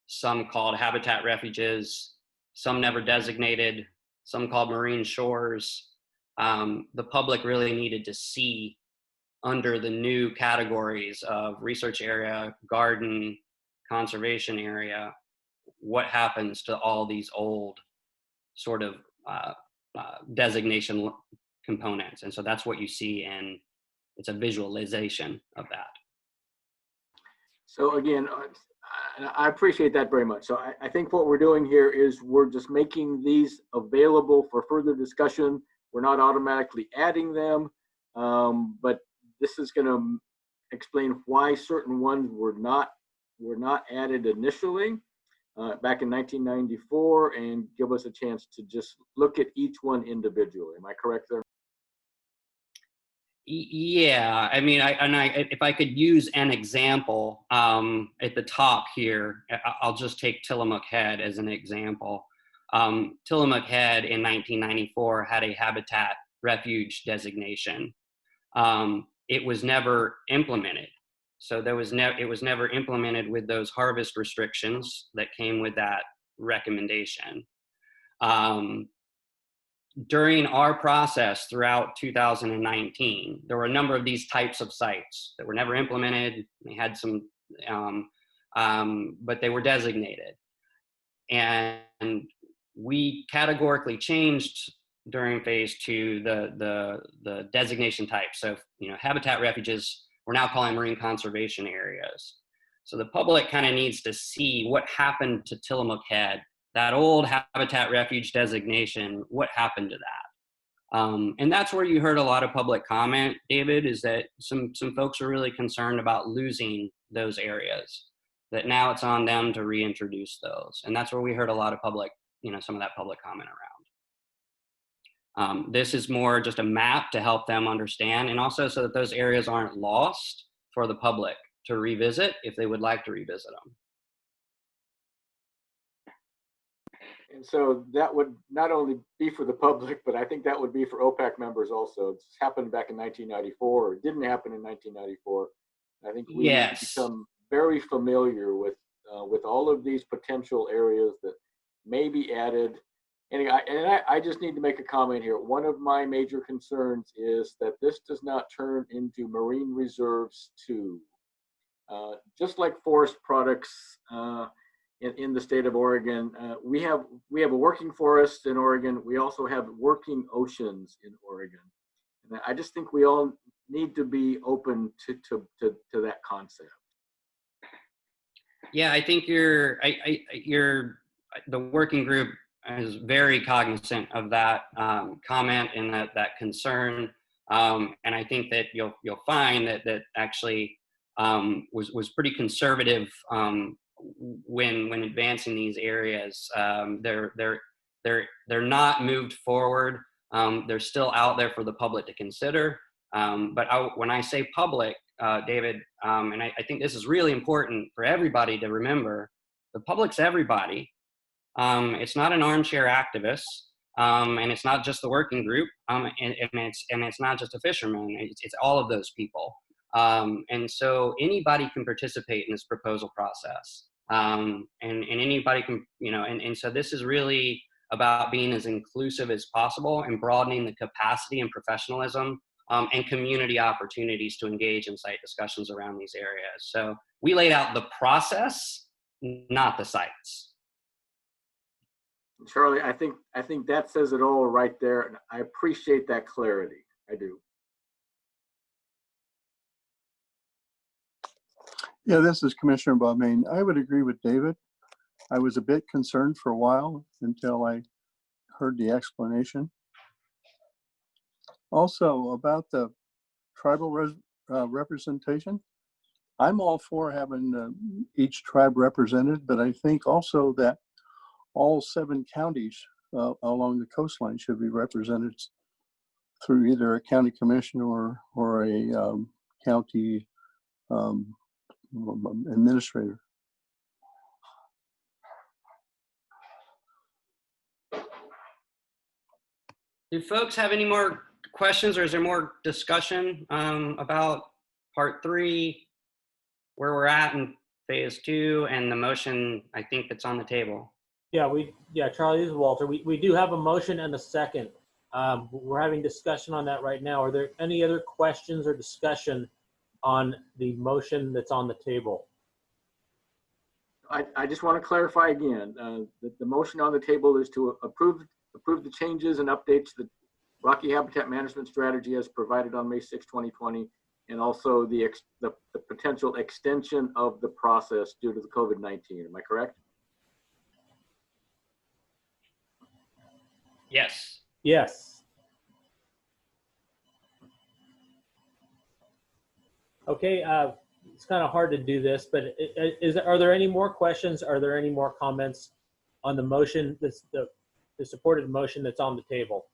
some called habitat refuges, some never designated, some called marine shores. The public really needed to see under the new categories of research area, garden, conservation area, what happens to all these old sort of designation components. And so that's what you see, and it's a visualization of that. So again, I appreciate that very much. So I think what we're doing here is we're just making these available for further discussion. We're not automatically adding them, but this is going to explain why certain ones were not added initially back in 1994, and give us a chance to just look at each one individually. Am I correct there? Yeah, I mean, if I could use an example at the top here, I'll just take Tillamook Head as an example. Tillamook Head in 1994 had a habitat refuge designation. It was never implemented. So it was never implemented with those harvest restrictions that came with that recommendation. During our process throughout 2019, there were a number of these types of sites that were never implemented. They had some, but they were designated. And we categorically changed during phase 2 the designation type. So, habitat refuges, we're now calling marine conservation areas. So the public kind of needs to see what happened to Tillamook Head, that old habitat refuge designation, what happened to that? And that's where you heard a lot of public comment, David, is that some folks are really concerned about losing those areas, that now it's on them to reintroduce those. And that's where we heard a lot of public, some of that public comment around. This is more just a map to help them understand, and also so that those areas aren't lost for the public to revisit if they would like to revisit them. And so that would not only be for the public, but I think that would be for OPAC members also. It's happened back in 1994, or it didn't happen in 1994. I think we need to become very familiar with all of these potential areas that may be added. And I just need to make a comment here. One of my major concerns is that this does not turn into marine reserves 2. Just like forest products in the state of Oregon, we have a working forest in Oregon. We also have working oceans in Oregon. And I just think we all need to be open to that concept. Yeah, I think the working group is very cognizant of that comment and that concern, and I think that you'll find that actually was pretty conservative when advancing these areas. They're not moved forward. They're still out there for the public to consider. But when I say public, David, and I think this is really important for everybody to remember. The public's everybody. It's not an armchair activist, and it's not just the working group, and it's not just a fisherman. It's all of those people. And so anybody can participate in this proposal process, and anybody can, and so this is really about being as inclusive as possible and broadening the capacity and professionalism and community opportunities to engage in site discussions around these areas. So we laid out the process, not the sites. Charlie, I think that says it all right there, and I appreciate that clarity. I do. Yeah, this is Commissioner Balmain. I would agree with David. I was a bit concerned for a while until I heard the explanation. Also, about the tribal representation, I'm all for having each tribe represented, but I think also that all 7 counties along the coastline should be represented through either a county commission or a county administrator. Do folks have any more questions, or is there more discussion about part 3, where we're at in phase 2, and the motion I think that's on the table? Yeah, Charlie, this is Walter. We do have a motion and a second. We're having discussion on that right now. Are there any other questions or discussion on the motion that's on the table? I just want to clarify again that the motion on the table is to approve the changes and updates that Rocky Habitat Management Strategy has provided on May 6, 2020, and also the potential extension of the process due to the COVID-19. Am I correct? Yes. Yes. Okay, it's kind of hard to do this, but are there any more questions? Are there any more comments on the motion, the supported motion that's on the table?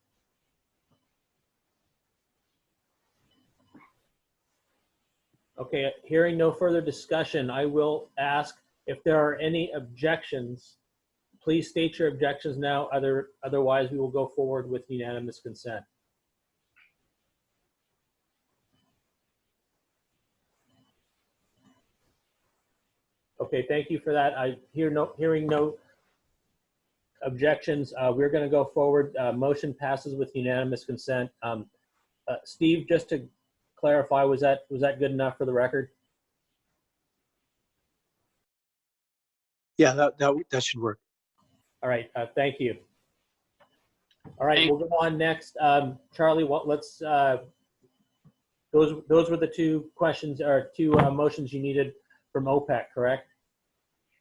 Okay, hearing no further discussion, I will ask if there are any objections. Please state your objections now, otherwise we will go forward with unanimous consent. Okay, thank you for that. Hearing no objections, we're going to go forward. Motion passes with unanimous consent. Steve, just to clarify, was that good enough for the record? Yeah, that should work. All right, thank you. All right, we'll go on next. Charlie, let's. Those were the 2 questions or 2 motions you needed from OPAC, correct?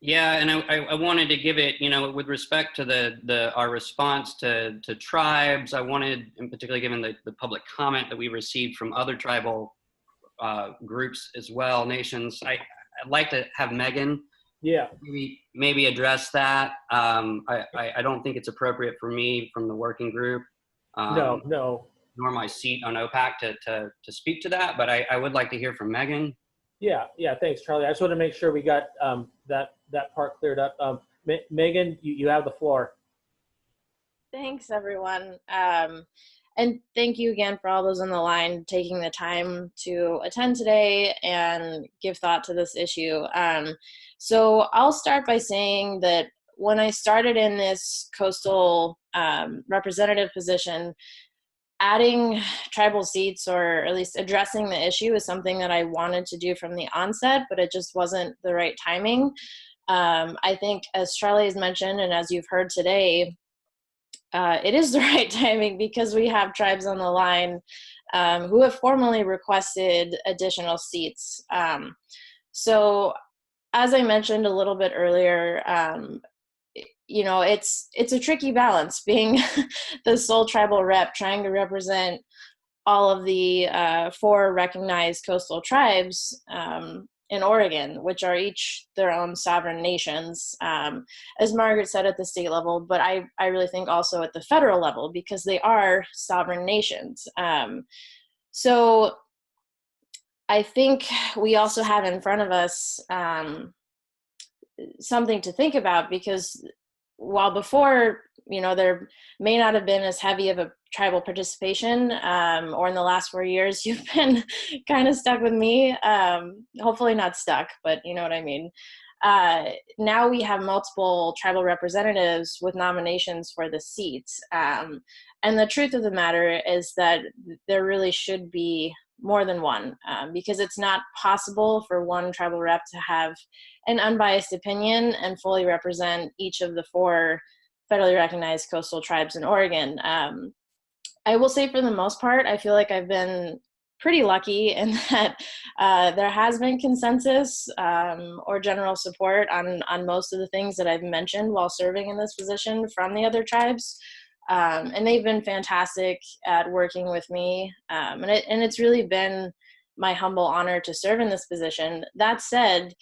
Yeah, and I wanted to give it, with respect to our response to tribes, I wanted, in particular, given the public comment that we received from other tribal groups as well, nations, I'd like to have Megan maybe address that. I don't think it's appropriate for me from the working group. No. Nor my seat on OPAC to speak to that, but I would like to hear from Megan. Yeah, thanks, Charlie. I just want to make sure we got that part cleared up. Megan, you have the floor. Thanks, everyone. And thank you again for all those on the line taking the time to attend today and give thought to this issue. So I'll start by saying that when I started in this coastal representative position, adding tribal seats, or at least addressing the issue, is something that I wanted to do from the onset, but it just wasn't the right timing. I think, as Charlie has mentioned, and as you've heard today, it is the right timing because we have tribes on the line who have formally requested additional seats. So as I mentioned a little bit earlier, it's a tricky balance being the sole tribal rep trying to represent all of the 4 recognized coastal tribes in Oregon, which are each their own sovereign nations, as Margaret said, at the state level, but I really think also at the federal level, because they are sovereign nations. So I think we also have in front of us something to think about, because while before, there may not have been as heavy of a tribal participation, or in the last 4 years, you've been kind of stuck with me. Hopefully not stuck, but you know what I mean. Now we have multiple tribal representatives with nominations for the seats. And the truth of the matter is that there really should be more than one, because it's not possible for one tribal rep to have an unbiased opinion and fully represent each of the 4 federally recognized coastal tribes in Oregon. I will say, for the most part, I feel like I've been pretty lucky in that there has been consensus or general support on most of the things that I've mentioned while serving in this position from the other tribes. And they've been fantastic at working with me. And it's really been my humble honor to serve in this position. That said,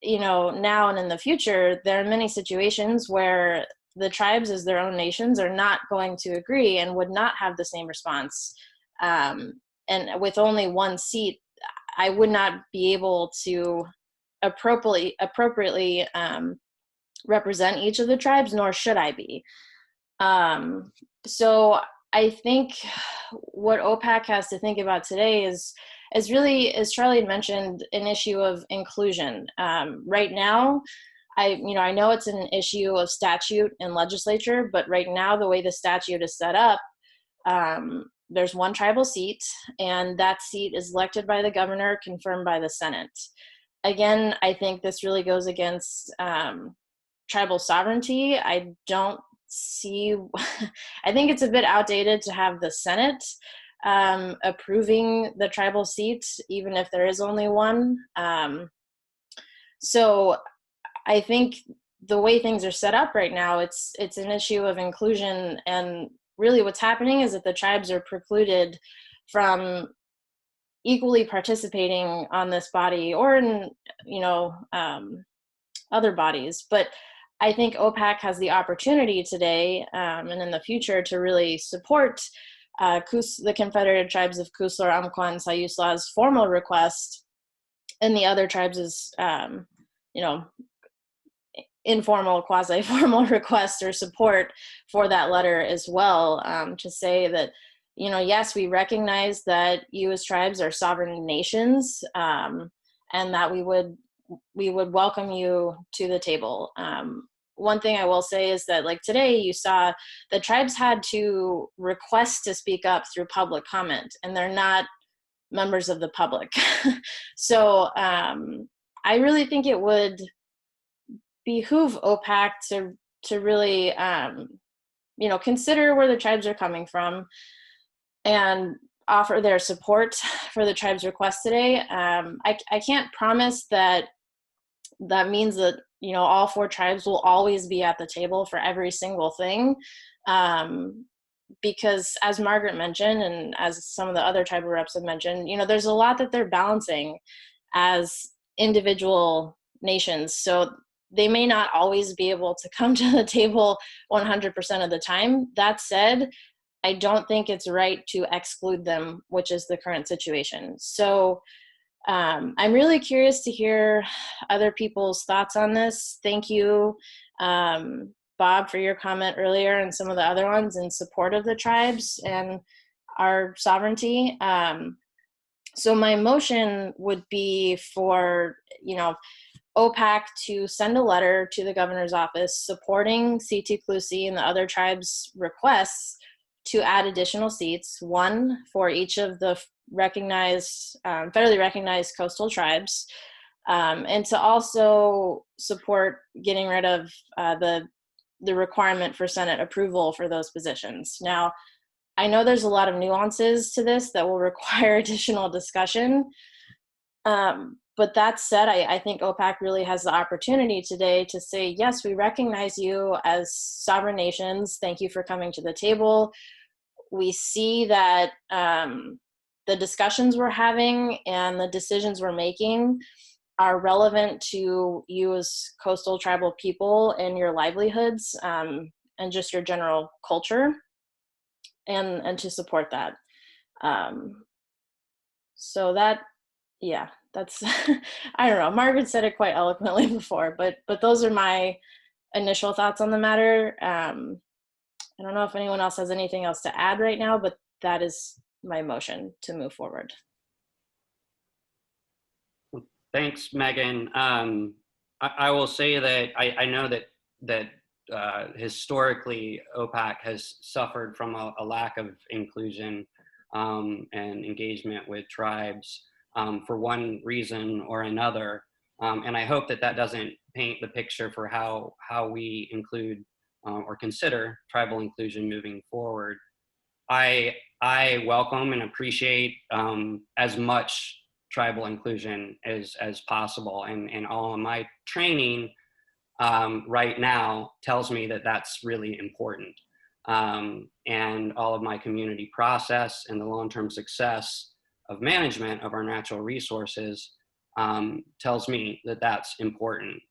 now and in the future, there are many situations where the tribes as their own nations are not going to agree and would not have the same response. And with only one seat, I would not be able to appropriately represent each of the tribes, nor should I be. So I think what OPAC has to think about today is really, as Charlie had mentioned, an issue of inclusion. Right now, I know it's an issue of statute and legislature, but right now, the way the statute is set up, there's one tribal seat, and that seat is elected by the governor, confirmed by the Senate. Again, I think this really goes against tribal sovereignty. I don't see, I think it's a bit outdated to have the Senate approving the tribal seats, even if there is only one. So I think the way things are set up right now, it's an issue of inclusion, and really what's happening is that the tribes are precluded from equally participating on this body or in, other bodies. But I think OPAC has the opportunity today and in the future to really support the Confederated Tribes of Kuslar, Umpqua, and Sayusla's formal request, and the other tribes' informal, quasi-formal request or support for that letter as well, to say that, yes, we recognize that you as tribes are sovereign nations, and that we would welcome you to the table. One thing I will say is that, like today, you saw the tribes had to request to speak up through public comment, and they're not members of the public. So I really think it would behoove OPAC to really, consider where the tribes are coming from and offer their support for the tribe's request today. I can't promise that means that, all 4 tribes will always be at the table for every single thing. Because as Margaret mentioned, and as some of the other tribal reps have mentioned, there's a lot that they're balancing as individual nations. So they may not always be able to come to the table 100% of the time. That said, I don't think it's right to exclude them, which is the current situation. So I'm really curious to hear other people's thoughts on this. Thank you, Bob, for your comment earlier, and some of the other ones in support of the tribes and our sovereignty. So my motion would be for, OPAC to send a letter to the governor's office supporting CT Clusie and the other tribes' requests to add additional seats, one for each of the federally recognized coastal tribes, and to also support getting rid of the requirement for Senate approval for those positions. Now, I know there's a lot of nuances to this that will require additional discussion. But that said, I think OPAC really has the opportunity today to say, yes, we recognize you as sovereign nations. Thank you for coming to the table. We see that the discussions we're having and the decisions we're making are relevant to you as coastal tribal people and your livelihoods, and just your general culture, and to support that. So yeah, that's, I don't know. Margaret said it quite eloquently before, but those are my initial thoughts on the matter. I don't know if anyone else has anything else to add right now, but that is my motion to move forward. Thanks, Megan. I will say that I know that historically OPAC has suffered from a lack of inclusion and engagement with tribes for one reason or another. And I hope that doesn't paint the picture for how we include or consider tribal inclusion moving forward. I welcome and appreciate as much tribal inclusion as possible, and all of my training right now tells me that that's really important. And all of my community process and the long-term success of management of our natural resources tells me that that's important.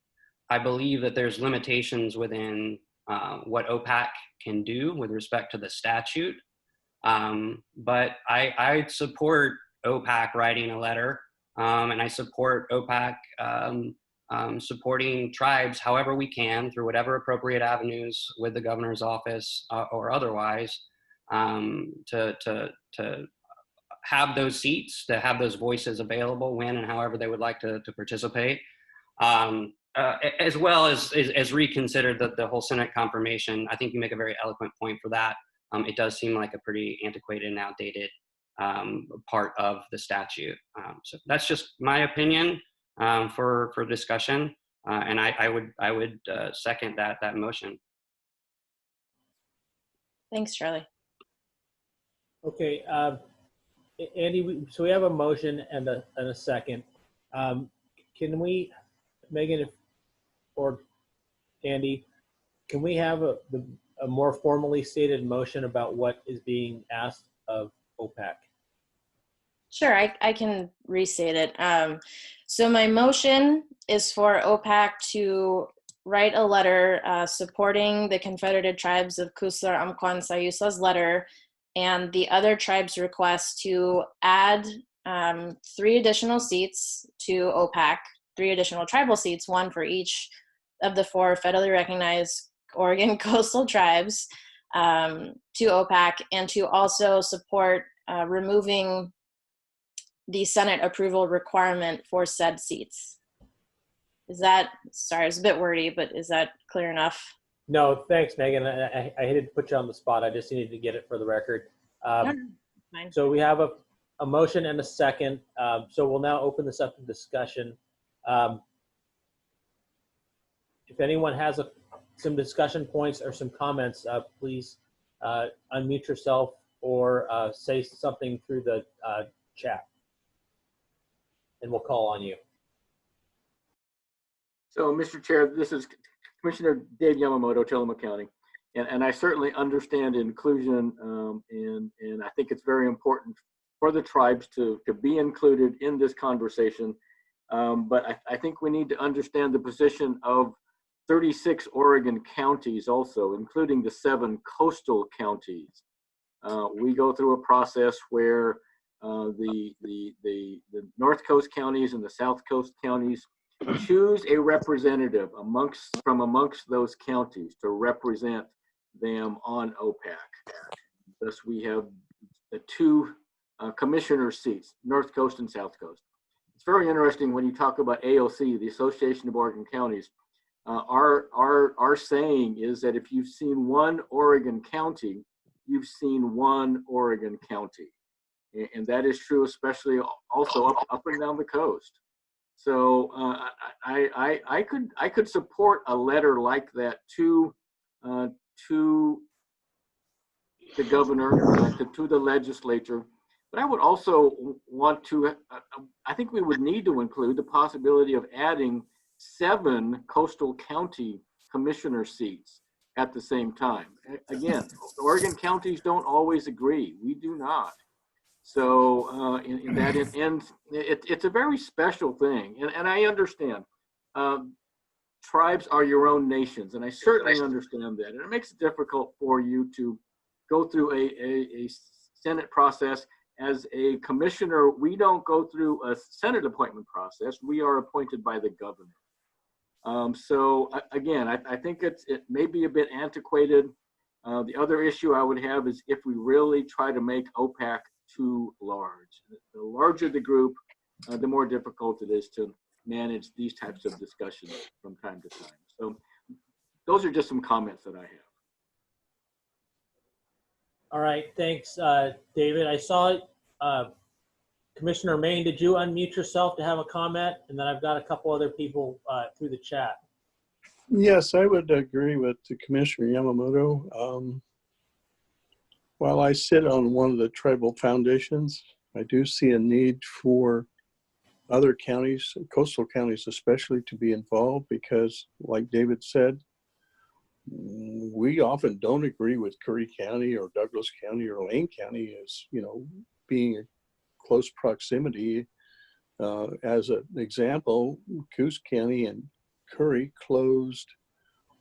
I believe that there's limitations within what OPAC can do with respect to the statute. But I support OPAC writing a letter, and I support OPAC supporting tribes however we can through whatever appropriate avenues with the governor's office or otherwise to have those seats, to have those voices available when and however they would like to participate. As well as reconsider the whole Senate confirmation. I think you make a very eloquent point for that. It does seem like a pretty antiquated and outdated part of the statute. So that's just my opinion for discussion, and I would second that motion. Thanks, Charlie. Okay, Andy, so we have a motion and a second. Can we, Megan or Andy, can we have a more formally stated motion about what is being asked of OPAC? Sure, I can restate it. So my motion is for OPAC to write a letter supporting the Confederated Tribes of Kuslar, Amkwan, Sayusa's letter and the other tribes' request to add 3 additional seats to OPAC, 3 additional tribal seats, 1 for each of the 4 federally recognized Oregon coastal tribes to OPAC, and to also support removing the Senate approval requirement for said seats. Is that, sorry, it's a bit wordy, but is that clear enough? No, thanks, Megan. I hated to put you on the spot. I just needed to get it for the record. Fine. So we have a motion and a second. So we'll now open this up to discussion. If anyone has some discussion points or some comments, please unmute yourself or say something through the chat, and we'll call on you. So, Mr. Chair, this is Commissioner Dave Yamamoto, Tillamook County, and I certainly understand inclusion, and I think it's very important for the tribes to be included in this conversation. But I think we need to understand the position of 36 Oregon counties also, including the 7 coastal counties. We go through a process where the North Coast counties and the South Coast counties choose a representative from amongst those counties to represent them on OPAC. Thus, we have the 2 commissioner seats, North Coast and South Coast. It's very interesting when you talk about AOC, the Association of Oregon Counties. Our saying is that if you've seen one Oregon county, you've seen one Oregon county, and that is true, especially also up and down the coast. So I could support a letter like that to the governor, to the legislature, but I would also want to. I think we would need to include the possibility of adding 7 coastal county commissioner seats at the same time. Again, Oregon counties don't always agree. We do not. So in that end, it's a very special thing. And I understand tribes are your own nations, and I certainly understand that. And it makes it difficult for you to go through a Senate process as a commissioner, we don't go through a Senate appointment process. We are appointed by the governor. Again, I think it may be a bit antiquated. The other issue I would have is if we really try to make OPAC too large. The larger the group, the more difficult it is to manage these types of discussions from time to time. So those are just some comments that I have. All right, thanks, David. I saw Commissioner Main, did you unmute yourself to have a comment? And then I've got a couple other people through the chat. Yes, I would agree with Commissioner Yamamoto. While I sit on one of the tribal foundations, I do see a need for other counties, coastal counties especially, to be involved because, like David said, we often don't agree with Curry County or Douglas County or Lane County as, you know, being a close proximity. As an example, Coos County and Curry closed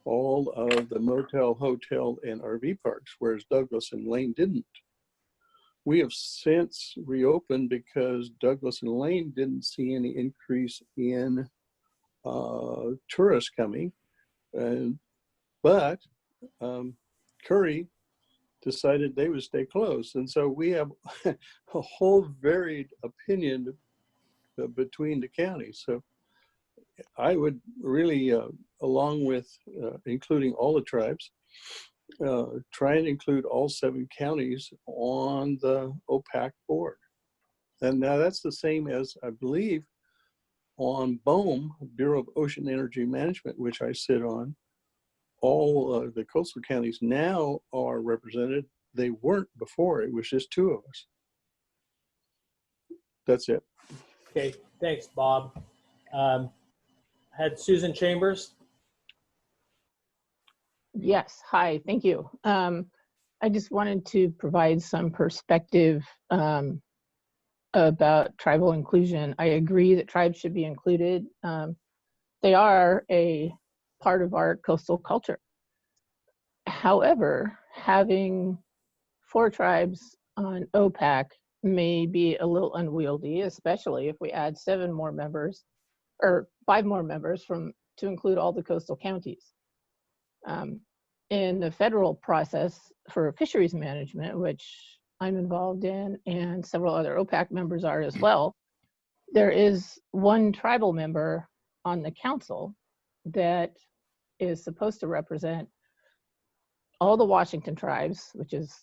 all of the motel, hotel, and RV parks, whereas Douglas and Lane didn't. We have since reopened because Douglas and Lane didn't see any increase in tourists coming, but Curry decided they would stay closed. And so we have a whole varied opinion between the counties. So I would really, along with including all the tribes, try and include all 7 counties on the OPAC board. And now that's the same as, I believe, on BOEM, Bureau of Ocean Energy Management, which I sit on. All the coastal counties now are represented. They weren't before. It was just 2 of us. That's it. Okay, thanks, Bob. Had Susan Chambers. Yes, hi, thank you. I just wanted to provide some perspective about tribal inclusion. I agree that tribes should be included. They are a part of our coastal culture. However, having 4 tribes on OPAC may be a little unwieldy, especially if we add 7 more members or 5 more members to include all the coastal counties. In the federal process for fisheries management, which I'm involved in and several other OPAC members are as well, there is 1 tribal member on the council that is supposed to represent all the Washington tribes, which is,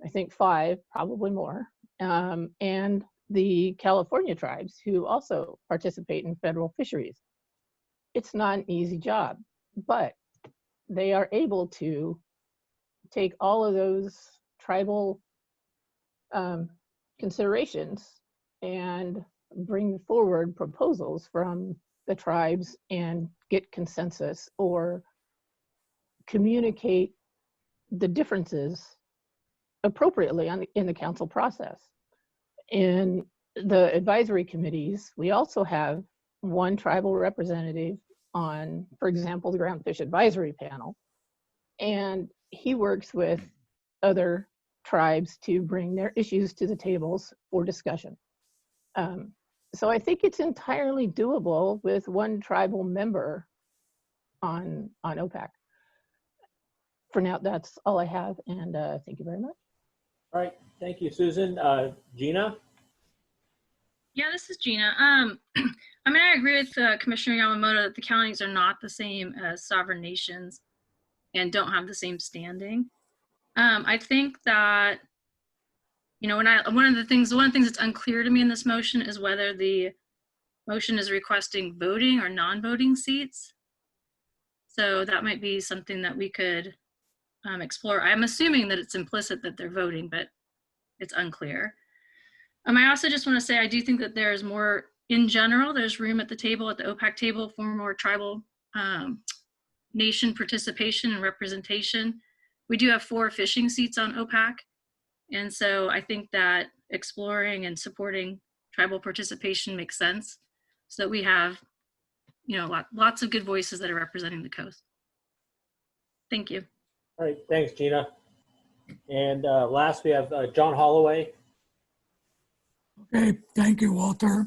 I think, 5, probably more, and the California tribes who also participate in federal fisheries. It's not an easy job, but they are able to take all of those tribal considerations and bring forward proposals from the tribes and get consensus or communicate the differences appropriately in the council process. In the advisory committees, we also have 1 tribal representative on, for example, the Groundfish Advisory Panel, and he works with other tribes to bring their issues to the tables for discussion. So I think it's entirely doable with 1 tribal member on OPAC. For now, that's all I have, and thank you very much. All right, thank you, Susan. Gina? Yeah, this is Gina. I mean, I agree with Commissioner Yamamoto that the counties are not the same as sovereign nations and don't have the same standing. I think that, you know, one of the things that's unclear to me in this motion is whether the motion is requesting voting or non-voting seats. So that might be something that we could explore. I'm assuming that it's implicit that they're voting, but it's unclear. I also just want to say I do think that there's more, in general, there's room at the table, at the OPAC table, for more tribal nation participation and representation. We do have 4 fishing seats on OPAC. And so I think that exploring and supporting tribal participation makes sense so that we have, you know, lots of good voices that are representing the coast. Thank you. All right, thanks, Gina. And last we have John Holloway. Okay, thank you, Walter.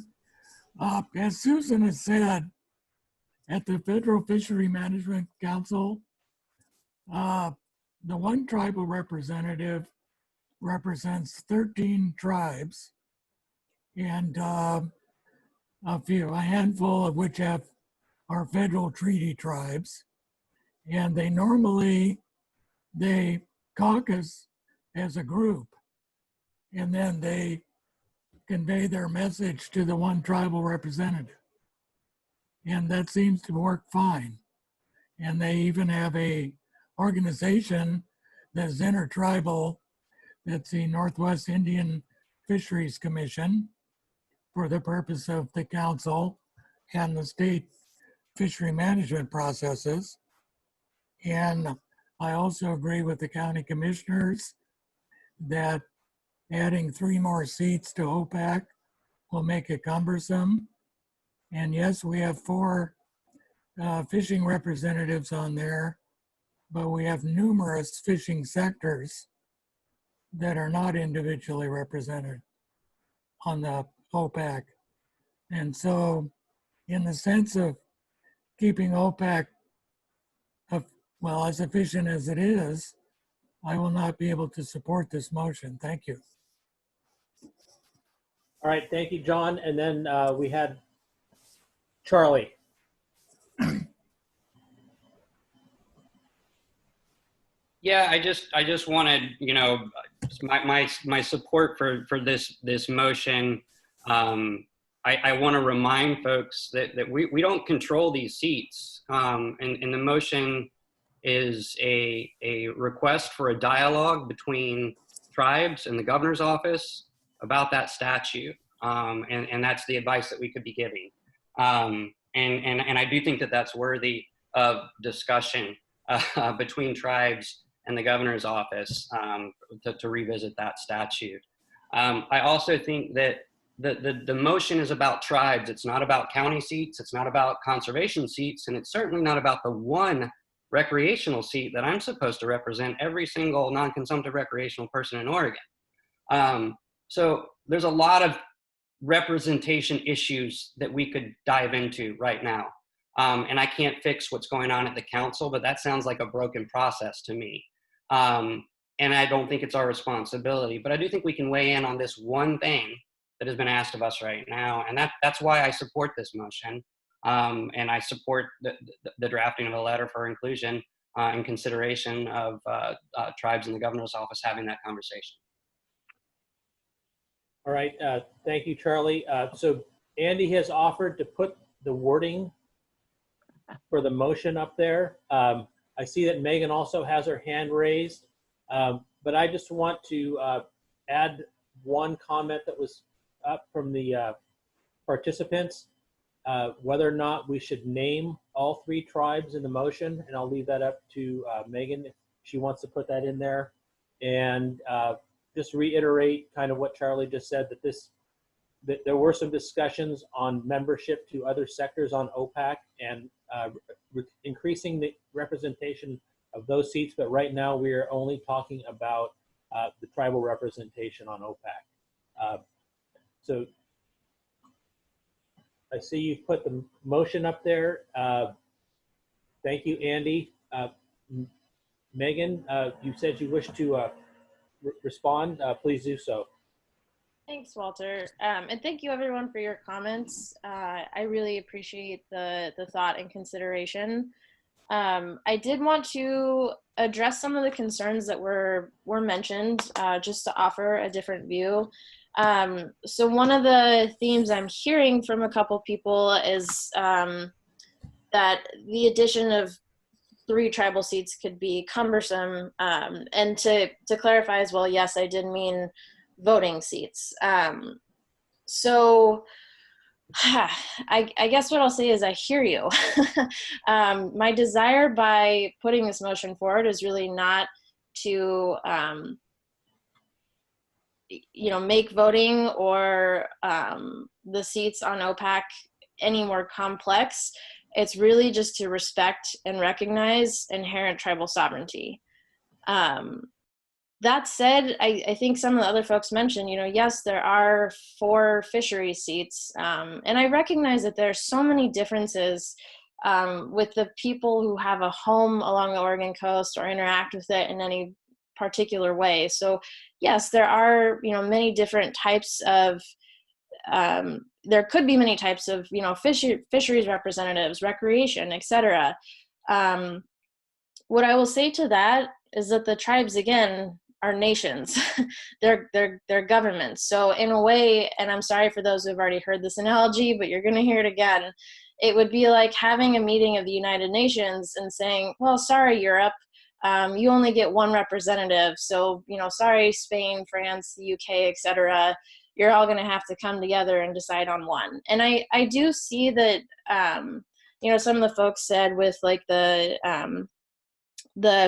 As Susan has said, at the Federal Fishery Management Council, the one tribal representative represents 13 tribes, and a handful of which are federal treaty tribes. And they caucus as a group, and then they convey their message to the one tribal representative. And that seems to work fine. And they even have a organization that's intertribal, that's the Northwest Indian Fisheries Commission, for the purpose of the council and the state fishery management processes. And I also agree with the county commissioners that adding 3 more seats to OPAC will make it cumbersome. And yes, we have 4 fishing representatives on there, but we have numerous fishing sectors that are not individually represented on the OPAC. And so in the sense of keeping OPAC, as efficient as it is, I will not be able to support this motion. Thank you. All right, thank you, John. And then we had Charlie. Yeah, I just wanted, my support for this motion. I want to remind folks that we don't control these seats, and the motion is a request for a dialogue between tribes and the governor's office about that statute, and that's the advice that we could be giving, and I do think that that's worthy of discussion between tribes and the governor's office to revisit that statute. I also think that the motion is about tribes. It's not about county seats. It's not about conservation seats. And it's certainly not about the one recreational seat that I'm supposed to represent every single non-consumptive recreational person in Oregon. So there's a lot of representation issues that we could dive into right now. And I can't fix what's going on at the council, but that sounds like a broken process to me. And I don't think it's our responsibility, but I do think we can weigh in on this one thing that has been asked of us right now. And that's why I support this motion. And I support the drafting of a letter for inclusion in consideration of tribes in the governor's office having that conversation. All right, thank you, Charlie. So Andy has offered to put the wording for the motion up there. I see that Megan also has her hand raised, but I just want to add one comment that was up from the participants, whether or not we should name all 3 tribes in the motion, and I'll leave that up to Megan if she wants to put that in there. And just reiterate kind of what Charlie just said, that there were some discussions on membership to other sectors on OPAC and increasing the representation of those seats, but right now we are only talking about the tribal representation on OPAC. So I see you've put the motion up there. Thank you, Andy. Megan, you said you wish to respond. Please do so. Thanks, Walter. And thank you everyone for your comments. I really appreciate the thought and consideration. I did want to address some of the concerns that were mentioned, just to offer a different view. So one of the themes I'm hearing from a couple people is that the addition of 3 tribal seats could be cumbersome. And to clarify as well, yes, I did mean voting seats. So I guess what I'll say is I hear you. My desire by putting this motion forward is really not to make voting or the seats on OPAC any more complex. It's really just to respect and recognize inherent tribal sovereignty. That said, I think some of the other folks mentioned, yes, there are 4 fishery seats. And I recognize that there's so many differences with the people who have a home along the Oregon coast or interact with it in any particular way. So yes, there are, many different types of, there could be many types of, fisheries representatives, recreation, etc. What I will say to that is that the tribes, again, are nations. they're governments. So in a way, and I'm sorry for those who've already heard this analogy, but you're going to hear it again. It would be like having a meeting of the United Nations and saying, well, sorry, Europe, you only get 1 representative. So, sorry, Spain, France, the UK, etc. You're all going to have to come together and decide on one. And I do see that, some of the folks said with like the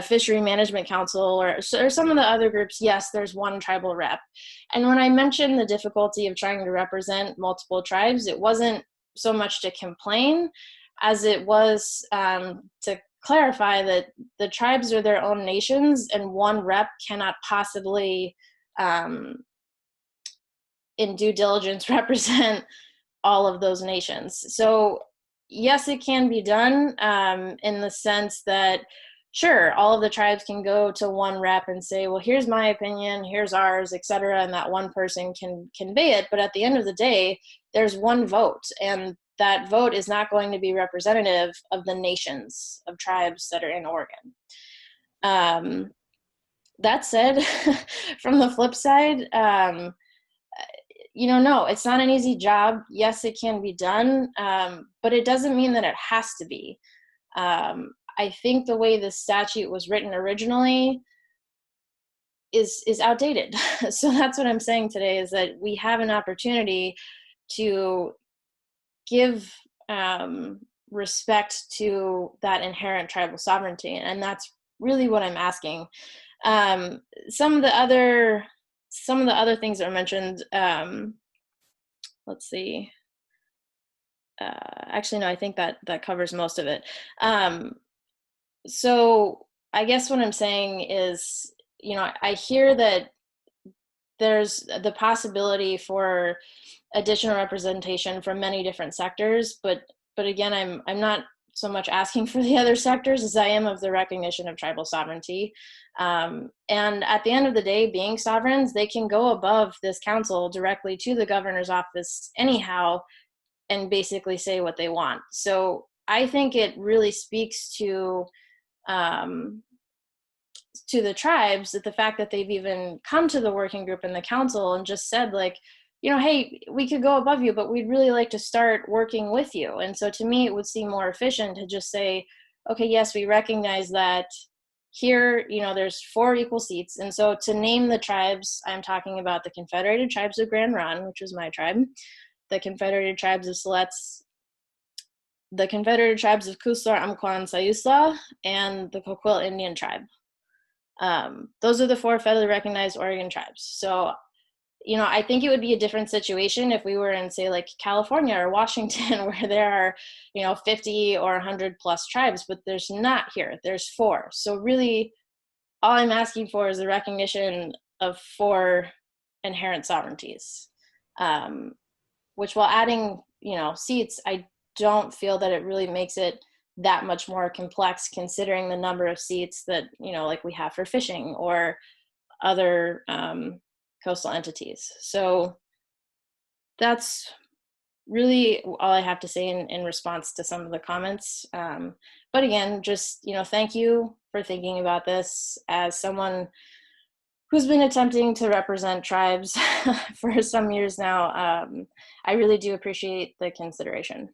Fishery Management Council or some of the other groups, yes, there's 1 tribal rep. And when I mentioned the difficulty of trying to represent multiple tribes, it wasn't so much to complain as it was to clarify that the tribes are their own nations and 1 rep cannot possibly, in due diligence, represent all of those nations. So yes, it can be done in the sense that, sure, all of the tribes can go to 1 rep and say, well, here's my opinion, here's ours, etc., and that 1 person can convey it. But at the end of the day, there's 1 vote, and that vote is not going to be representative of the nations of tribes that are in Oregon. That said, from the flip side, no, it's not an easy job. Yes, it can be done, but it doesn't mean that it has to be. I think the way the statute was written originally is outdated. So that's what I'm saying today, is that we have an opportunity to give respect to that inherent tribal sovereignty, and that's really what I'm asking. Some of the other things that were mentioned, let's see. Actually, no, I think that covers most of it. So I guess what I'm saying is, I hear that there's the possibility for additional representation from many different sectors, but again, I'm not so much asking for the other sectors as I am of the recognition of tribal sovereignty. And at the end of the day, being sovereigns, they can go above this council directly to the governor's office anyhow and basically say what they want. So I think it really speaks to the tribes, that the fact that they've even come to the working group and the council and just said, like, hey, we could go above you, but we'd really like to start working with you. And so to me, it would seem more efficient to just say, okay, yes, we recognize that here, there's 4 equal seats. And so to name the tribes, I'm talking about the Confederated Tribes of Grand Ronde, which is my tribe, the Confederated Tribes of Siletz, the Confederated Tribes of Kuslar, Amquan, Sayusla, and the Coquille Indian tribe. Those are the 4 federally recognized Oregon tribes. So, I think it would be a different situation if we were in, say, like California or Washington, where there are, 50 or 100 plus tribes, but there's not here. There's 4. So really, all I'm asking for is the recognition of 4 inherent sovereignties, which, while adding, seats, I don't feel that it really makes it that much more complex, considering the number of seats that, like we have for fishing or other coastal entities. So that's really all I have to say in response to some of the comments. But again, just, thank you for thinking about this. As someone who's been attempting to represent tribes for some years now, I really do appreciate the consideration.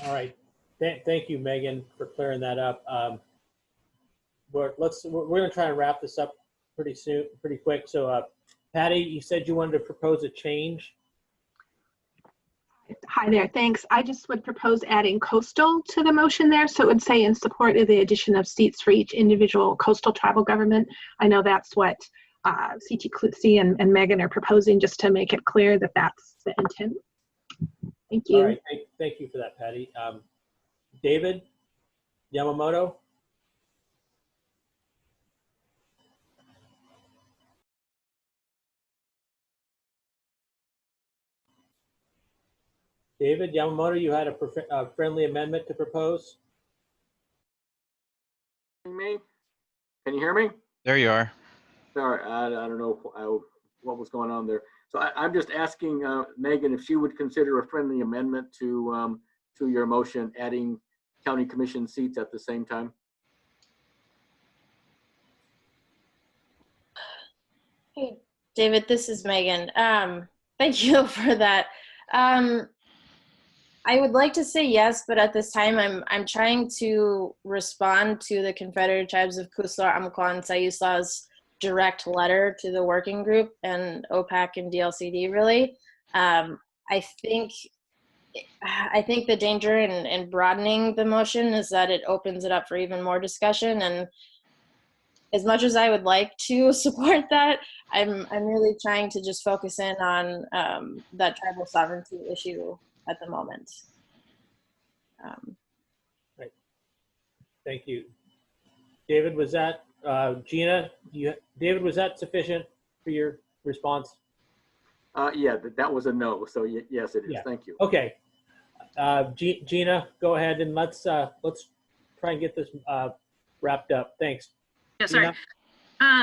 All right. Thank you, Megan, for clearing that up. We're going to try and wrap this up pretty quick. So, Patty, you said you wanted to propose a change. Hi there, thanks. I just would propose adding coastal to the motion there. So it would say in support of the addition of seats for each individual coastal tribal government. I know that's what CT Clutzy and Megan are proposing, just to make it clear that that's the intent. Thank you. All right, thank you for that, Patty. David Yamamoto? David Yamamoto, you had a friendly amendment to propose? Me? Can you hear me? There you are. Sorry, I don't know what was going on there. So I'm just asking Megan if she would consider a friendly amendment to your motion, adding county commission seats at the same time. Hey, David, this is Megan. Thank you for that. I would like to say yes, but at this time, I'm trying to respond to the Confederated Tribes of Kuslar, Amukwa, and Sayusla's direct letter to the working group and OPAC and DLCD. Really, I think the danger in broadening the motion is that it opens it up for even more discussion. And as much as I would like to support that, I'm really trying to just focus in on that tribal sovereignty issue at the moment. Right. Thank you. David, was that, Gina, David, was that sufficient for your response? Yeah, that was a no. So yes, it is. Yeah. Thank you. Okay. Gina, go ahead and let's try and get this wrapped up. Thanks. Yeah, sorry. Gina?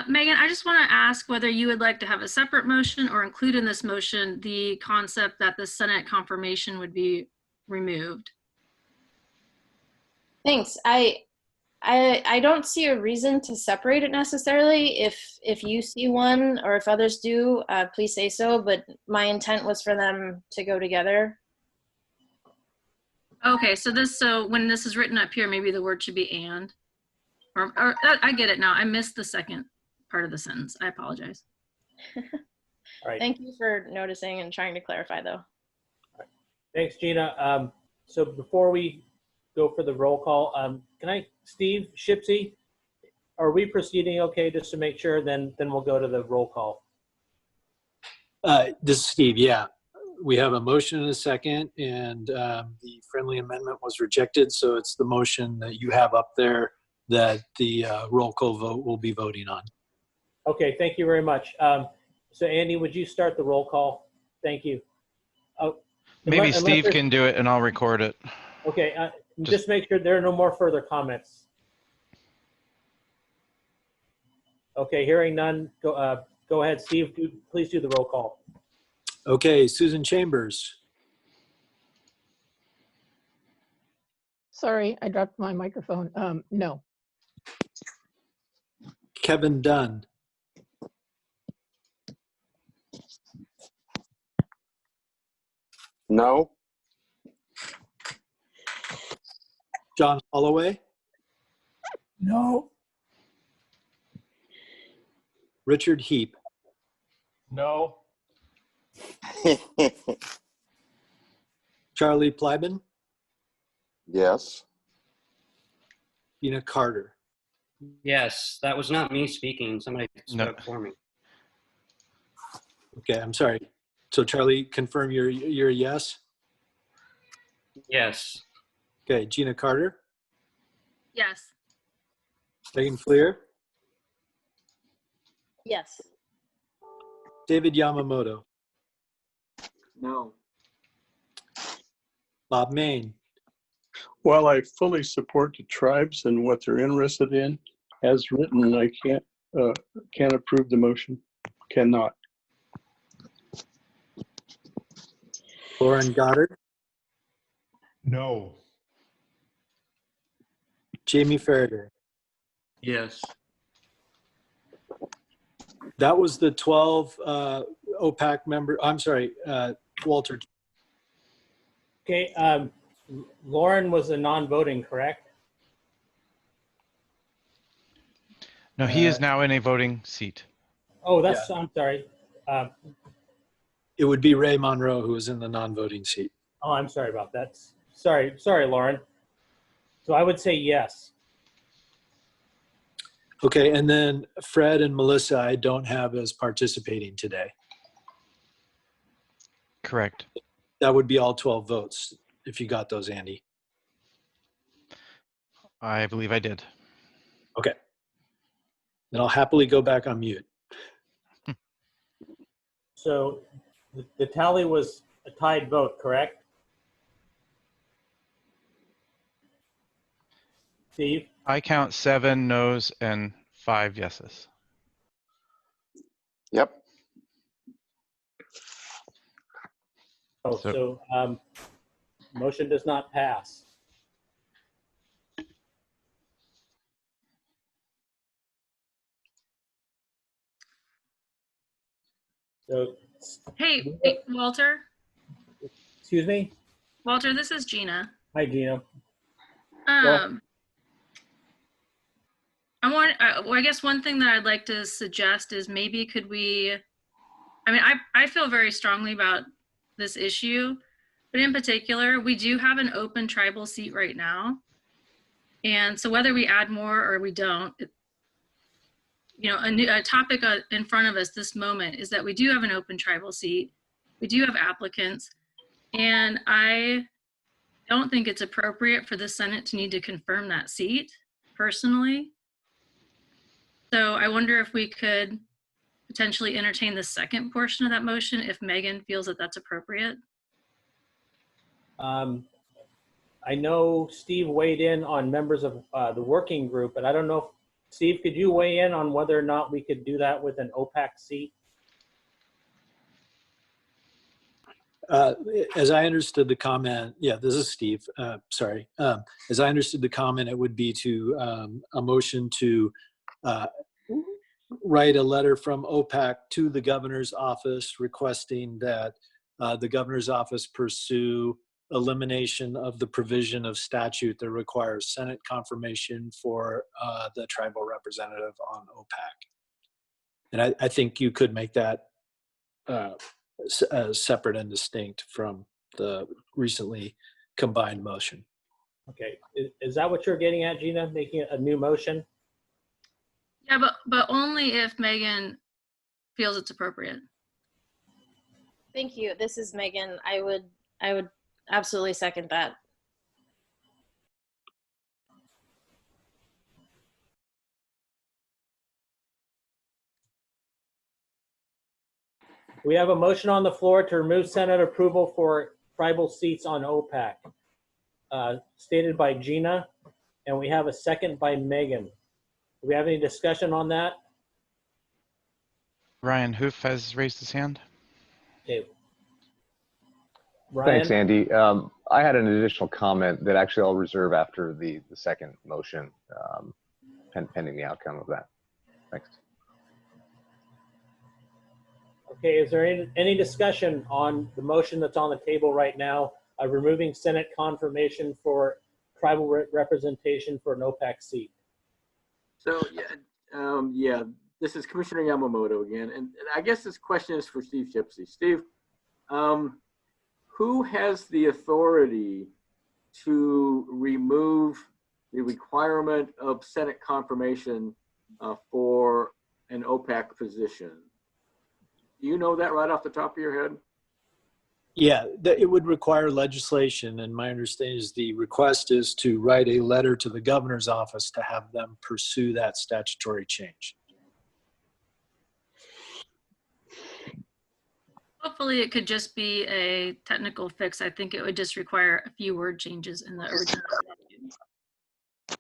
Megan, I just want to ask whether you would like to have a separate motion or include in this motion the concept that the Senate confirmation would be removed. Thanks. I don't see a reason to separate it necessarily. If you see one or if others do, please say so. But my intent was for them to go together. Okay, so when this is written up here, maybe the word should be "and." Or I get it now. I missed the second part of the sentence. I apologize. All right. Thank you for noticing and trying to clarify, though. Thanks, Gina. So before we go for the roll call, Steve Shipsy, are we proceeding okay, just to make sure? Then we'll go to the roll call. This is Steve. Yeah, we have a motion and a second, and the friendly amendment was rejected. So it's the motion that you have up there that the roll call vote will be voting on. Okay, thank you very much. So Andy, would you start the roll call? Thank you. Maybe Steve can do it and I'll record it. Okay, just make sure there are no more further comments. Okay, hearing none, go ahead, Steve, please do the roll call. Okay, Susan Chambers. Sorry, I dropped my microphone. No. Kevin Dunn. No. John Holloway. No. Richard Heap. No. Charlie Plyman. Yes. Tina Carter. Yes, that was not me speaking. Somebody spoke for me. Okay, I'm sorry. So Charlie, confirm you're a yes? Yes. Okay, Gina Carter. Yes. Megan Fleer. Yes. David Yamamoto. No. Bob Main. While I fully support the tribes and what they're interested in, as written, I can't approve the motion. Cannot. Lauren Goddard. No. Jamie Faraday. Yes. That was the 12 OPAC member. I'm sorry, Walter. Okay, Lauren was a non-voting, correct? No, he is now in a voting seat. Oh, that's, yeah. I'm sorry. It would be Ray Monroe who was in the non-voting seat. Oh, I'm sorry about that. Sorry, Lauren. So I would say yes. Okay, and then Fred and Melissa, I don't have as participating today. Correct. That would be all 12 votes if you got those, Andy. I believe I did. Okay. Then I'll happily go back on mute. So the tally was a tied vote, correct? Steve? I count 7 no's and 5 yeses. Yep. Oh, so motion does not pass. So, Hey, Walter. excuse me? Walter, this is Gina. Hi, Gina. Well, I guess one thing that I'd like to suggest is maybe could we, I mean, I feel very strongly about this issue, but in particular, we do have an open tribal seat right now. And so whether we add more or we don't, you know, a topic in front of us this moment is that we do have an open tribal seat. We do have applicants. And I don't think it's appropriate for the Senate to need to confirm that seat personally. So I wonder if we could potentially entertain the second portion of that motion if Megan feels that that's appropriate. I know Steve weighed in on members of the working group, but I don't know if, Steve, could you weigh in on whether or not we could do that with an OPAC seat? As I understood the comment, yeah, this is Steve, sorry. As I understood the comment, it would be to a motion to write a letter from OPAC to the governor's office requesting that the governor's office pursue elimination of the provision of statute that requires Senate confirmation for the tribal representative on OPAC. And I think you could make that separate and distinct from the recently combined motion. Okay, is that what you're getting at, Gina, making a new motion? Yeah, but only if Megan feels it's appropriate. Thank you. This is Megan. I would absolutely second that. We have a motion on the floor to remove Senate approval for tribal seats on OPAC, stated by Gina, and we have a second by Megan. Do we have any discussion on that? Ryan Hoof has raised his hand. Okay. Ryan? Thanks, Andy. I had an additional comment that actually I'll reserve after the second motion, pending the outcome of that. Thanks. Okay, is there any discussion on the motion that's on the table right now of removing Senate confirmation for tribal representation for an OPAC seat? So yeah, this is Commissioner Yamamoto again, and I guess this question is for Steve Gypsy. Steve, who has the authority to remove the requirement of Senate confirmation for an OPAC position? Do you know that right off the top of your head? Yeah, it would require legislation, and my understanding is the request is to write a letter to the governor's office to have them pursue that statutory change. Hopefully it could just be a technical fix. I think it would just require a few word changes in the original statute.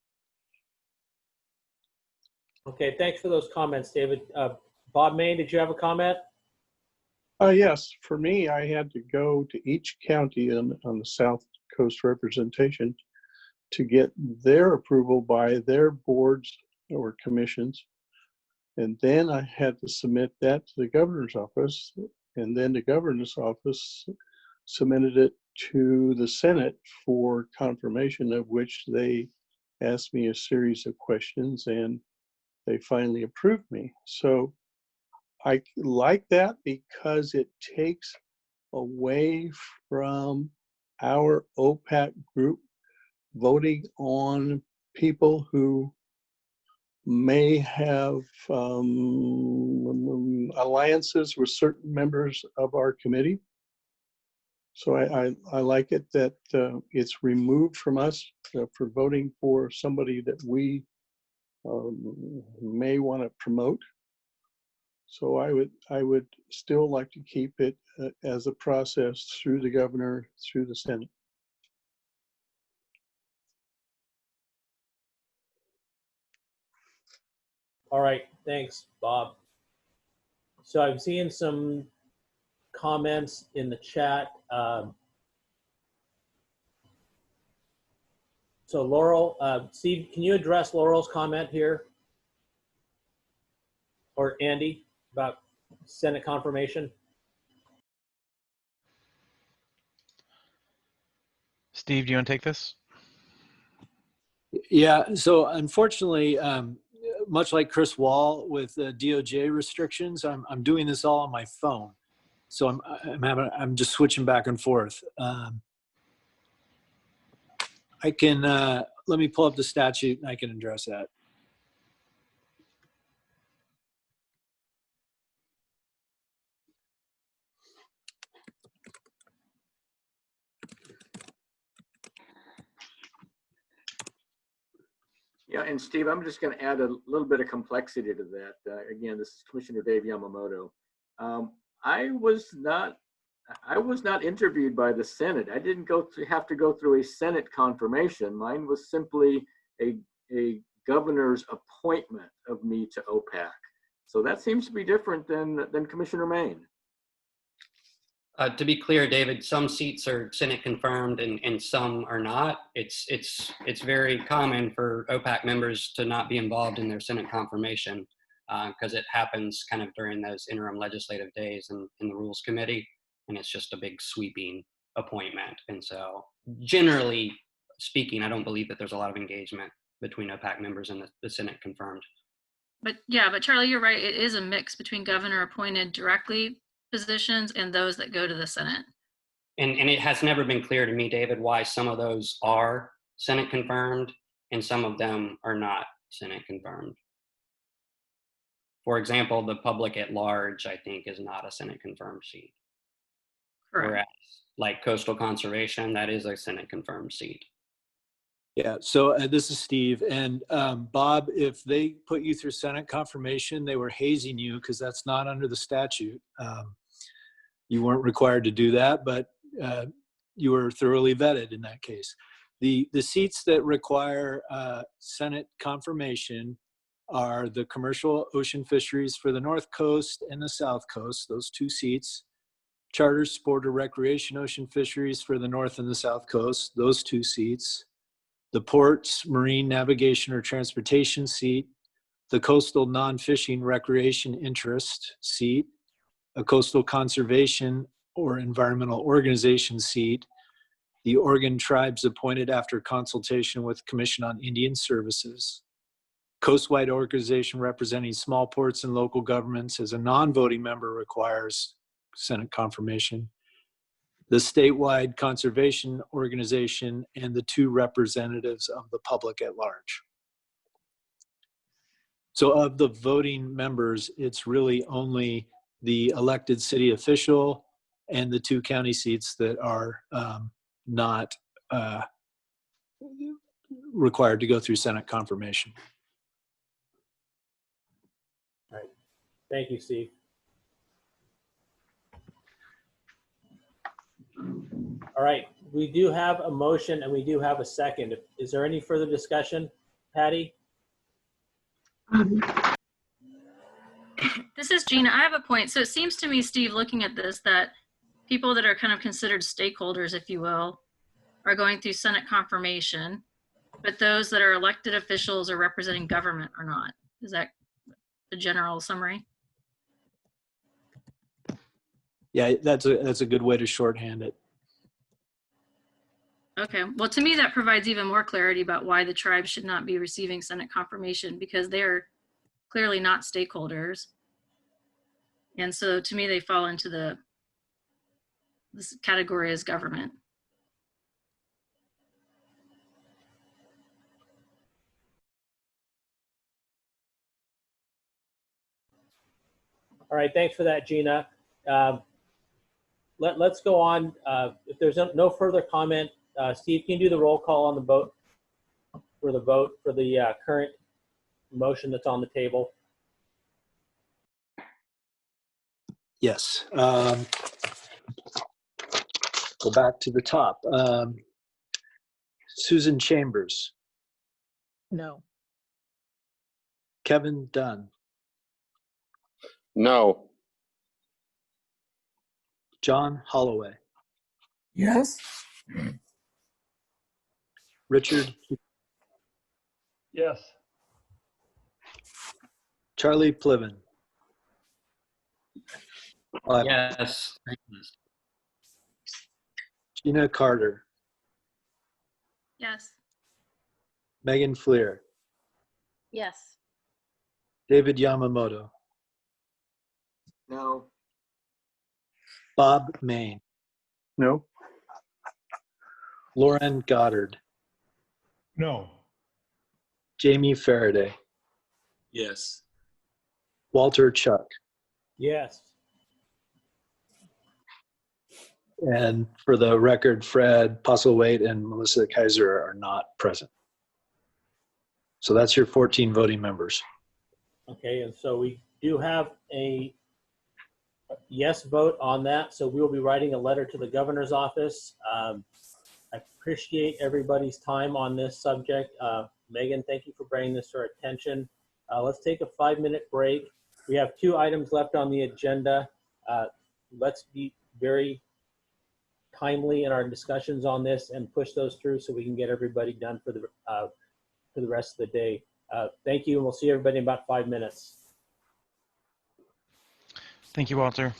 Okay, thanks for those comments, David. Bob Main, did you have a comment? Yes, for me, I had to go to each county on the South Coast representation to get their approval by their boards or commissions. And then I had to submit that to the governor's office. And then the governor's office submitted it to the Senate for confirmation, of which they asked me a series of questions and they finally approved me. So I like that because it takes away from our OPAC group voting on people who may have alliances with certain members of our committee. So I like it that it's removed from us for voting for somebody that we may want to promote. So I would still like to keep it as a process through the governor, through the Senate. All right, thanks, Bob. So I'm seeing some comments in the chat. So Laurel, Steve, can you address Laurel's comment here? Or Andy, about Senate confirmation? Steve, do you want to take this? Yeah, so unfortunately, much like Chris Wall with DOJ restrictions, I'm doing this all on my phone. So I'm just switching back and forth. I can, let me pull up the statute and I can address that. Yeah, and Steve, I'm just going to add a little bit of complexity to that. Again, this is Commissioner Dave Yamamoto. I was not interviewed by the Senate. I didn't have to go through a Senate confirmation. Mine was simply a governor's appointment of me to OPAC. So that seems to be different than Commissioner Maine. To be clear, David, some seats are Senate confirmed and some are not. It's very common for OPAC members to not be involved in their Senate confirmation because it happens kind of during those interim legislative days in the Rules Committee, and it's just a big sweeping appointment. And so generally speaking, I don't believe that there's a lot of engagement between OPAC members and the Senate confirmed. But yeah, but Charlie, you're right. It is a mix between governor appointed directly positions and those that go to the Senate. And it has never been clear to me, David, why some of those are Senate confirmed and some of them are not Senate confirmed. For example, the public at large, I think, is not a Senate confirmed seat. Correct. Whereas like coastal conservation, that is a Senate confirmed seat. Yeah, so this is Steve. And Bob, if they put you through Senate confirmation, they were hazing you because that's not under the statute. You weren't required to do that, but you were thoroughly vetted in that case. The seats that require Senate confirmation are the commercial ocean fisheries for the North Coast and the South Coast, those 2 seats. Charter, sport, or recreation ocean fisheries for the North and the South Coast, those 2 seats. The ports, marine navigation or transportation seat, the coastal non-fishing recreation interest seat, a coastal conservation or environmental organization seat, the Oregon tribes appointed after consultation with Commission on Indian Services, coastwide organization representing small ports and local governments as a non-voting member requires Senate confirmation, the statewide conservation organization, and the 2 representatives of the public at large. So of the voting members, it's really only the elected city official and the 2 county seats that are not required to go through Senate confirmation. All right. Thank you, Steve. All right, we do have a motion and we do have a second. Is there any further discussion, Patty? This is Gina. I have a point. So it seems to me, Steve, looking at this, that people that are kind of considered stakeholders, if you will, are going through Senate confirmation, but those that are elected officials or representing government are not. Is that the general summary? Yeah, that's a good way to shorthand it. Okay, well, to me, that provides even more clarity about why the tribe should not be receiving Senate confirmation, because they're clearly not stakeholders. And so to me, they fall into this category as government. All right, thanks for that, Gina. Let's go on. If there's no further comment, Steve, can you do the roll call on the vote for the current motion that's on the table? Yes. Go back to the top. Susan Chambers. No. Kevin Dunn, No. John Holloway, Yes. Richard, Yes. Charlie Pliven, Yes. Gina Carter, Yes. Megan Fleer, Yes. David Yamamoto, No. Bob Main, No. Lauren Goddard, No. Jamie Faraday, Yes. Walter Chuck, Yes. and for the record, Fred Postlethwaite and Melissa Kaiser are not present. So that's your 14 voting members. Okay, and so we do have a yes vote on that. So we will be writing a letter to the governor's office. I appreciate everybody's time on this subject. Megan, thank you for bringing this to our attention. Let's take a 5-minute break. We have 2 items left on the agenda. Let's be very timely in our discussions on this and push those through so we can get everybody done for the rest of the day. Thank you, and we'll see everybody in about 5 minutes. Thank you, Walter.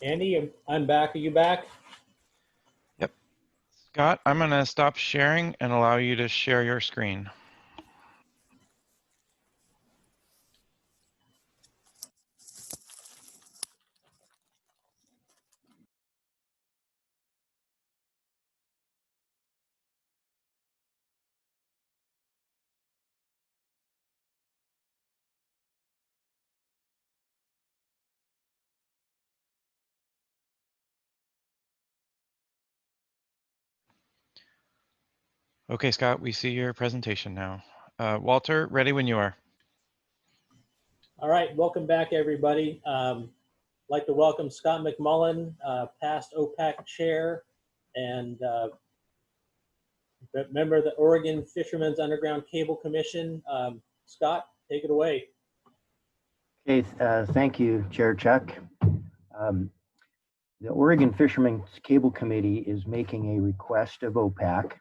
Andy, I'm back. Are you back? Yep. Scott, I'm going to stop sharing and allow you to share your screen. Okay, Scott, we see your presentation now. Walter, ready when you are. All right, welcome back, everybody. I'd like to welcome Scott McMullen, past OPAC chair and member of the Oregon Fishermen's Underground Cable Commission. Scott, take it away. Okay, thank you, Chair Chuck. The Oregon Fishermen's Cable Committee is making a request of OPAC.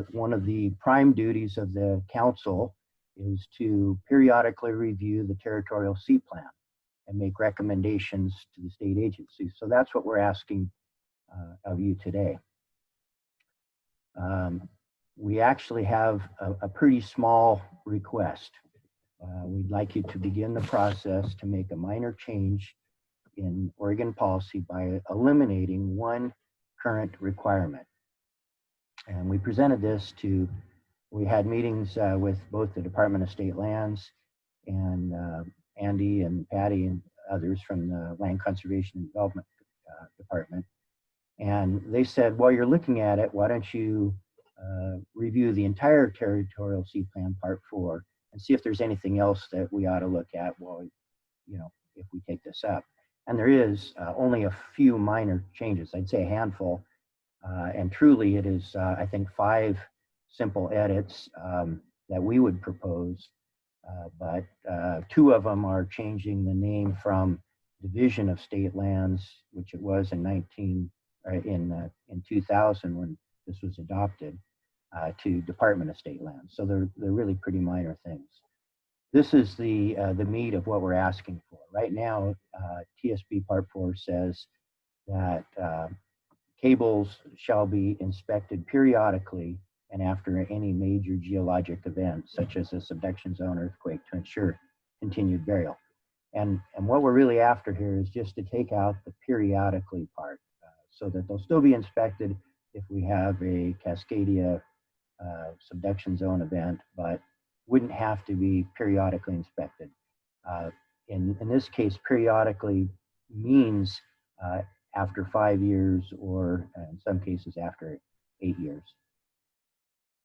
One of the prime duties of the council is to periodically review the territorial sea plan and make recommendations to the state agencies. So that's what we're asking of you today. We actually have a pretty small request. We'd like you to begin the process to make a minor change in Oregon policy by eliminating one current requirement. And we presented this to, we had meetings with both the Department of State Lands and Andy and Patty and others from the Land Conservation and Development Department. And they said, while you're looking at it, why don't you review the entire Territorial Sea Plan Part 4 and see if there's anything else that we ought to look at while, you know, if we take this up. And there is only a few minor changes, I'd say a handful. And truly it is, I think, 5 simple edits that we would propose. But 2 of them are changing the name from Division of State Lands, which it was in 2000 when this was adopted, to Department of State Lands. So they're really pretty minor things. This is the meat of what we're asking for. Right now, TSP Part 4 says that cables shall be inspected periodically and after any major geologic event, such as a subduction zone earthquake, to ensure continued burial. And what we're really after here is just to take out the periodically part, so that they'll still be inspected if we have a Cascadia subduction zone event, but wouldn't have to be periodically inspected. In this case, periodically means after 5 years, or in some cases after 8 years.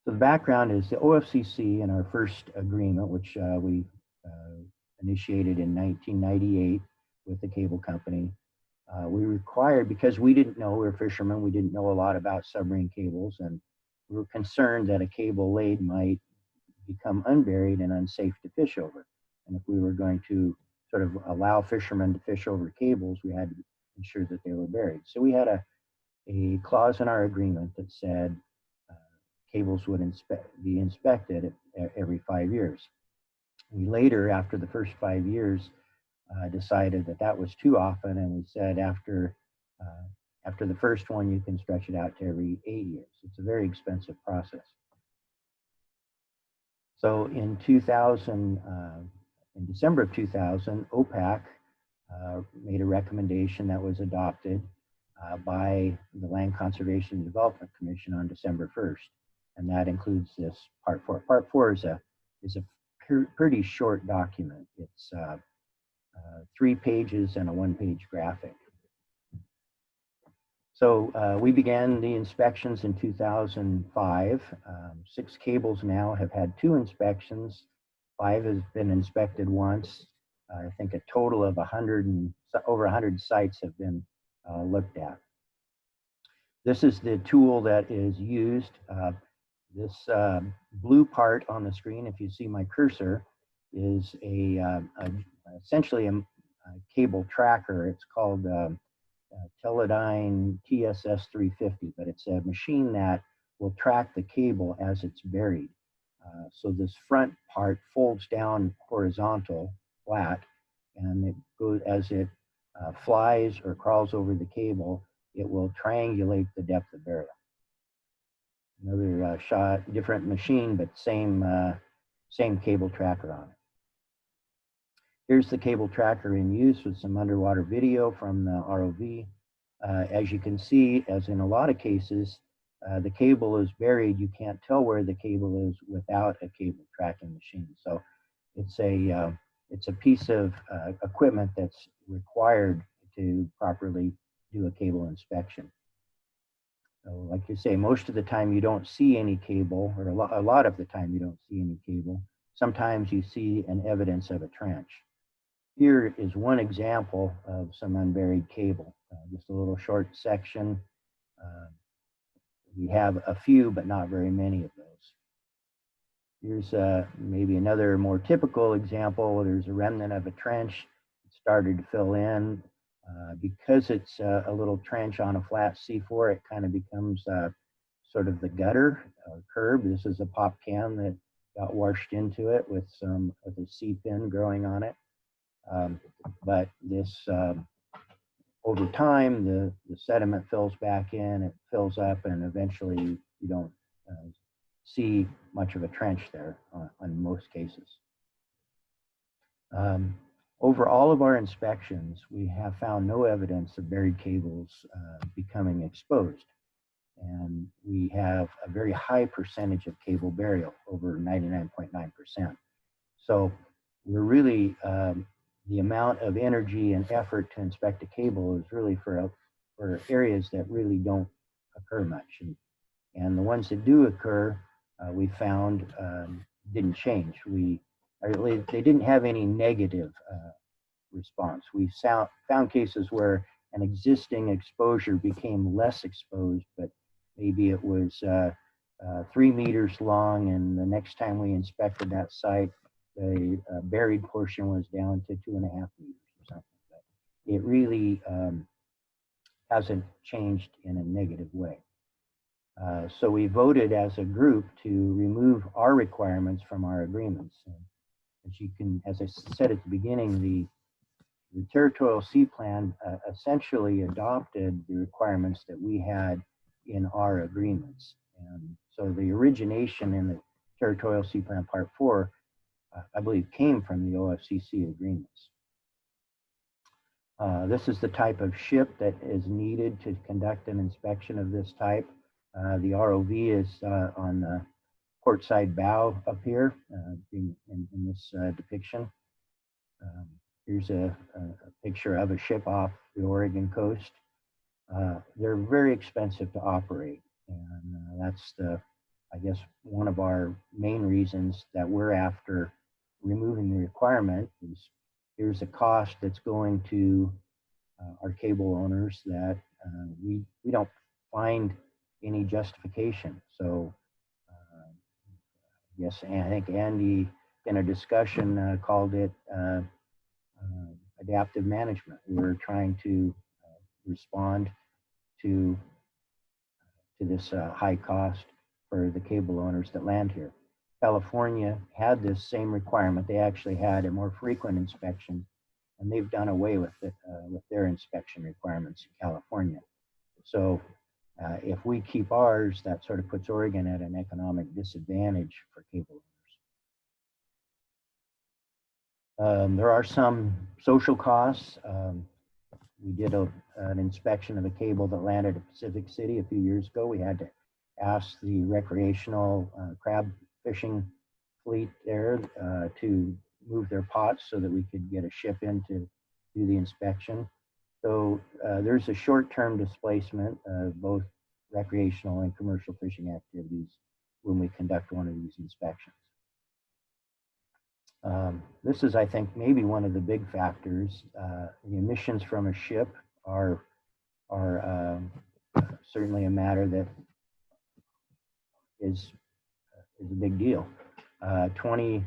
So the background is the OFCC in our first agreement, which we initiated in 1998 with the cable company. We required, because we didn't know, we were fishermen, we didn't know a lot about submarine cables, and we were concerned that a cable laid might become unburied and unsafe to fish over. And if we were going to sort of allow fishermen to fish over cables, we had to ensure that they were buried. So we had a clause in our agreement that said cables would be inspected every 5 years. We later, after the first 5 years, decided that that was too often, and we said after the first one, you can stretch it out to every 8 years. It's a very expensive process. So in 2000, in December of 2000, OPAC made a recommendation that was adopted by the Land Conservation and Development Commission on December 1st. And that includes this Part 4. Part 4 is a pretty short document. It's 3 pages and a 1-page graphic. So we began the inspections in 2005. 6 cables now have had 2 inspections. 5 has been inspected once. I think a total of over 100 sites have been looked at. This is the tool that is used. This blue part on the screen, if you see my cursor, is essentially a cable tracker. It's called Teledyne TSS 350, but it's a machine that will track the cable as it's buried. So this front part folds down horizontal, flat, and it goes as it flies or crawls over the cable, it will triangulate the depth of burial. Another shot, different machine, but same cable tracker on it. Here's the cable tracker in use with some underwater video from the ROV. As you can see, as in a lot of cases, the cable is buried. You can't tell where the cable is without a cable tracking machine. So it's a piece of equipment that's required to properly do a cable inspection. So like you say, most of the time you don't see any cable, or a lot of the time you don't see any cable. Sometimes you see an evidence of a trench. Here is one example of some unburied cable, just a little short section. We have a few, but not very many of those. Here's maybe another more typical example. There's a remnant of a trench. It started to fill in. Because it's a little trench on a flat C4, it kind of becomes sort of the gutter or curb. This is a pop can that got washed into it with a C-pin growing on it. But this, over time, the sediment fills back in, it fills up, and eventually you don't see much of a trench there on most cases. Over all of our inspections, we have found no evidence of buried cables becoming exposed. And we have a very high percentage of cable burial, over 99.9%. So we're really, the amount of energy and effort to inspect a cable is really for areas that really don't occur much. And the ones that do occur, we found didn't change. They didn't have any negative response. We found cases where an existing exposure became less exposed, but maybe it was 3 meters long, and the next time we inspected that site, the buried portion was down to 2.5 meters or something. But it really hasn't changed in a negative way. So we voted as a group to remove our requirements from our agreements. And as I said at the beginning, the Territorial Sea Plan essentially adopted the requirements that we had in our agreements. And so the origination in the Territorial Sea Plan Part 4, I believe, came from the OFCC agreements. This is the type of ship that is needed to conduct an inspection of this type. The ROV is on the portside bow up here in this depiction. Here's a picture of a ship off the Oregon coast. They're very expensive to operate, and that's I guess, one of our main reasons that we're after removing the requirement is here's a cost that's going to our cable owners that we don't find any justification. So yes, I think Andy in a discussion called it adaptive management. We're trying to respond to this high cost for the cable owners that land here. California had this same requirement. They actually had a more frequent inspection, and they've done away with it with their inspection requirements in California. So if we keep ours, that sort of puts Oregon at an economic disadvantage for cable owners. There are some social costs. We did an inspection of a cable that landed at Pacific City a few years ago. We had to ask the recreational crab fishing fleet there to move their pots so that we could get a ship in to do the inspection. So there's a short-term displacement of both recreational and commercial fishing activities when we conduct one of these inspections. This is, I think, maybe one of the big factors. The emissions from a ship are certainly a matter that is a big deal. 20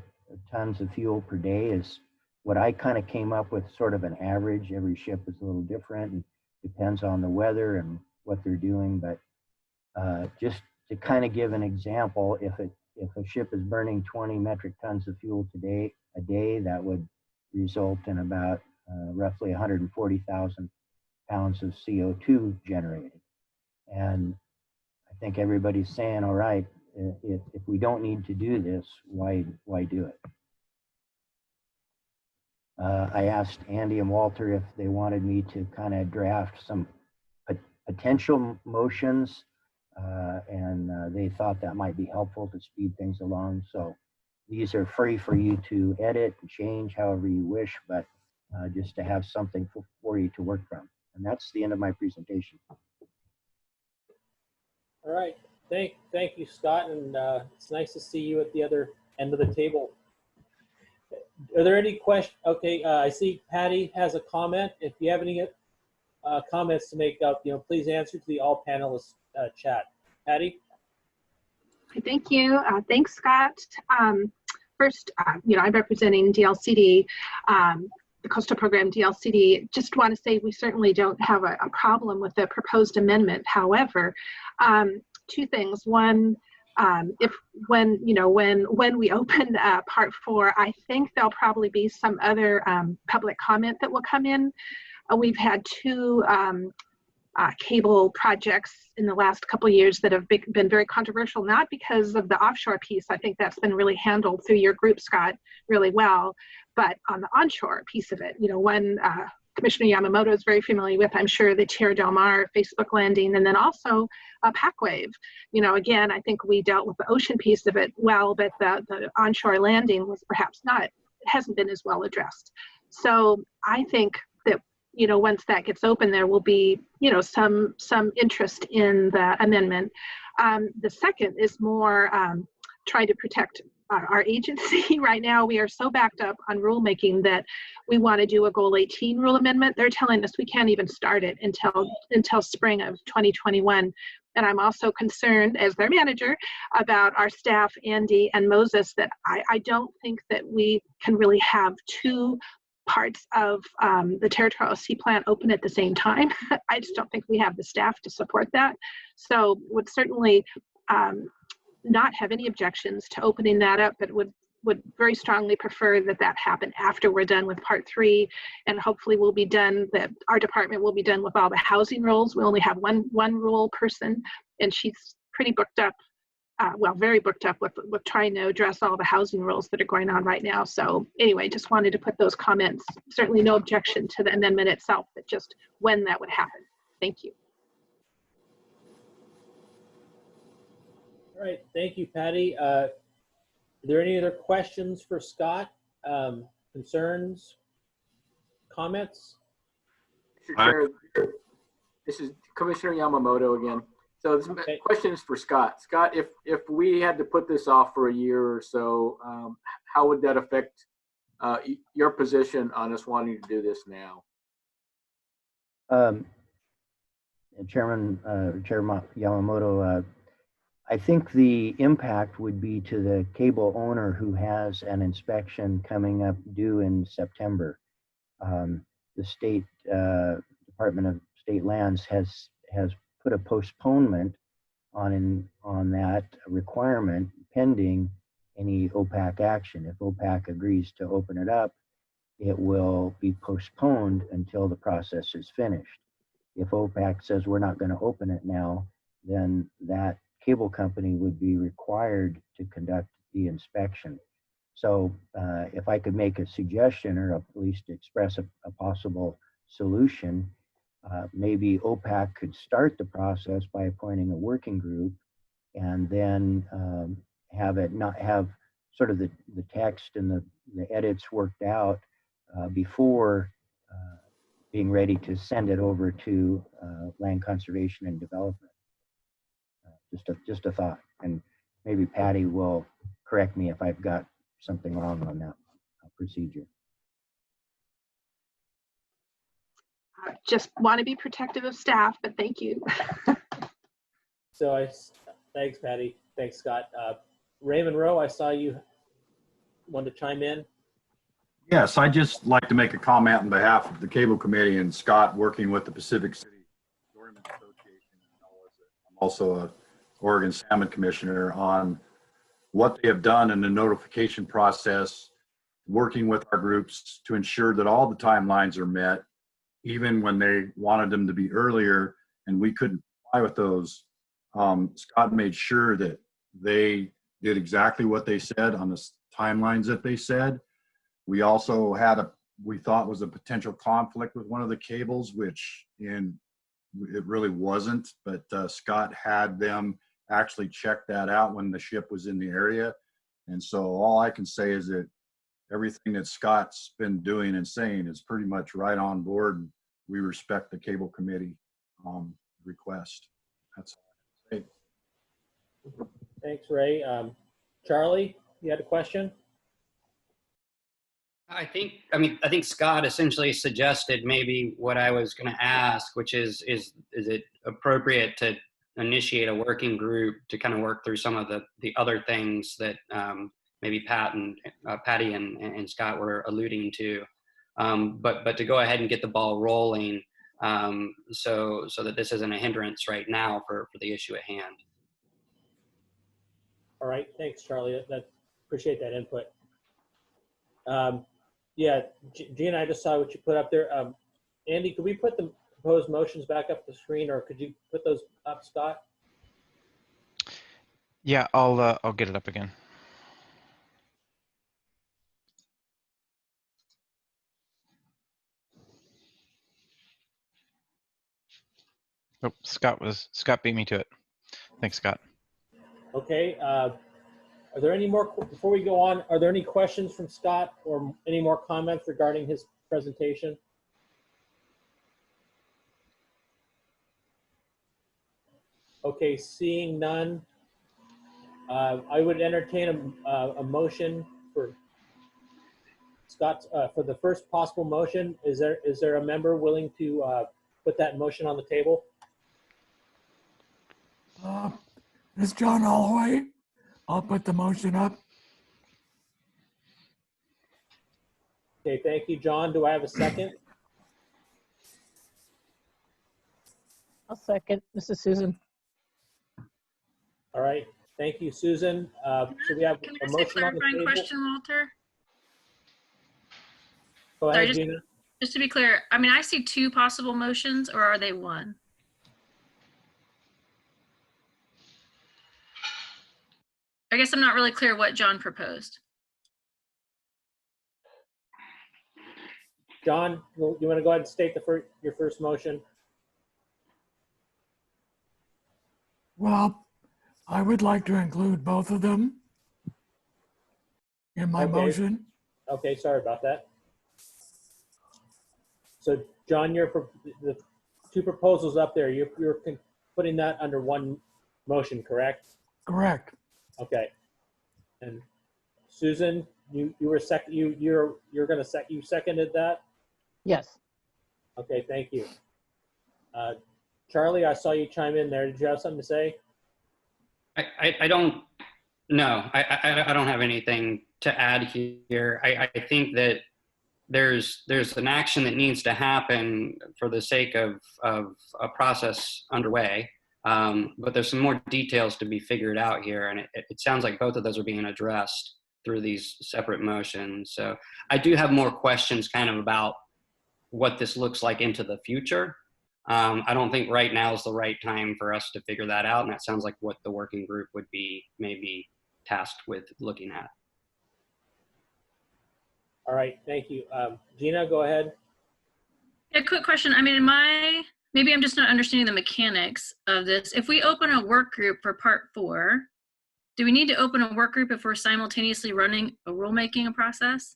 tons of fuel per day is what I kind of came up with, sort of an average. Every ship is a little different and depends on the weather and what they're doing. But just to kind of give an example, if a ship is burning 20 metric tons of fuel a day, that would result in about roughly 140,000 pounds of CO2 generated. And I think everybody's saying, all right, if we don't need to do this, why do it? I asked Andy and Walter if they wanted me to kind of draft some potential motions, and they thought that might be helpful to speed things along. So these are free for you to edit and change however you wish, but just to have something for you to work from. And that's the end of my presentation. All right. Thank you, Scott, and it's nice to see you at the other end of the table. Are there any questions? Okay, I see Patty has a comment. If you have any comments to make up, please answer to the all panelists chat. Patty? Thank you. Thanks, Scott. First, I'm representing DLCD, the Coastal Program DLCD. Just want to say we certainly don't have a problem with the proposed amendment. However, two things. One, when we open part 4, I think there'll probably be some other public comment that will come in. We've had 2 cable projects in the last couple of years that have been very controversial, not because of the offshore piece. I think that's been really handled through your group, Scott, really well, but on the onshore piece of it. One Commissioner Yamamoto is very familiar with, I'm sure, the Tierra del Mar Facebook landing, and then also PacWave. Again, I think we dealt with the ocean piece of it well, but the onshore landing was perhaps not, hasn't been as well addressed. So I think that, once that gets open, there will be, some interest in the amendment. The second is more trying to protect our agency. Right now, we are so backed up on rulemaking that we want to do a Goal 18 rule amendment. They're telling us we can't even start it until spring of 2021. And I'm also concerned, as their manager, about our staff, Andy and Moses, that I don't think that we can really have 2 parts of the territorial sea plan open at the same time. I just don't think we have the staff to support that. So would certainly not have any objections to opening that up, but would very strongly prefer that happen after we're done with part 3, and hopefully we'll be done, that our department will be done with all the housing rules. We only have one rule person, and she's pretty booked up, very booked up with trying to address all the housing rules that are going on right now. So anyway, just wanted to put those comments. Certainly no objection to the amendment itself, but just when that would happen. Thank you. All right, thank you, Patty. Are there any other questions for Scott? Concerns? Comments? Mr. Chair, this is Commissioner Yamamoto again. So this question is for Scott. Scott, if we had to put this off for a year or so, how would that affect your position on us wanting to do this now? Chairman Yamamoto, I think the impact would be to the cable owner who has an inspection coming up due in September. The state Department of State Lands has put a postponement on that requirement pending any OPAC action. If OPAC agrees to open it up, it will be postponed until the process is finished. If OPAC says we're not going to open it now, then that cable company would be required to conduct the inspection. So if I could make a suggestion, or at least express a possible solution, maybe OPAC could start the process by appointing a working group, and then have sort of the text and the edits worked out before being ready to send it over to Land Conservation and Development. Just a thought, and maybe Patty will correct me if I've got something wrong on that procedure. I just want to be protective of staff, but thank you. So thanks, Patty. Thanks, Scott. Raymond Rowe, I saw you wanted to chime in. Yes, I'd just like to make a comment on behalf of the Cable Committee and Scott, working with the Pacific City Shoremen's Association. I'm also a Oregon Salmon Commissioner, on what they have done in the notification process working with our groups to ensure that all the timelines are met, even when they wanted them to be earlier and we couldn't comply with those. Scott made sure that they did exactly what they said on the timelines that they said. We also had we thought was a potential conflict with one of the cables, which it really wasn't, but Scott had them actually check that out when the ship was in the area. And so all I can say is that everything that Scott's been doing and saying is pretty much right on board. We respect the cable committee request. That's all I can say. Thanks, Ray. Charlie, you had a question? I think Scott essentially suggested maybe what I was going to ask, which is it appropriate to initiate a working group to kind of work through some of the other things that maybe Patty and Scott were alluding to, but to go ahead and get the ball rolling, so that this isn't a hindrance right now for the issue at hand. All right, thanks, Charlie. Appreciate that input. Yeah, Gina, I just saw what you put up there. Andy, could we put the proposed motions back up the screen, or could you put those up, Scott? Yeah, I'll get it up again. Oh, Scott beat me to it. Thanks, Scott. Okay. Are there any more, before we go on, are there any questions from Scott or any more comments regarding his presentation? Okay, seeing none, I would entertain a motion for Scott, for the first possible motion. Is there a member willing to put that motion on the table? This is John Holloway. I'll put the motion up. Okay, thank you, John. Do I have a second? I'll second. This is Susan. All right, thank you, Susan. So we have Can a I ask a motion on the clarifying table. question, Walter? Go Sorry, ahead, Gina. just to be clear, I mean, I see two possible motions, or are they one? I guess I'm not really clear what John proposed. John, you want to go ahead and state your first motion? Well, I would like to include both of them in my motion. Okay, sorry about that. So, John, the two proposals up there, you're putting that under one motion, correct? Correct. Okay. And Susan, you seconded that? Yes. Okay, thank you. Charlie, I saw you chime in there. Did you have something to say? I don't know. I don't have anything to add here. I think that there's an action that needs to happen for the sake of a process underway. But there's some more details to be figured out here, and it sounds like both of those are being addressed through these separate motions. So I do have more questions kind of about what this looks like into the future. I don't think right now is the right time for us to figure that out, and that sounds like what the working group would be maybe tasked with looking at. All right, thank you. Gina, go ahead. A quick question. I mean, maybe I'm just not understanding the mechanics of this. If we open a work group for part 4, do we need to open a work group if we're simultaneously running a rulemaking process?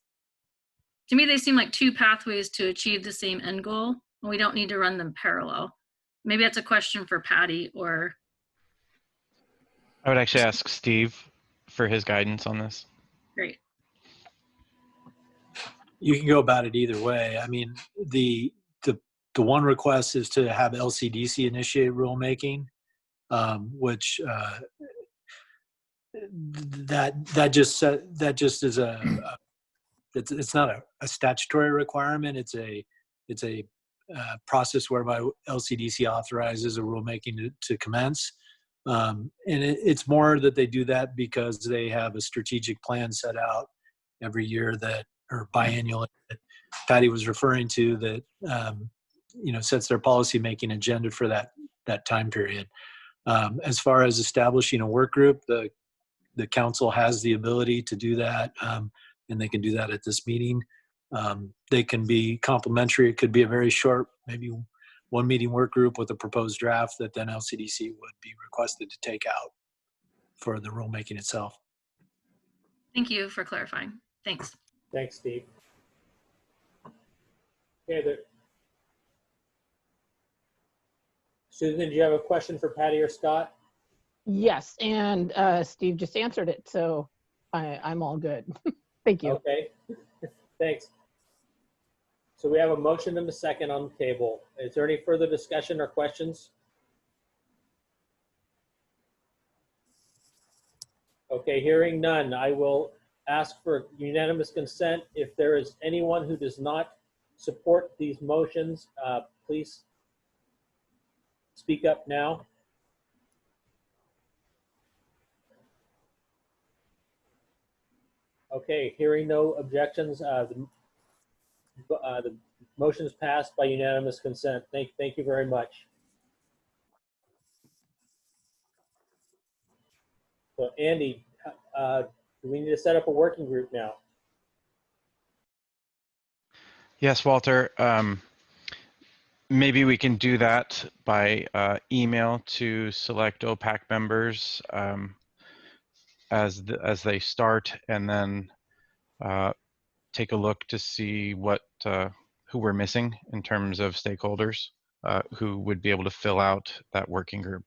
To me, they seem like two pathways to achieve the same end goal, and we don't need to run them parallel. Maybe that's a question for Patty or. I would actually ask Steve for his guidance on this. Great. You can go about it either way. I mean, the one request is to have LCDC initiate rulemaking, which that just is it's not a statutory requirement. It's a process whereby LCDC authorizes a rulemaking to commence, and it's more that they do that because they have a strategic plan set out every year that, or biannual that Patty was referring to that, sets their policy making agenda for that time period. As far as establishing a work group, the council has the ability to do that, and they can do that at this meeting. They can be complementary. It could be a very short, maybe one meeting work group with a proposed draft that then LCDC would be requested to take out for the rulemaking itself. Thank you for clarifying. Thanks. Thanks, Steve. Okay, Susan, do you have a question for Patty or Scott? Yes, and Steve just answered it, so I'm all good. Thank you. Okay, thanks. So we have a motion and a second on the table. Is there any further discussion or questions? Okay, hearing none, I will ask for unanimous consent. If there is anyone who does not support these motions, please speak up now. Okay, hearing no objections, the motion is passed by unanimous consent. Thank you very much. So Andy, do we need to set up a working group now? Yes, Walter. Maybe we can do that by email to select OPAC members as they start, and then take a look to see who we're missing in terms of stakeholders who would be able to fill out that working group.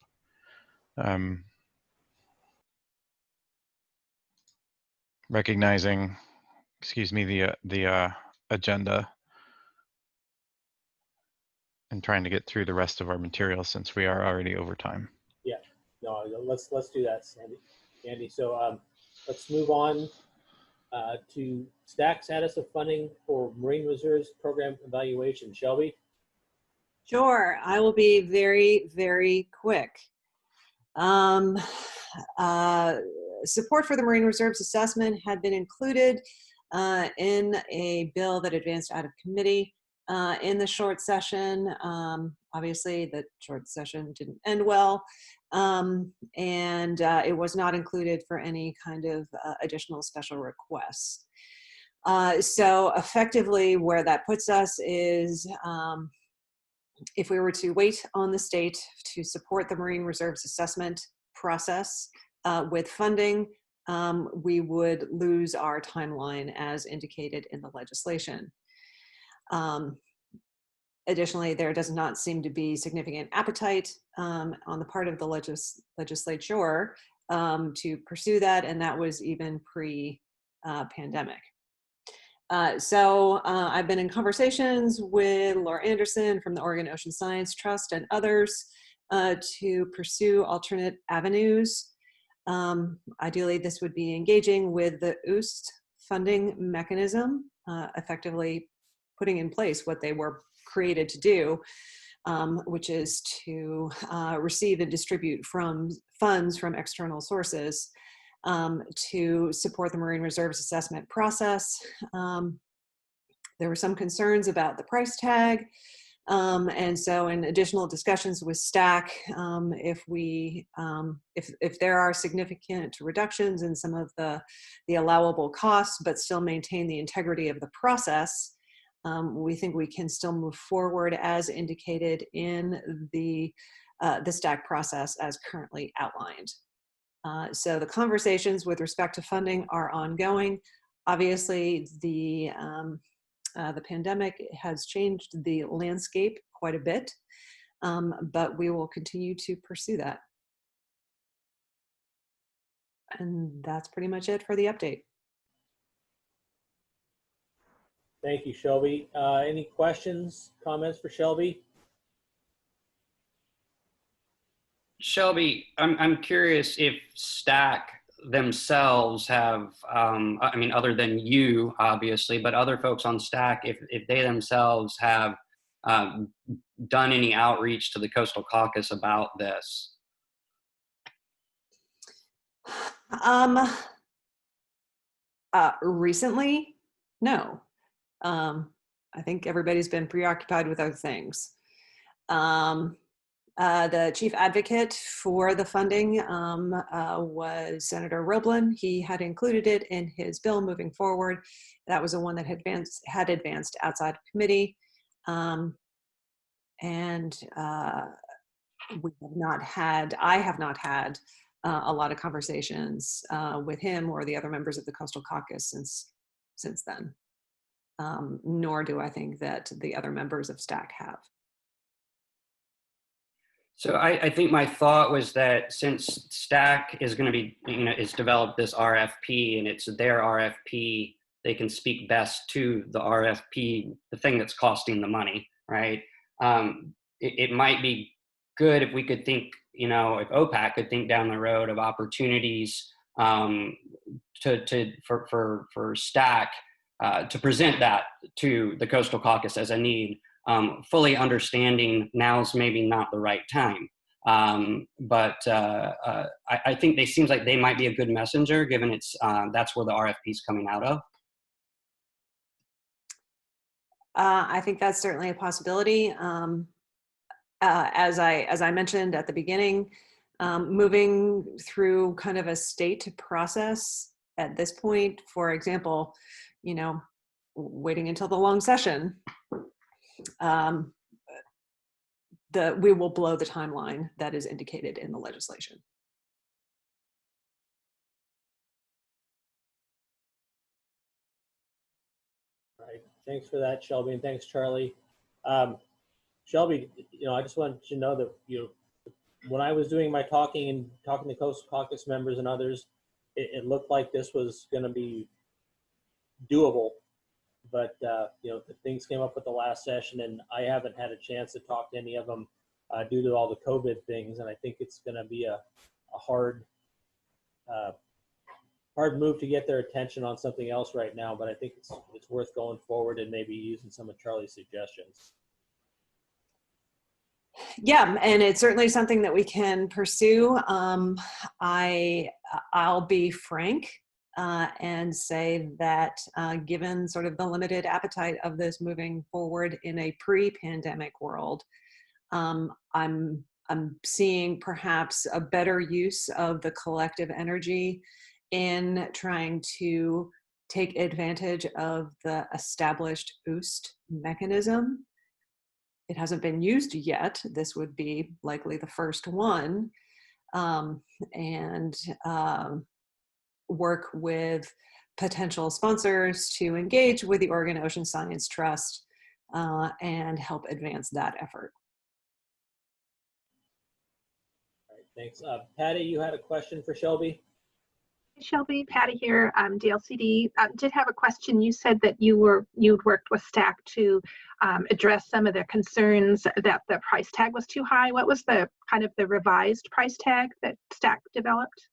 Recognizing, excuse me, the agenda, and trying to get through the rest of our material since we are already over time. Yeah, no, let's do that, Andy. So let's move on to stack status of funding for Marine Reserves Program evaluation. Shelby? Sure, I will be very, very quick. Support for the Marine Reserves assessment had been included in a bill that advanced out of committee in the short session. Obviously, the short session didn't end well, and it was not included for any kind of additional special requests. So effectively, where that puts us is if we were to wait on the state to support the Marine Reserves assessment process with funding, we would lose our timeline as indicated in the legislation. Additionally, there does not seem to be significant appetite on the part of the legislature to pursue that, and that was even pre-pandemic. So I've been in conversations with Laura Anderson from the Oregon Ocean Science Trust and others to pursue alternate avenues. Ideally, this would be engaging with the OOST funding mechanism, effectively putting in place what they were created to do, which is to receive and distribute from funds from external sources to support the Marine Reserves assessment process. There were some concerns about the price tag. And so in additional discussions with STAC, if there are significant reductions in some of the allowable costs, but still maintain the integrity of the process, we think we can still move forward as indicated in the STAC process as currently outlined. So the conversations with respect to funding are ongoing. Obviously, the pandemic has changed the landscape quite a bit, but we will continue to pursue that. And that's pretty much it for the update. Thank you, Shelby. Any questions, comments for Shelby? Shelby, I'm curious if STAC themselves have, I mean, other than you, obviously, but other folks on STAC, if they themselves have done any outreach to the Coastal Caucus about this? Recently, no. I think everybody's been preoccupied with other things. The chief advocate for the funding was Senator Roblin. He had included it in his bill moving forward. That was the one that had advanced outside of committee. I have not had a lot of conversations with him or the other members of the Coastal Caucus since then. Nor do I think that the other members of STAC have. So I think my thought was that since STAC is going to be, it's developed this RFP and it's their RFP, they can speak best to the RFP, the thing that's costing the money, right? It might be good if we could think, if OPAC could think down the road of opportunities for STAC to present that to the Coastal Caucus as a need. Fully understanding now's maybe not the right time. But I think it seems like they might be a good messenger given that's where the RFP is coming out of. I think that's certainly a possibility. As I mentioned at the beginning, moving through kind of a state process at this point, for example, waiting until the long session, we will blow the timeline that is indicated in the legislation. All right, thanks for that, Shelby, and thanks, Charlie. Shelby, I just wanted you to know that when I was doing my talking and talking to Coastal Caucus members and others, it looked like this was going to be doable. But things came up with the last session, and I haven't had a chance to talk to any of them due to all the COVID things. And I think it's going to be a hard move to get their attention on something else right now. But I think it's worth going forward and maybe using some of Charlie's suggestions. Yeah, and it's certainly something that we can pursue. I'll be frank. And say that given sort of the limited appetite of this moving forward in a pre-pandemic world, I'm seeing perhaps a better use of the collective energy in trying to take advantage of the established OOST mechanism. It hasn't been used yet. This would be likely the first one. Work with potential sponsors to engage with the Oregon Ocean Science Trust and help advance that effort. All right, thanks. Patty, you had a question for Shelby? Shelby, Patty here, DLCD. Did have a question. You said that you'd worked with STAC to address some of the concerns that the price tag was too high. What was the kind of the revised price tag that STAC developed?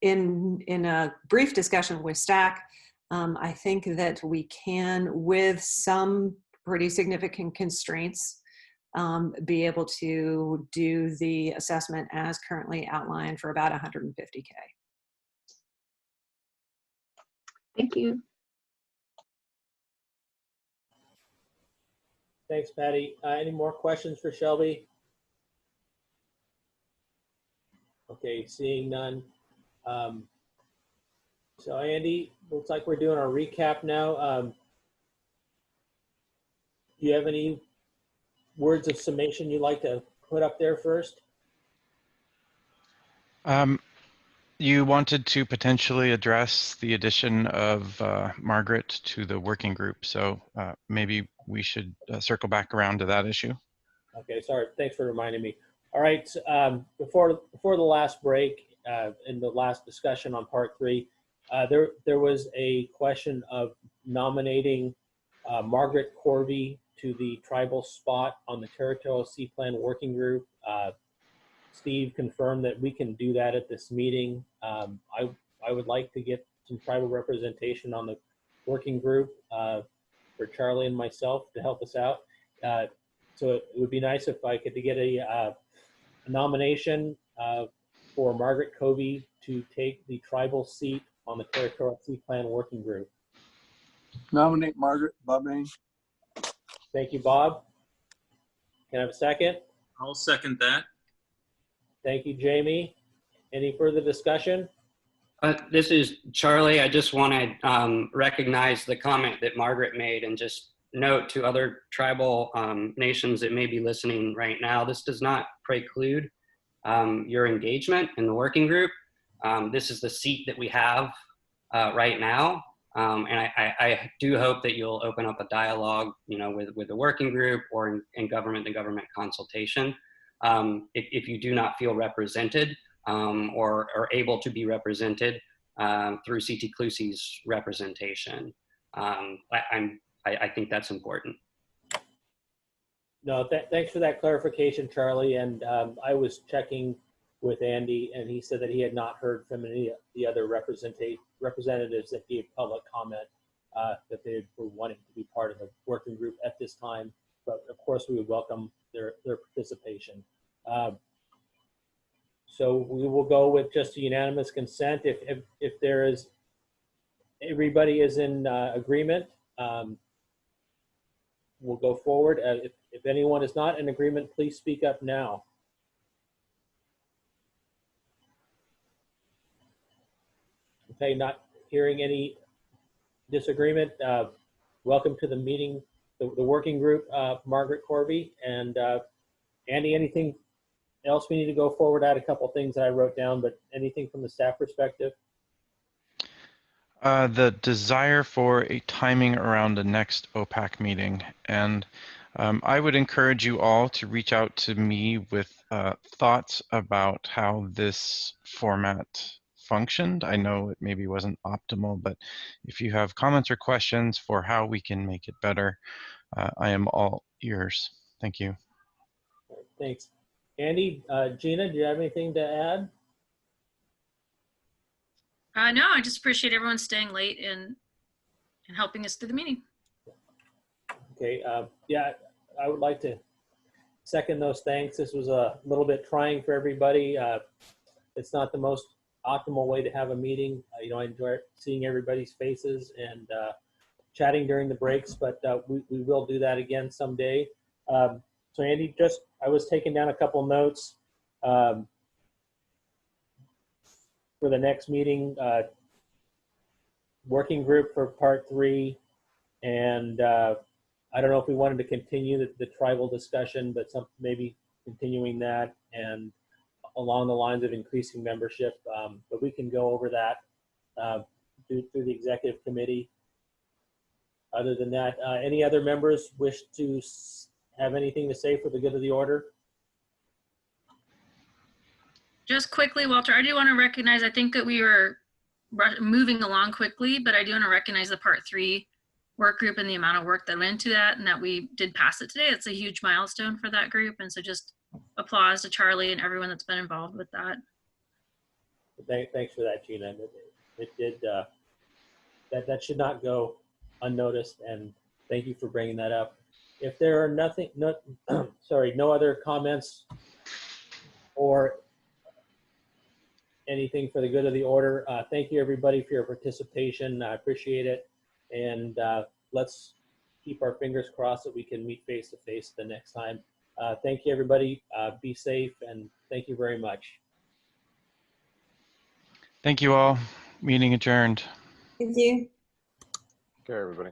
In a brief discussion with STAC, I think that we can, with some pretty significant constraints, be able to do the assessment as currently outlined for about $150K. Thank you. Thanks, Patty. Any more questions for Shelby? Okay, seeing none. So Andy, looks like we're doing our recap now. Do you have any words of summation you'd like to put up there first? You wanted to potentially address the addition of Margaret to the working group, so maybe we should circle back around to that issue. Okay, sorry. Thanks for reminding me. All right, before the last break, in the last discussion on part 3, there was a question of nominating Margaret Corby to the tribal spot on the Territorial Sea Plan Working Group. Steve confirmed that we can do that at this meeting. I would like to get some tribal representation on the working group for Charlie and myself to help us out. So it would be nice if I could get a nomination for Margaret Covey to take the tribal seat on the Territorial Sea Plan Working Group. Nominate Margaret Bobain. Thank you, Bob. Can I have a second? I'll second that. Thank you, Jamie. Any further discussion? This is Charlie. I just want to recognize the comment that Margaret made and just note to other tribal nations that may be listening right now, this does not preclude your engagement in the working group. This is the seat that we have right now. And I do hope that you'll open up a dialogue, with the working group or in government to government consultation. If you do not feel represented or are able to be represented through CT Clusi's representation, I think that's important. No, thanks for that clarification, Charlie. And I was checking with Andy, and he said that he had not heard from any of the other representatives that gave public comment that they were wanting to be part of the working group at this time. But of course, we would welcome their participation. So we will go with just a unanimous consent. If there is, everybody is in agreement, we'll go forward. If anyone is not in agreement, please speak up now. Okay, not hearing any disagreement. Welcome to the meeting, the working group, Margaret Corby. And Andy, anything else we need to go forward? I had a couple things that I wrote down, but anything from the staff perspective? The desire for a timing around the next OPAC meeting. And I would encourage you all to reach out to me with thoughts about how this format functioned. I know it maybe wasn't optimal, but if you have comments or questions for how we can make it better, I am all ears. Thank you. Thanks. Andy, Gina, do you have anything to add? No, I just appreciate everyone staying late and helping us through the meeting. Okay, yeah, I would like to second those thanks. This was a little bit trying for everybody. It's not the most optimal way to have a meeting. I enjoy seeing everybody's faces and chatting during the breaks, but we will do that again someday. So Andy, I was taking down a couple notes for the next meeting, working group for part 3. And I don't know if we wanted to continue the tribal discussion, but maybe continuing that and along the lines of increasing membership. But we can go over that through the executive committee. Other than that, any other members wish to have anything to say for the good of the order? Just quickly, Walter, I do want to recognize, I think that we were moving along quickly, but I do want to recognize the part 3 work group and the amount of work that went into that, and that we did pass it today. It's a huge milestone for that group. And so just applause to Charlie and everyone that's been involved with that. Thanks for that, Gina. It did, that should not go unnoticed, and thank you for bringing that up. If there are no other comments or anything for the good of the order, thank you everybody for your participation. I appreciate it. And let's keep our fingers crossed that we can meet face to face the next time. Thank you everybody. Be safe, and thank you very much. Thank you all. Meeting adjourned. Thank you. Okay, everybody.